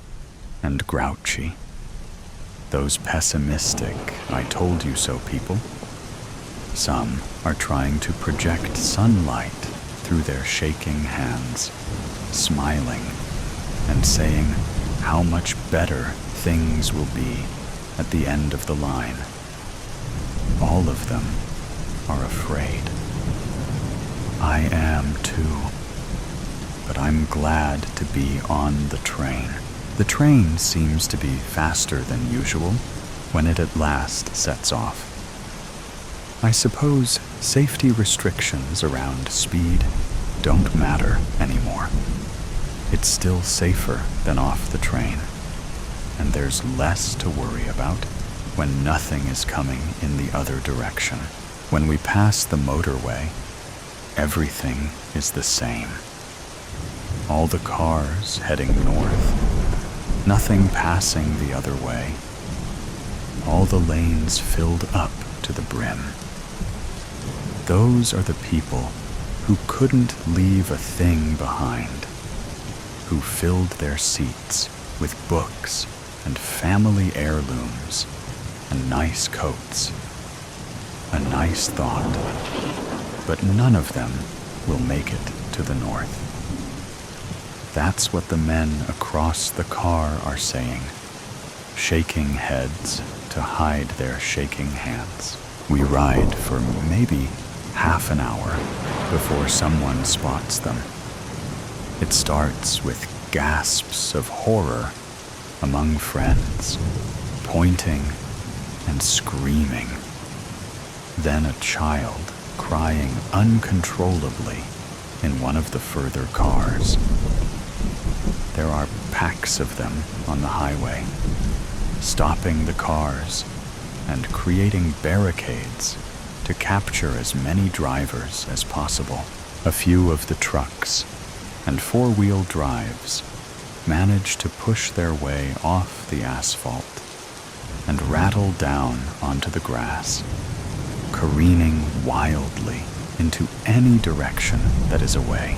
and grouchy. Those pessimistic, I told you so people. Some are trying to project sunlight through their shaking hands, smiling and saying how much better things will be at the end of the line. All of them are afraid. I am too, but I'm glad to be on the train. The train seems to be faster than usual when it at last sets off. I suppose safety restrictions around speed don't matter anymore. It's still safer than off the train, and there's less to worry about when nothing is coming in the other direction. When we pass the motorway, everything is the same. All the cars heading north, nothing passing the other way. All the lanes filled up to the brim. Those are the people who couldn't leave a thing behind, who filled their seats with books and family heirlooms and nice coats. A nice thought, but none of them will make it to the north. That's what the men across the car are saying, shaking heads to hide their shaking hands. We ride for maybe half an hour before someone spots them. It starts with gasps of horror among friends, pointing and screaming. Then a child crying uncontrollably in one of the further cars. There are packs of them on the highway, stopping the cars and creating barricades to capture as many drivers as possible. A few of the trucks and four-wheel drives manage to push their way off the asphalt and rattle down onto the grass, careening wildly into any direction that is away,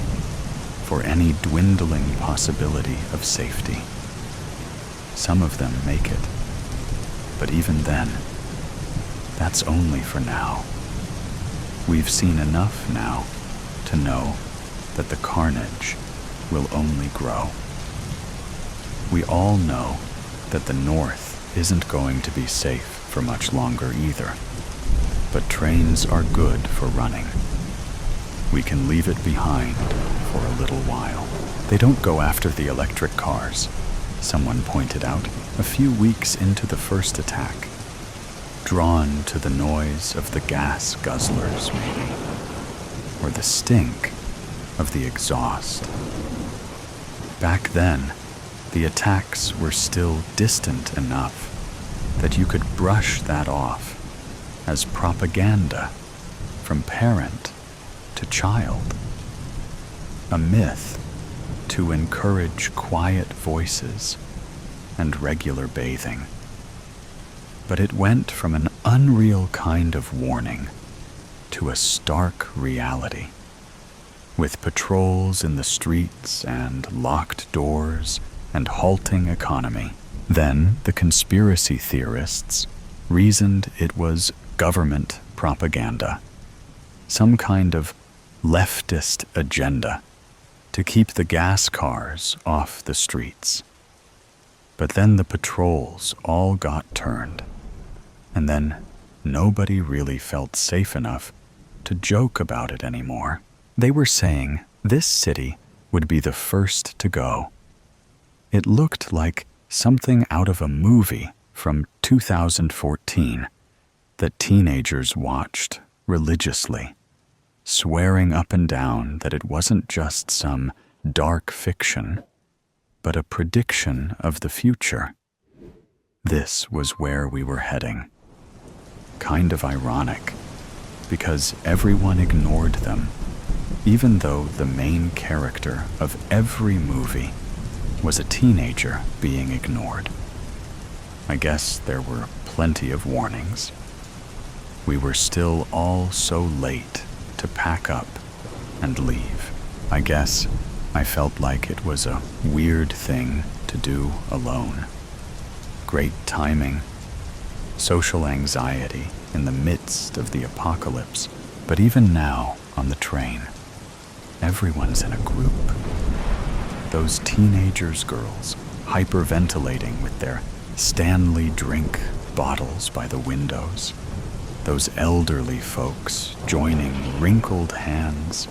for any dwindling possibility of safety. Some of them make it, but even then, that's only for now. We've seen enough now to know that the carnage will only grow. We all know that the North isn't going to be safe for much longer either, but trains are good for running. We can leave it behind for a little while. They don't go after the electric cars, someone pointed out a few weeks into the first attack, drawn to the noise of the gas guzzlers maybe, or the stink of the exhaust. Back then, the attacks were still distant enough that you could brush that off as propaganda from parent to child. A myth to encourage quiet voices and regular bathing. But it went from an unreal kind of warning to a stark reality, with patrols in the streets and locked doors and halting economy. Then the conspiracy theorists reasoned it was government propaganda, some kind of leftist agenda to keep the gas cars off the streets. But then the patrols all got turned, and then nobody really felt safe enough to joke about it anymore. They were saying this city would be the first to go. It looked like something out of a movie from 2014 that teenagers watched religiously, swearing up and down that it wasn't just some dark fiction, but a prediction of the future. This was where we were heading. Kind of ironic, because everyone ignored them, even though the main character of every movie was a teenager being ignored. I guess there were plenty of warnings. We were still all so late to pack up and leave. I guess I felt like it was a weird thing to do alone. Great timing, social anxiety in the midst of the apocalypse. But even now on the train, everyone's in a group. Those teenagers' girls hyperventilating with their Stanley drink bottles by the windows. Those elderly folks joining wrinkled hands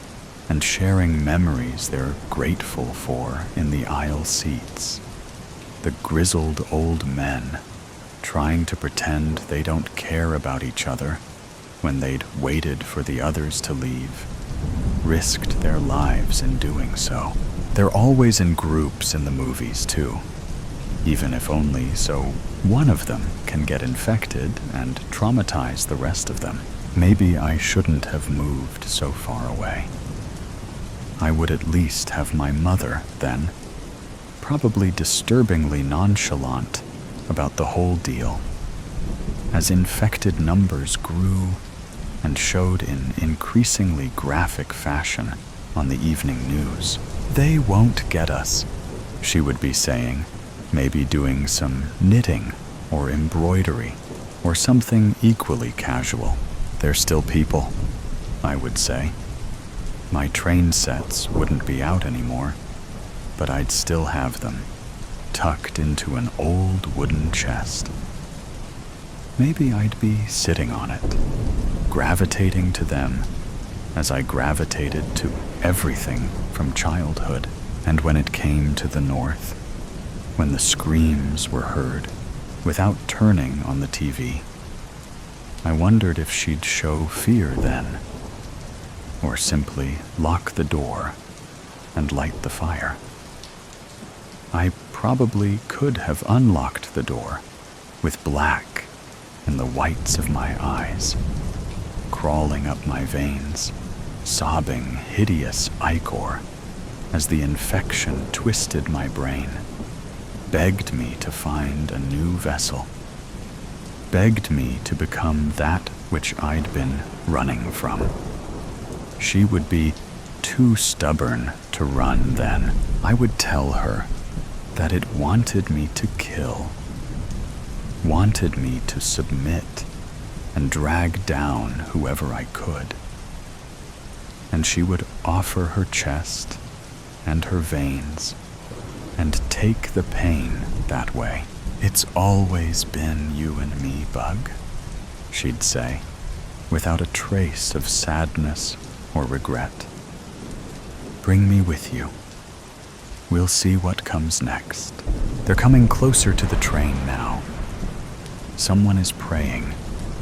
and sharing memories they're grateful for in the aisle seats. The grizzled old men trying to pretend they don't care about each other when they'd waited for the others to leave, risked their lives in doing so. They're always in groups in the movies too, even if only so one of them can get infected and traumatize the rest of them. Maybe I shouldn't have moved so far away. I would at least have my mother then, probably disturbingly nonchalant about the whole deal. As infected numbers grew and showed in increasingly graphic fashion on the evening news, "They won't get us," she would be saying, maybe doing some knitting or embroidery or something equally casual. "They're still people," I would say. My train sets wouldn't be out anymore, but I'd still have them, tucked into an old wooden chest. Maybe I'd be sitting on it, gravitating to them as I gravitated to everything from childhood. And when it came to the north, when the screams were heard without turning on the TV, I wondered if she'd show fear then, or simply lock the door and light the fire. I probably could have unlocked the door with black in the whites of my eyes, crawling up my veins, sobbing hideous ichor as the infection twisted my brain, begged me to find a new vessel, begged me to become that which I'd been running from. She would be too stubborn to run then. I would tell her that it wanted me to kill, wanted me to submit and drag down whoever I could. And she would offer her chest and her veins and take the pain that way. "It's always been you and me, Bug," she'd say, without a trace of sadness or regret. "Bring me with you. We'll see what comes next." They're coming closer to the train now. Someone is praying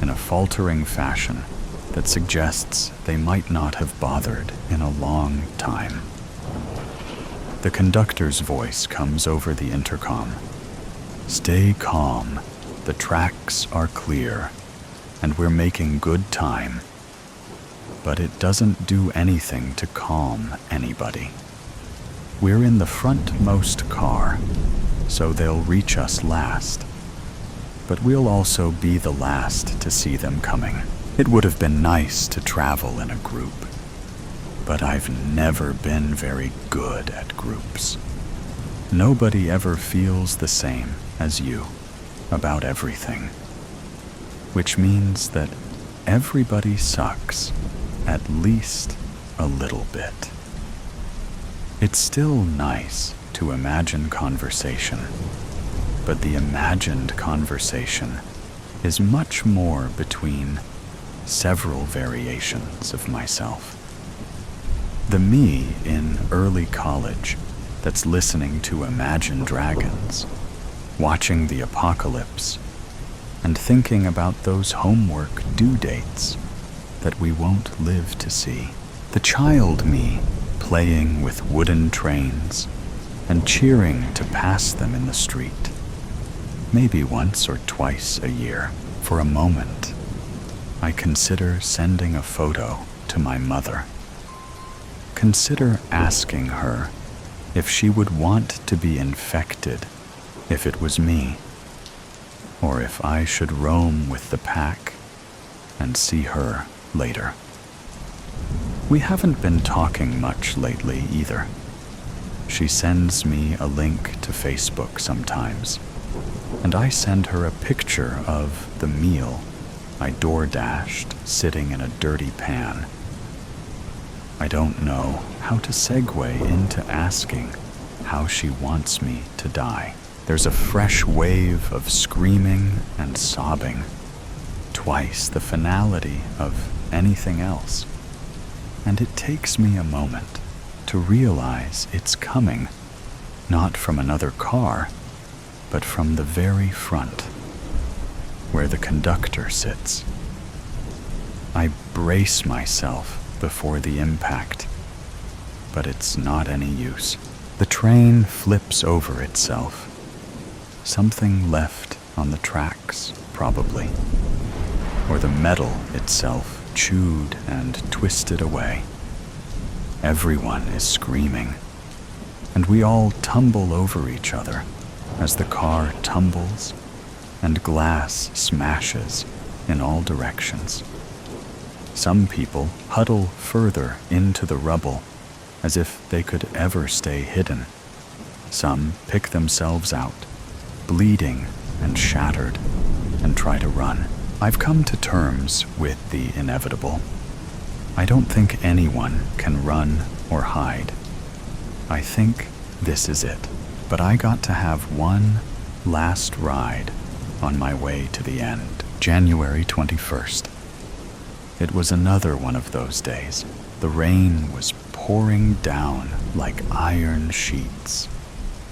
in a faltering fashion that suggests they might not have bothered in a long time. The conductor's voice comes over the intercom. "Stay calm. The tracks are clear, and we're making good time." But it doesn't do anything to calm anybody. We're in the frontmost car, so they'll reach us last. But we'll also be the last to see them coming. It would have been nice to travel in a group, but I've never been very good at groups. Nobody ever feels the same as you about everything, which means that everybody sucks at least a little bit. It's still nice to imagine conversation, but the imagined conversation is much more between several variations of myself. The me in early college that's listening to Imagine Dragons, watching the apocalypse, and thinking about those homework due dates that we won't live to see. The child me playing with wooden trains and cheering to pass them in the street, maybe once or twice a year. For a moment, I consider sending a photo to my mother. Consider asking her if she would want to be infected if it was me, or if I should roam with the pack and see her later. We haven't been talking much lately either. She sends me a link to Facebook sometimes, and I send her a picture of the meal I door-dashed sitting in a dirty pan. I don't know how to segue into asking how she wants me to die. There's a fresh wave of screaming and sobbing, twice the finality of anything else. And it takes me a moment to realize it's coming, not from another car, but from the very front, where the conductor sits. I brace myself before the impact, but it's not any use. The train flips over itself. Something left on the tracks, probably, or the metal itself chewed and twisted away. Everyone is screaming, and we all tumble over each other as the car tumbles and glass smashes in all directions. Some people huddle further into the rubble as if they could ever stay hidden. Some pick themselves out, bleeding and shattered, and try to run. I've come to terms with the inevitable. I don't think anyone can run or hide. I think this is it. But I got to have one last ride on my way to the end. January 21st. It was another one of those days. The rain was pouring down like iron sheets.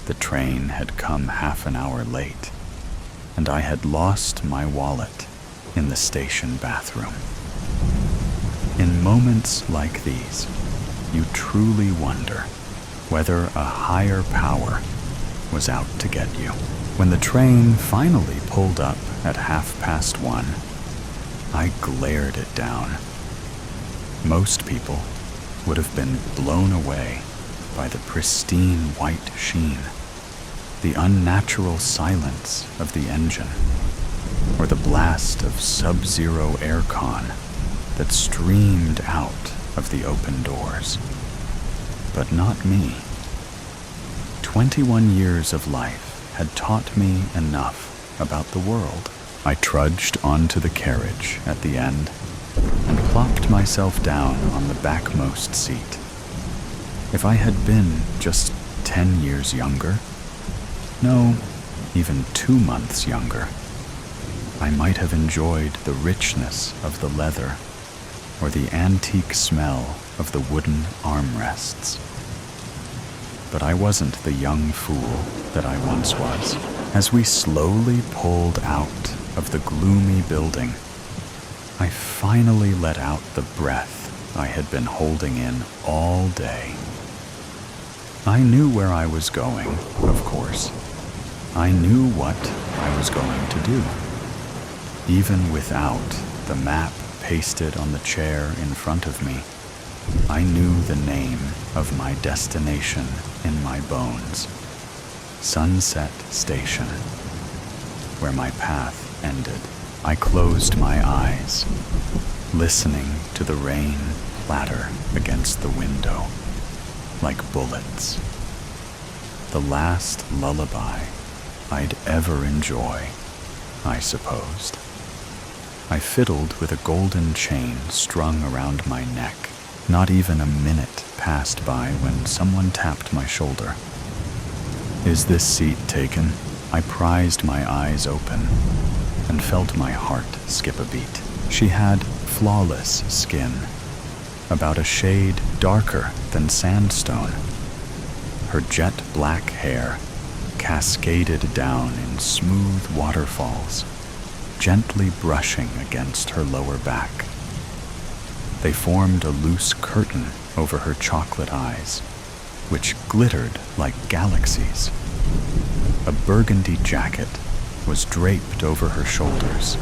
The train had come half an hour late, and I had lost my wallet in the station bathroom. In moments like these, you truly wonder whether a higher power was out to get you. When the train finally pulled up at 1:30, I glared it down. Most people would have been blown away by the pristine white sheen, the unnatural silence of the engine, or the blast of sub-zero aircon that streamed out of the open doors. But not me. 21 years of life had taught me enough about the world. I trudged onto the carriage at the end and plopped myself down on the backmost seat. If I had been just 10 years younger, no, even 2 months younger, I might have enjoyed the richness of the leather or the antique smell of the wooden armrests. But I wasn't the young fool that I once was. As we slowly pulled out of the gloomy building, I finally let out the breath I had been holding in all day. I knew where I was going, of course. I knew what I was going to do. Even without the map pasted on the chair in front of me, I knew the name of my destination in my bones. Sunset Station, where my path ended. I closed my eyes, listening to the rain clatter against the window like bullets. The last lullaby I'd ever enjoy, I supposed. I fiddled with a golden chain strung around my neck. Not even a minute passed by when someone tapped my shoulder. "Is this seat taken?" I prized my eyes open and felt my heart skip a beat. She had flawless skin, about a shade darker than sandstone. Her jet black hair cascaded down in smooth waterfalls, gently brushing against her lower back. They formed a loose curtain over her chocolate eyes, which glittered like galaxies. A burgundy jacket was draped over her shoulders,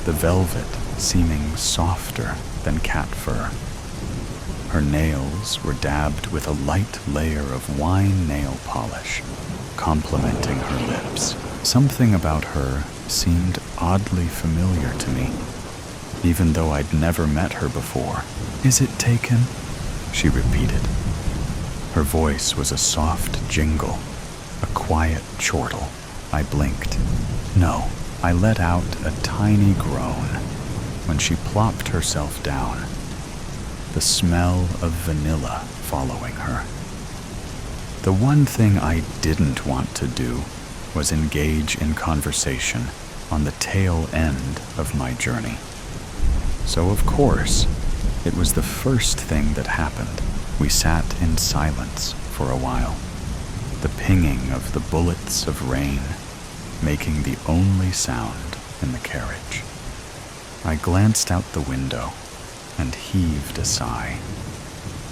the velvet seeming softer than cat fur. Her nails were dabbed with a light layer of wine nail polish, complementing her lips. Something about her seemed oddly familiar to me, even though I'd never met her before. "Is it taken?" she repeated. Her voice was a soft jingle, a quiet chortle. I blinked. No, I let out a tiny groan when she plopped herself down, the smell of vanilla following her. The one thing I didn't want to do was engage in conversation on the tail end of my journey. So of course, it was the first thing that happened. We sat in silence for a while, the pinging of the bullets of rain making the only sound in the carriage. I glanced out the window and heaved a sigh.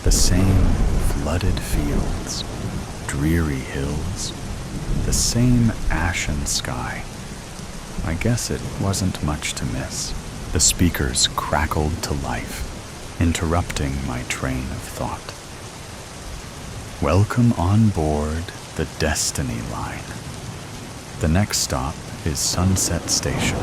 The same flooded fields, dreary hills, the same ashen sky. I guess it wasn't much to miss. The speakers crackled to life, interrupting my train of thought. Welcome on board the Destiny Line. The next stop is Sunset Station,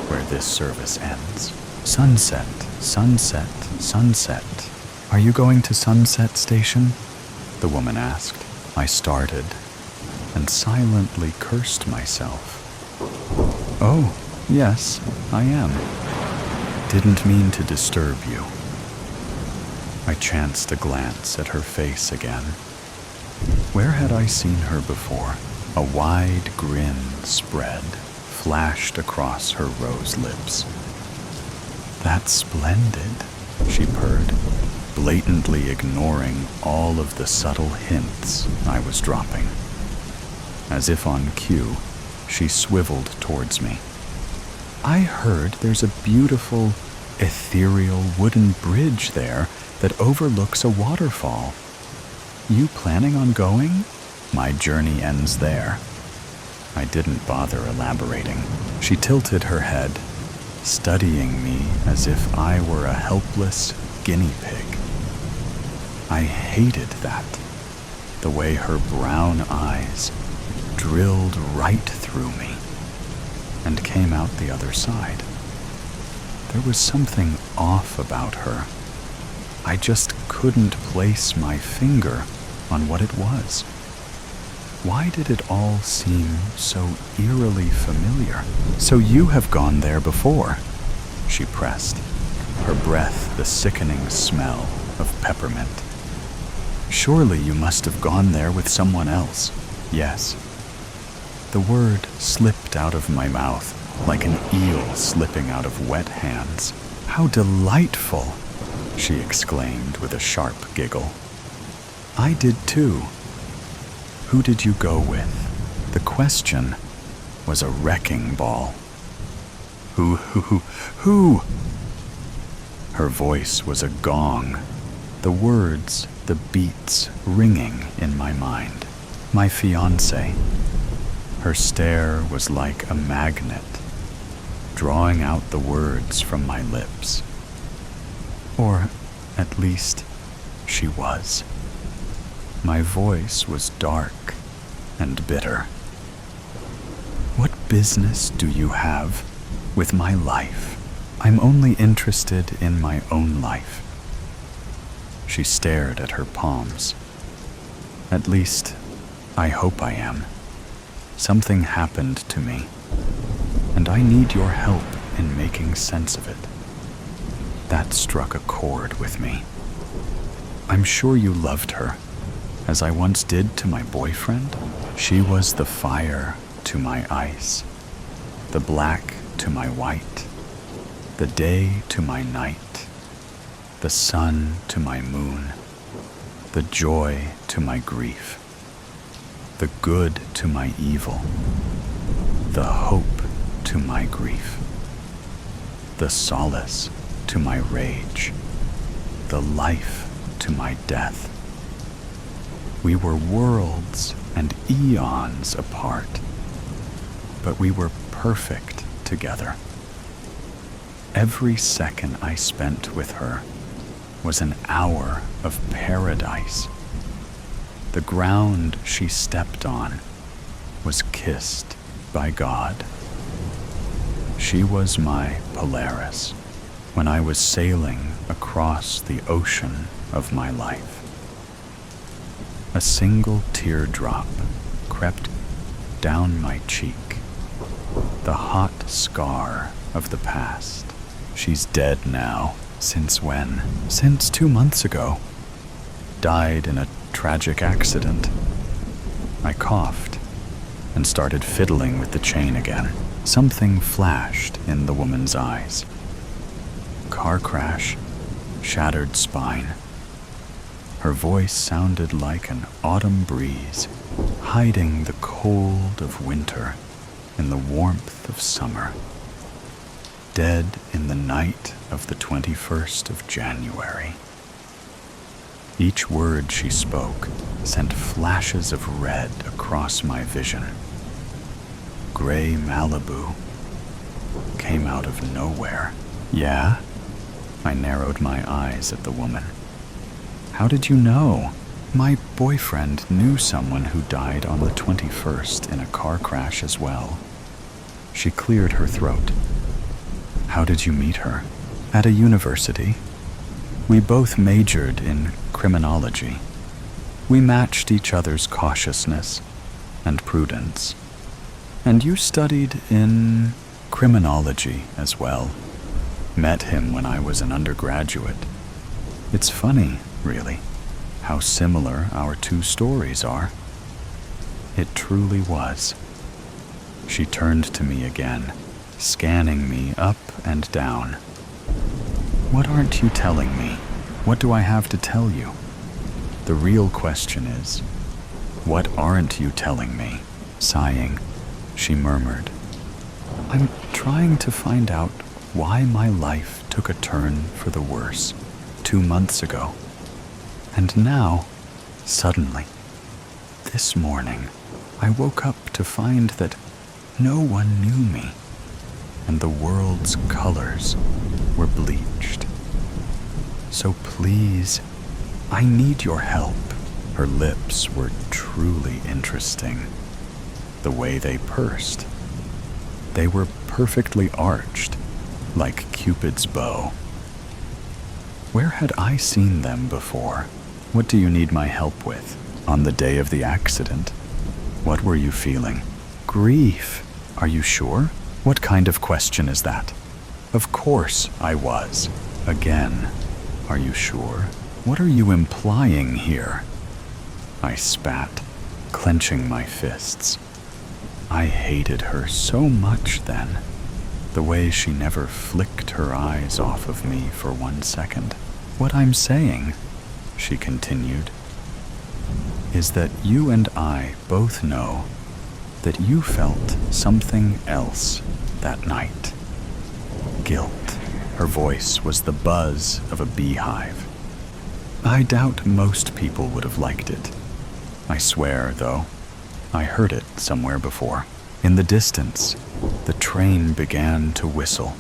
where this service ends. Sunset, sunset, sunset. Are you going to Sunset Station? The woman asked. I started and silently cursed myself. Oh, yes, I am. Didn't mean to disturb you. I chanced a glance at her face again. Where had I seen her before? A wide grin spread, flashed across her rose lips. That's splendid, she purred, blatantly ignoring all of the subtle hints I was dropping. As if on cue, she swiveled towards me. I heard there's a beautiful, ethereal wooden bridge there that overlooks a waterfall. You planning on going? My journey ends there. I didn't bother elaborating. She tilted her head, studying me as if I were a helpless guinea pig. I hated that, the way her brown eyes drilled right through me and came out the other side. There was something off about her. I just couldn't place my finger on what it was. Why did it all seem so eerily familiar? So you have gone there before, she pressed, her breath the sickening smell of peppermint. Surely you must have gone there with someone else. Yes. The word slipped out of my mouth like an eel slipping out of wet hands. How delightful, she exclaimed with a sharp giggle. I did too. Who did you go with? The question was a wrecking ball. Who? Her voice was a gong, the words, the beats ringing in my mind. My fiancé. Her stare was like a magnet, drawing out the words from my lips. Or, at least, she was. My voice was dark and bitter. What business do you have with my life? I'm only interested in my own life. She stared at her palms. At least, I hope I am. Something happened to me, and I need your help in making sense of it. That struck a chord with me. I'm sure you loved her, as I once did to my boyfriend. She was the fire to my ice, the black to my white, The day to my night, the sun to my moon, the joy to my grief, the good to my evil, the hope to my grief, the solace to my rage, the life to my death. We were worlds and eons apart, but we were perfect together. Every second I spent with her was an hour of paradise. The ground she stepped on was kissed by God. She was my Polaris when I was sailing across the ocean of my life. A single teardrop crept down my cheek, the hot scar of the past. She's dead now. Since when? Since 2 months ago. Died in a tragic accident. I coughed and started fiddling with the chain again. Something flashed in the woman's eyes. Car crash, shattered spine. Her voice sounded like an autumn breeze, hiding the cold of winter in the warmth of summer. Dead in the night of the 21st of January. Each word she spoke sent flashes of red across my vision. Gray Malibu came out of nowhere. Yeah? I narrowed my eyes at the woman. How did you know? My boyfriend knew someone who died on the 21st in a car crash as well. She cleared her throat. How did you meet her? At a university. We both majored in criminology. We matched each other's cautiousness and prudence. And you studied in criminology as well. Met him when I was an undergraduate. It's funny, really, how similar our two stories are. It truly was. She turned to me again, scanning me up and down. What aren't you telling me? What do I have to tell you? The real question is, what aren't you telling me? Sighing, she murmured, I'm trying to find out why my life took a turn for the worse 2 months ago. And now, suddenly, this morning, I woke up to find that no one knew me, and the world's colors were bleached. So please, I need your help. Her lips were truly interesting. The way they pursed. They were perfectly arched, like Cupid's bow. Where had I seen them before? What do you need my help with? On the day of the accident, what were you feeling? Grief. Are you sure? What kind of question is that? Of course I was. Again, are you sure? What are you implying here? I spat, clenching my fists. I hated her so much then. The way she never flicked her eyes off of me for 1 second. What I'm saying, she continued, is that you and I both know that you felt something else that night. Guilt. Her voice was the buzz of a beehive. I doubt most people would have liked it. I swear, though, I heard it somewhere before. In the distance, the train began to whistle.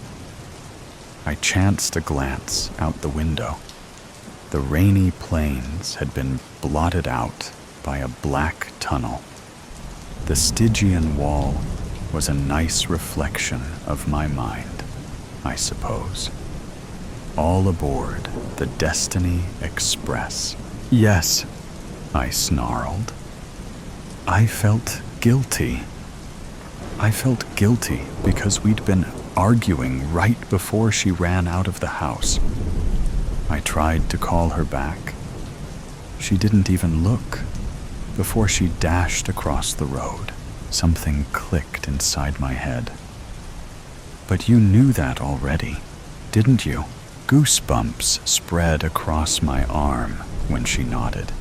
I chanced a glance out the window. The rainy plains had been blotted out by a black tunnel. The Stygian wall was a nice reflection of my mind, I suppose. All aboard the Destiny Express. Yes, I snarled. I felt guilty. I felt guilty because we'd been arguing right before she ran out of the house. I tried to call her back. She didn't even look. Before she dashed across the road, something clicked inside my head. But you knew that already. didn't you? Goosebumps spread across my arm when she nodded.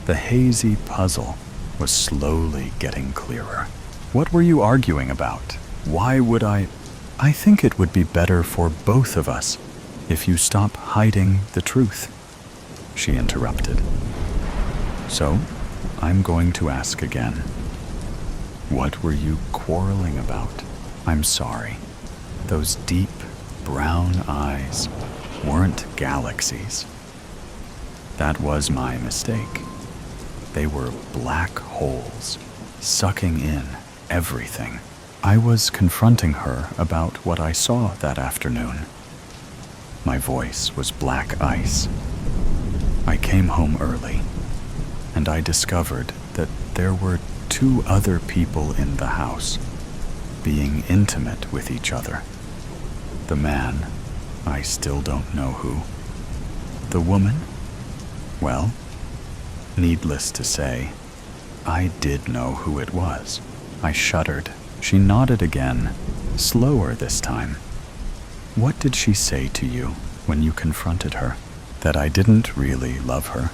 The hazy puzzle was slowly getting clearer. What were you arguing about? Why would I think it would be better for both of us if you stop hiding the truth, she interrupted. So, I'm going to ask again. What were you quarreling about? I'm sorry. Those deep brown eyes weren't galaxies. That was my mistake. They were black holes, sucking in everything. I was confronting her about what I saw that afternoon. My voice was black ice. I came home early, and I discovered that there were 2 other people in the house, being intimate with each other. The man, I still don't know who. The woman? Well, needless to say, I did know who it was. I shuddered. She nodded again, slower this time. What did she say to you when you confronted her? That I didn't really love her?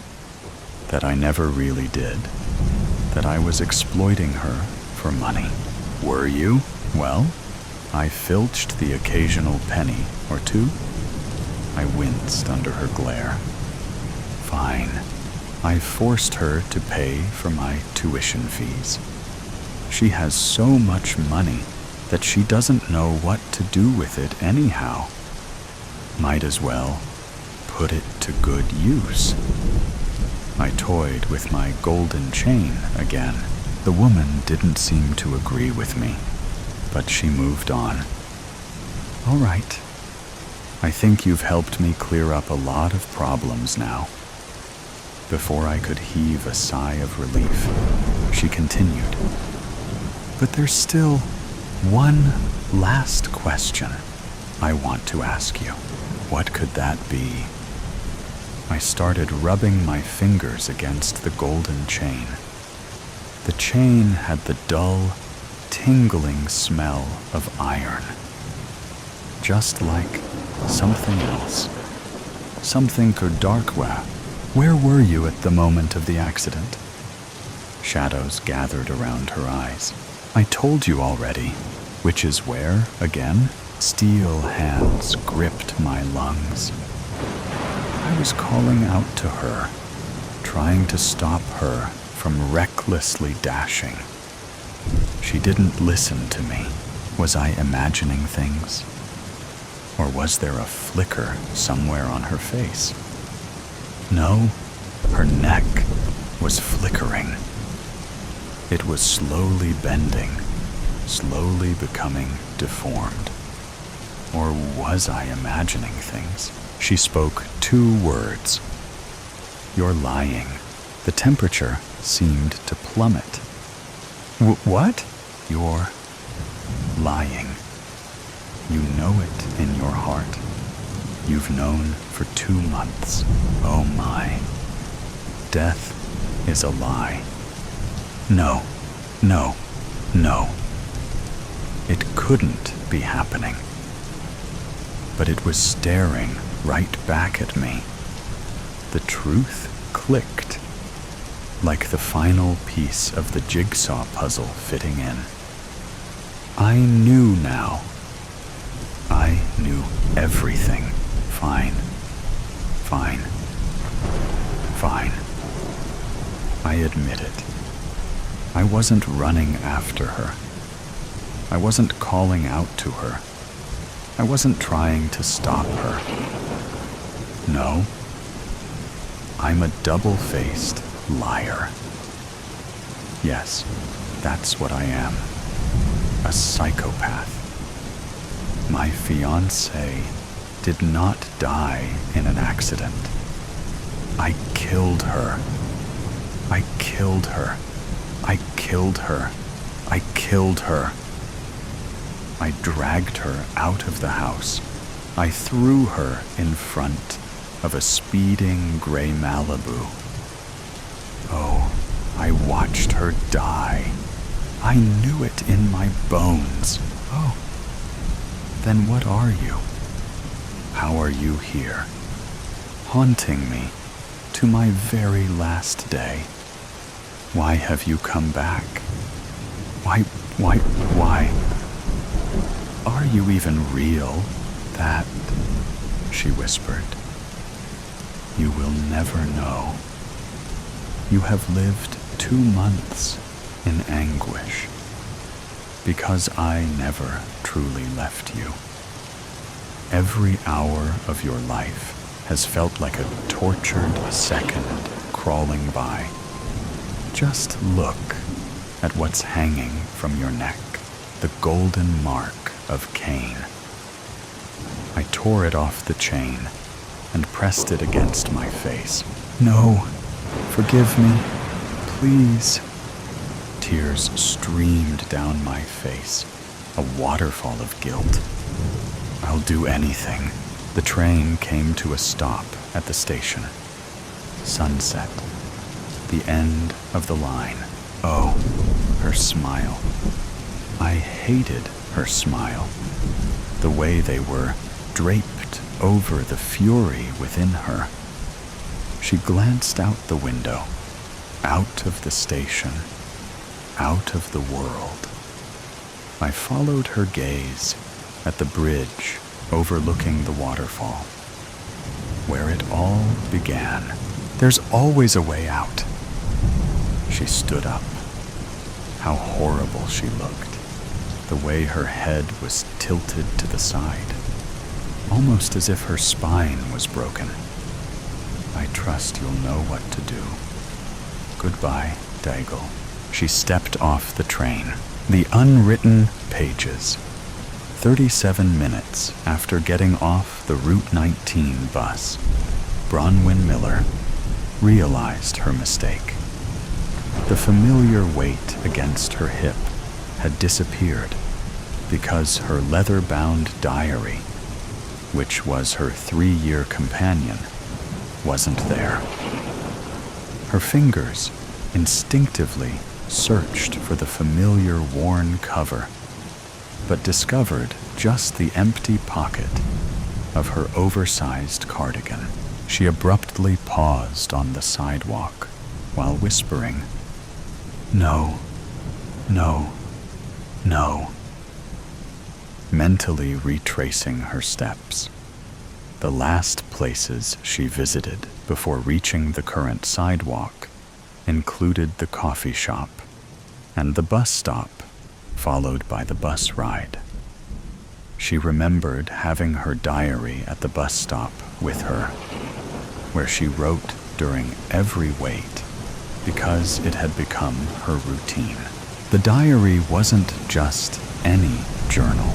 That I never really did? That I was exploiting her for money? Were you? Well, I filched the occasional penny or 2. I winced under her glare. Fine. I forced her to pay for my tuition fees. She has so much money that she doesn't know what to do with it anyhow. Might as well put it to good use. I toyed with my golden chain again. The woman didn't seem to agree with me, but she moved on. All right. I think you've helped me clear up a lot of problems now. Before I could heave a sigh of relief, she continued. But there's still one last question I want to ask you. What could that be? I started rubbing my fingers against the golden chain. The chain had the dull, tingling smell of iron. Just like something else. Something Darkware. Where were you at the moment of the accident? Shadows gathered around her eyes. I told you already. Which is where, again? Steel hands gripped my lungs. I was calling out to her, trying to stop her from recklessly dashing. She didn't listen to me. Was I imagining things? Or was there a flicker somewhere on her face? No, her neck was flickering. It was slowly bending, slowly becoming deformed. Or was I imagining things? She spoke 2 words. You're lying. The temperature seemed to plummet. What? You're lying. You know it in your heart. You've known for 2 months. Oh my. Death is a lie. No, no, no. It couldn't be happening. But it was staring right back at me. The truth clicked, like the final piece of the jigsaw puzzle fitting in. I knew now. I knew everything. Fine. Fine. Fine. I admit it. I wasn't running after her. I wasn't calling out to her. I wasn't trying to stop her. No. I'm a double-faced liar. Yes, that's what I am. A psychopath. My fiancée did not die in an accident. I killed her. I killed her. I killed her. I killed her. I dragged her out of the house. I threw her in front of a speeding gray Malibu. Oh, I watched her die. I knew it in my bones. Oh, then what are you? how are you here, haunting me to my very last day? Why have you come back? Why? Are you even real? That, she whispered. You will never know. You have lived 2 months in anguish because I never truly left you. Every hour of your life has felt like a tortured second crawling by. Just look at what's hanging from your neck, the golden mark of Cain. I tore it off the chain and pressed it against my face. No, forgive me, please. Tears streamed down my face, a waterfall of guilt. I'll do anything. The train came to a stop at the station. Sunset. The end of the line. Oh, her smile. I hated her smile. The way they were draped over the fury within her. She glanced out the window, out of the station, out of the world. I followed her gaze at the bridge overlooking the waterfall, where it all began. There's always a way out. She stood up. How horrible she looked. The way her head was tilted to the side, almost as if her spine was broken. I trust you'll know what to do. Goodbye, Daigel. She stepped off the train. The unwritten pages. 37 minutes after getting off the Route 19 bus, Bronwyn Miller realized her mistake. The familiar weight against her hip had disappeared because her leather-bound diary, which was her 3-year companion, wasn't there. Her fingers instinctively searched for the familiar worn cover, but discovered just the empty pocket of her oversized cardigan. She abruptly paused on the sidewalk while whispering, "No, no, no," mentally retracing her steps. The last places she visited before reaching the current sidewalk included the coffee shop and the bus stop, followed by the bus ride. She remembered having her diary at the bus stop with her, where she wrote during every wait because it had become her routine. The diary wasn't just any journal.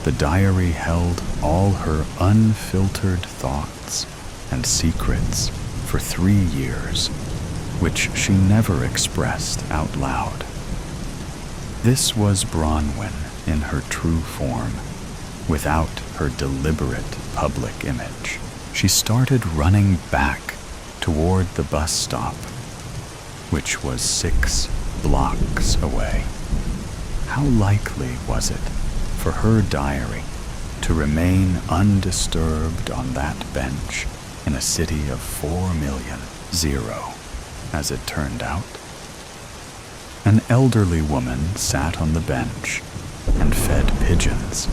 The diary held all her unfiltered thoughts and secrets for 3 years, which she never expressed out loud. This was Bronwyn in her true form, without her deliberate public image. She started running back toward the bus stop, which was 6 blocks away. How likely was it for her diary to remain undisturbed on that bench in a city of 4 million, 0, as it turned out? An elderly woman sat on the bench and fed pigeons,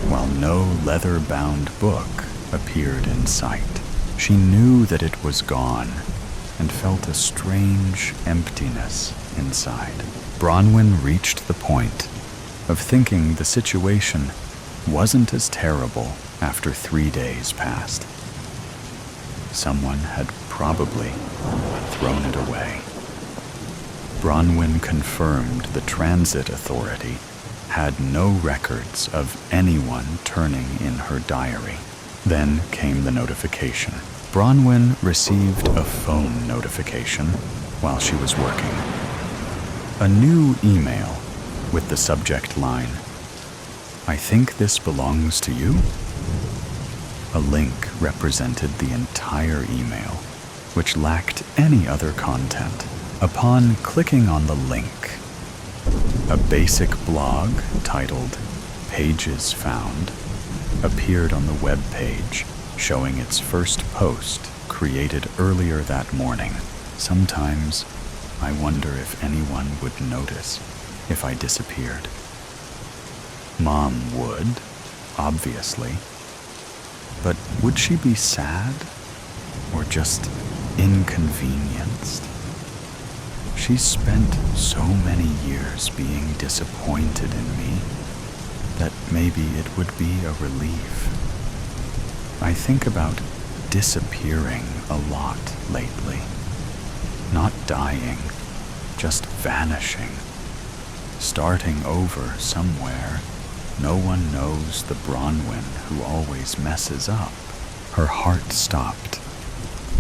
while no leather-bound book appeared in sight. She knew that it was gone and felt a strange emptiness inside. Bronwyn reached the point of thinking the situation wasn't as terrible after 3 days passed. Someone had probably thrown it away. Bronwyn confirmed the transit authority had no records of anyone turning in her diary. Then came the notification. Bronwyn received a phone notification while she was working. A new email with the subject line, "I think this belongs to you?" A link represented the entire email, which lacked any other content. Upon clicking on the link, a basic blog titled "Pages Found" appeared on the web page, showing its first post created earlier that morning. Sometimes I wonder if anyone would notice if I disappeared. Mom would, obviously. But would she be sad or just inconvenienced? She spent so many years being disappointed in me that maybe it would be a relief. I think about disappearing a lot lately. Not dying, just vanishing. Starting over somewhere. No one knows the Bronwyn who always messes up. Her heart stopped.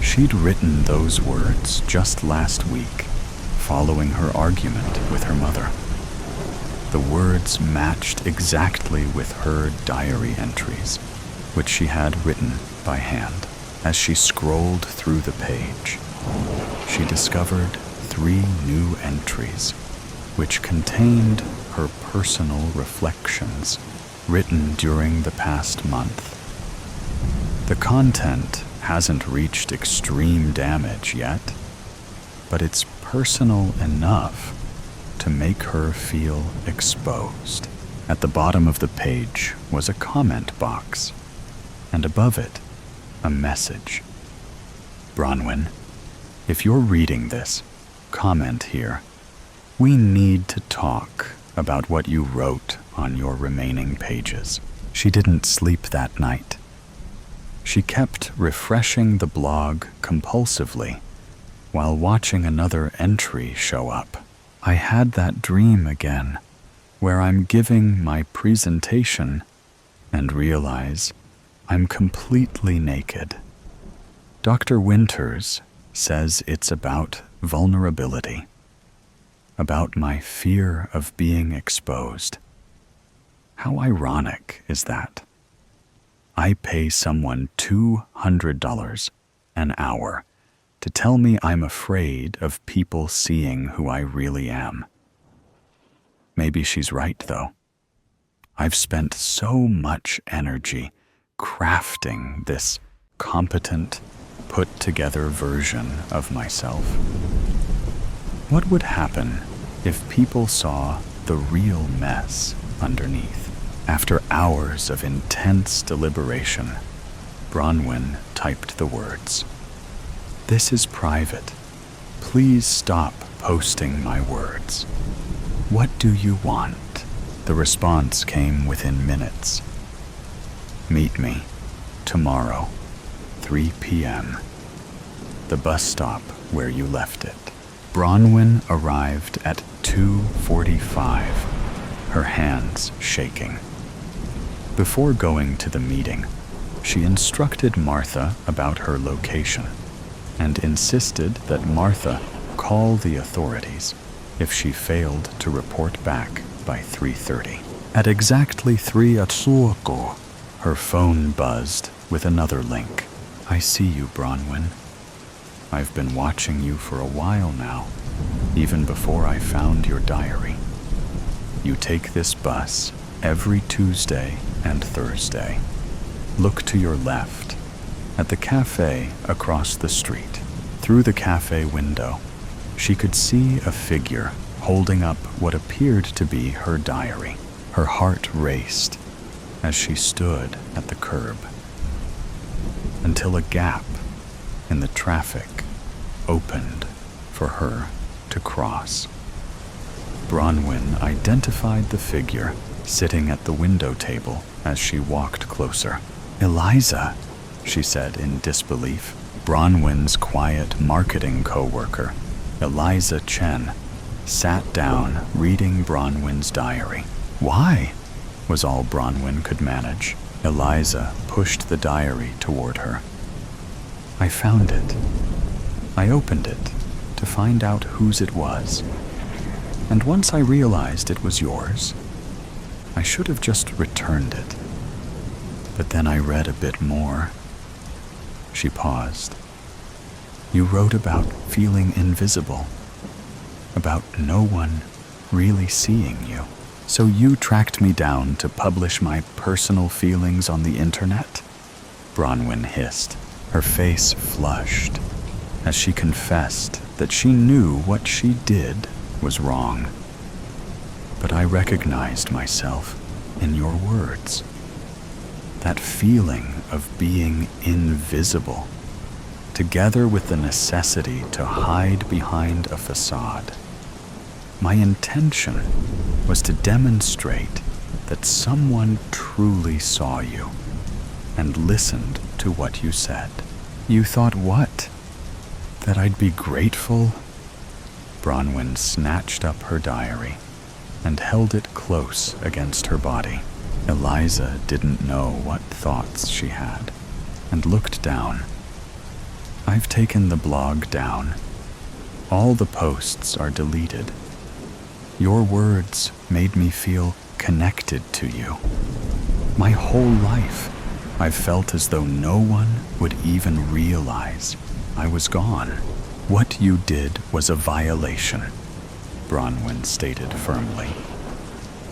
She'd written those words just last week, following her argument with her mother. The words matched exactly with her diary entries, which she had written by hand. As she scrolled through the page, she discovered 3 new entries, which contained her personal reflections written during the past month. The content hasn't reached extreme damage yet, but it's personal enough to make her feel exposed. At the bottom of the page was a comment box, and above it, a message. Bronwyn, if you're reading this, comment here. We need to talk about what you wrote on your remaining pages. She didn't sleep that night. She kept refreshing the blog compulsively while watching another entry show up. I had that dream again, where I'm giving my presentation and realize I'm completely naked. Dr. Winters says it's about vulnerability, about my fear of being exposed. How ironic is that? I pay someone $200 an hour to tell me I'm afraid of people seeing who I really am. Maybe she's right, though. I've spent so much energy crafting this competent, put-together version of myself. What would happen if people saw the real mess underneath? After hours of intense deliberation, Bronwyn typed the words, "This is private. Please stop posting my words. What do you want?" The response came within minutes. "Meet me tomorrow, 3 p.m. The bus stop where you left it." Bronwyn arrived at 2:45, her hands shaking. Before going to the meeting, she instructed Martha about her location and insisted that Martha call the authorities if she failed to report back by 3:30. At exactly 3 o'clock, her phone buzzed with another link. "I see you, Bronwyn. I've been watching you for a while now, even before I found your diary. You take this bus every Tuesday and Thursday. Look to your left, at the cafe across the street." Through the cafe window, she could see a figure holding up what appeared to be her diary. Her heart raced as she stood at the curb, until a gap in the traffic opened for her to cross. Bronwyn identified the figure sitting at the window table as she walked closer. "Eliza," she said in disbelief. Bronwyn's quiet marketing co-worker, Eliza Chen, sat down reading Bronwyn's diary. "Why?" was all Bronwyn could manage. Eliza pushed the diary toward her. "I found it. I opened it to find out whose it was. And once I realized it was yours, I should have just returned it. But then I read a bit more." She paused. "You wrote about feeling invisible, about no one really seeing you." So you tracked me down to publish my personal feelings on the internet? Bronwyn hissed, her face flushed, as she confessed that she knew what she did was wrong. But I recognized myself in your words. That feeling of being invisible, together with the necessity to hide behind a facade. My intention was to demonstrate that someone truly saw you and listened to what you said. You thought what? That I'd be grateful? Bronwyn snatched up her diary and held it close against her body. Eliza didn't know what thoughts she had and looked down. I've taken the blog down. All the posts are deleted. Your words made me feel connected to you. My whole life, I've felt as though no one would even realize I was gone. What you did was a violation, Bronwyn stated firmly.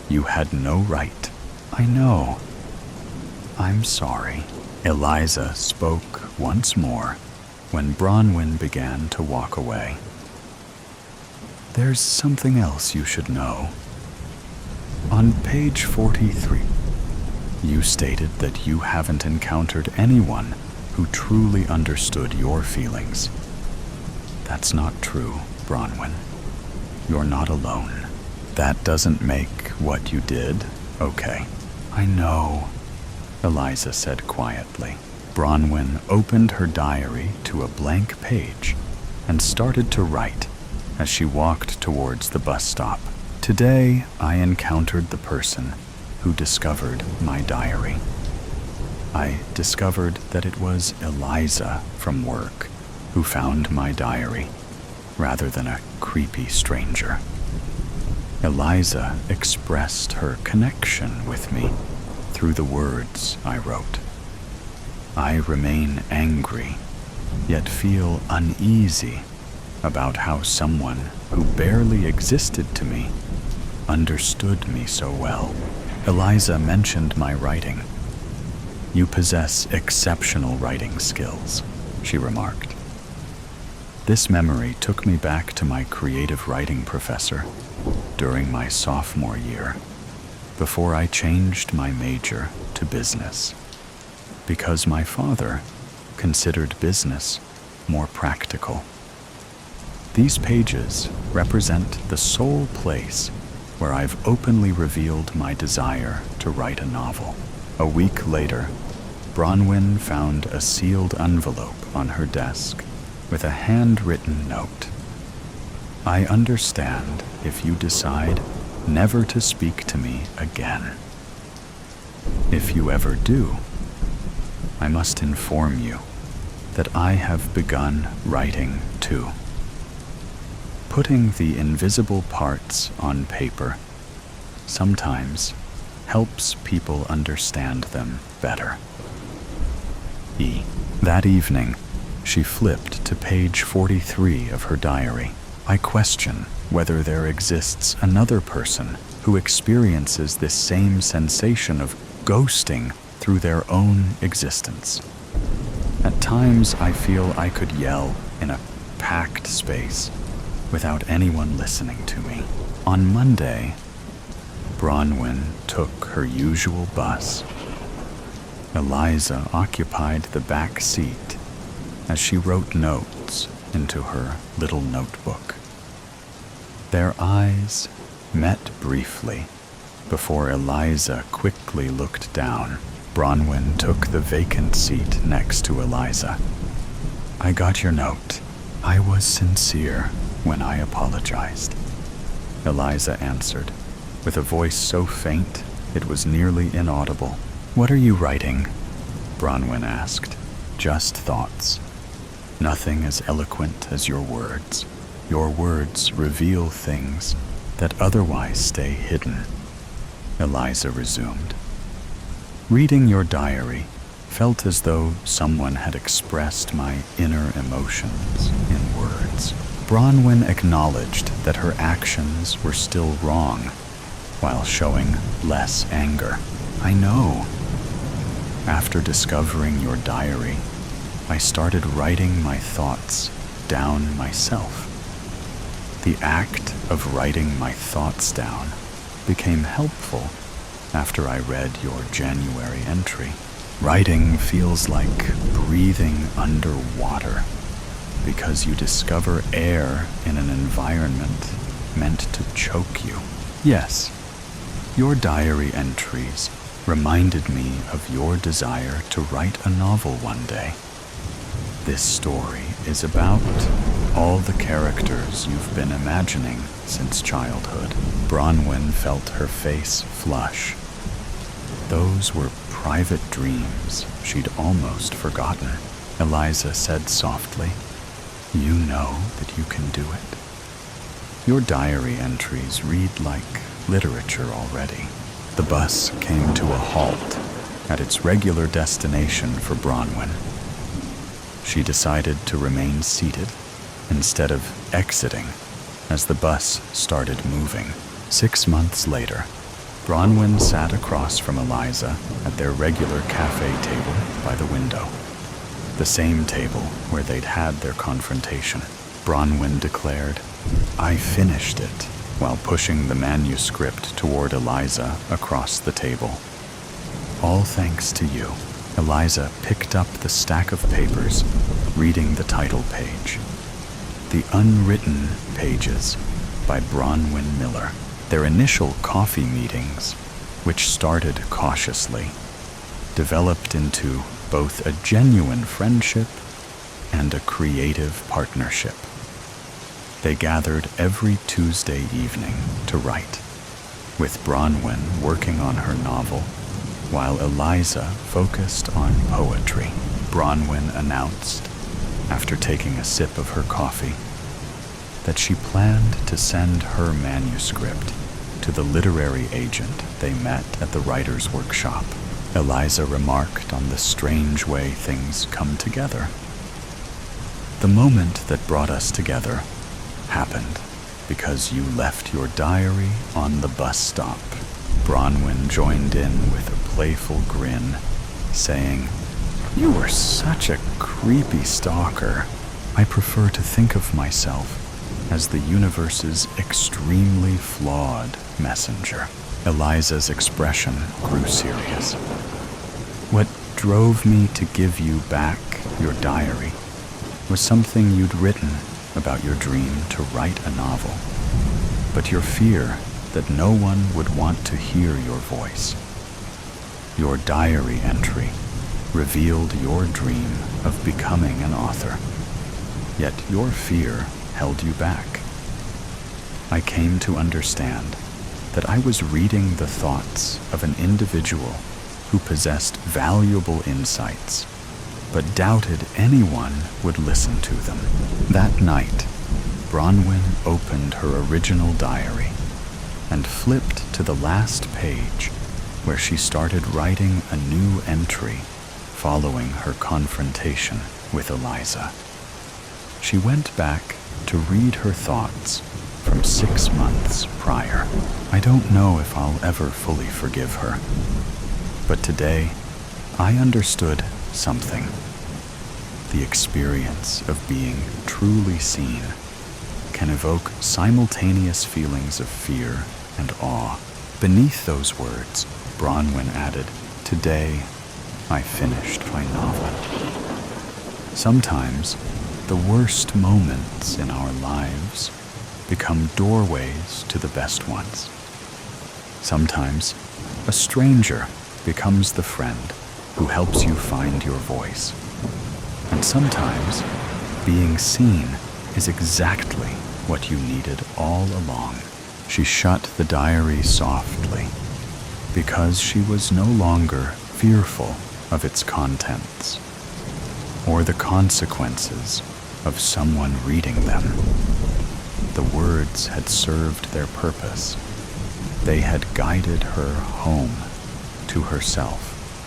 You had no right. I know. I'm sorry. Eliza spoke once more when Bronwyn began to walk away. There's something else you should know. On page 43, you stated that you haven't encountered anyone who truly understood your feelings. That's not true, Bronwyn. You're not alone. That doesn't make what you did okay. I know, Eliza said quietly. Bronwyn opened her diary to a blank page and started to write as she walked towards the bus stop. Today, I encountered the person who discovered my diary. I discovered that it was Eliza from work who found my diary, rather than a creepy stranger. Eliza expressed her connection with me through the words I wrote. I remain angry, yet feel uneasy about how someone who barely existed to me understood me so well. Eliza mentioned my writing. You possess exceptional writing skills, she remarked. This memory took me back to my creative writing professor during my sophomore year, before I changed my major to business, because my father considered business more practical. These pages represent the sole place where I've openly revealed my desire to write a novel. A week later, Bronwyn found a sealed envelope on her desk with a handwritten note. I understand if you decide never to speak to me again. If you ever do, I must inform you that I have begun writing too. Putting the invisible parts on paper sometimes helps people understand them better. E. That evening, she flipped to page 43 of her diary. I question whether there exists another person who experiences this same sensation of ghosting through their own existence. At times, I feel I could yell in a packed space without anyone listening to me. On Monday, Bronwyn took her usual bus. Eliza occupied the back seat as she wrote notes into her little notebook. Their eyes met briefly before Eliza quickly looked down. Bronwyn took the vacant seat next to Eliza. I got your note. I was sincere when I apologized, Eliza answered, with a voice so faint it was nearly inaudible. What are you writing? Bronwyn asked. Just thoughts. Nothing as eloquent as your words. Your words reveal things that otherwise stay hidden, Eliza resumed. Reading your diary felt as though someone had expressed my inner emotions in words. Bronwyn acknowledged that her actions were still wrong, while showing less anger. I know. After discovering your diary, I started writing my thoughts down myself. The act of writing my thoughts down became helpful after I read your January entry. Writing feels like breathing underwater because you discover air in an environment meant to choke you. Yes, your diary entries reminded me of your desire to write a novel one day. This story is about all the characters you've been imagining since childhood. Bronwyn felt her face flush. Those were private dreams she'd almost forgotten. Eliza said softly, "You know that you can do it." Your diary entries read like literature already. The bus came to a halt at its regular destination for Bronwyn. She decided to remain seated instead of exiting as the bus started moving. 6 months later, Bronwyn sat across from Eliza at their regular cafe table by the window, the same table where they'd had their confrontation. Bronwyn declared, "I finished it," while pushing the manuscript toward Eliza across the table. "All thanks to you." Eliza picked up the stack of papers, reading the title page. The Unwritten Pages by Bronwyn Miller. Their initial coffee meetings, which started cautiously, developed into both a genuine friendship and a creative partnership. They gathered every Tuesday evening to write, with Bronwyn working on her novel, while Eliza focused on poetry. Bronwyn announced, after taking a sip of her coffee, that she planned to send her manuscript to the literary agent they met at the writer's workshop. Eliza remarked on the strange way things come together. "The moment that brought us together happened because you left your diary on the bus stop." Bronwyn joined in with a playful grin, saying, "You were such a creepy stalker. I prefer to think of myself as the universe's extremely flawed messenger." Eliza's expression grew serious. "What drove me to give you back your diary was something you'd written about your dream to write a novel, but your fear that no one would want to hear your voice. Your diary entry revealed your dream of becoming an author, yet your fear held you back. I came to understand that I was reading the thoughts of an individual who possessed valuable insights, but doubted anyone would listen to them." That night, Bronwyn opened her original diary and flipped to the last page where she started writing a new entry following her confrontation with Eliza. She went back to read her thoughts from 6 months prior. "I don't know if I'll ever fully forgive her, but today I understood something. The experience of being truly seen can evoke simultaneous feelings of fear and awe." Beneath those words, Bronwyn added, "Today I finished my novel." Sometimes the worst moments in our lives become doorways to the best ones. Sometimes a stranger becomes the friend who helps you find your voice. And sometimes being seen is exactly what you needed all along. She shut the diary softly because she was no longer fearful of its contents or the consequences of someone reading them. The words had served their purpose. They had guided her home to herself.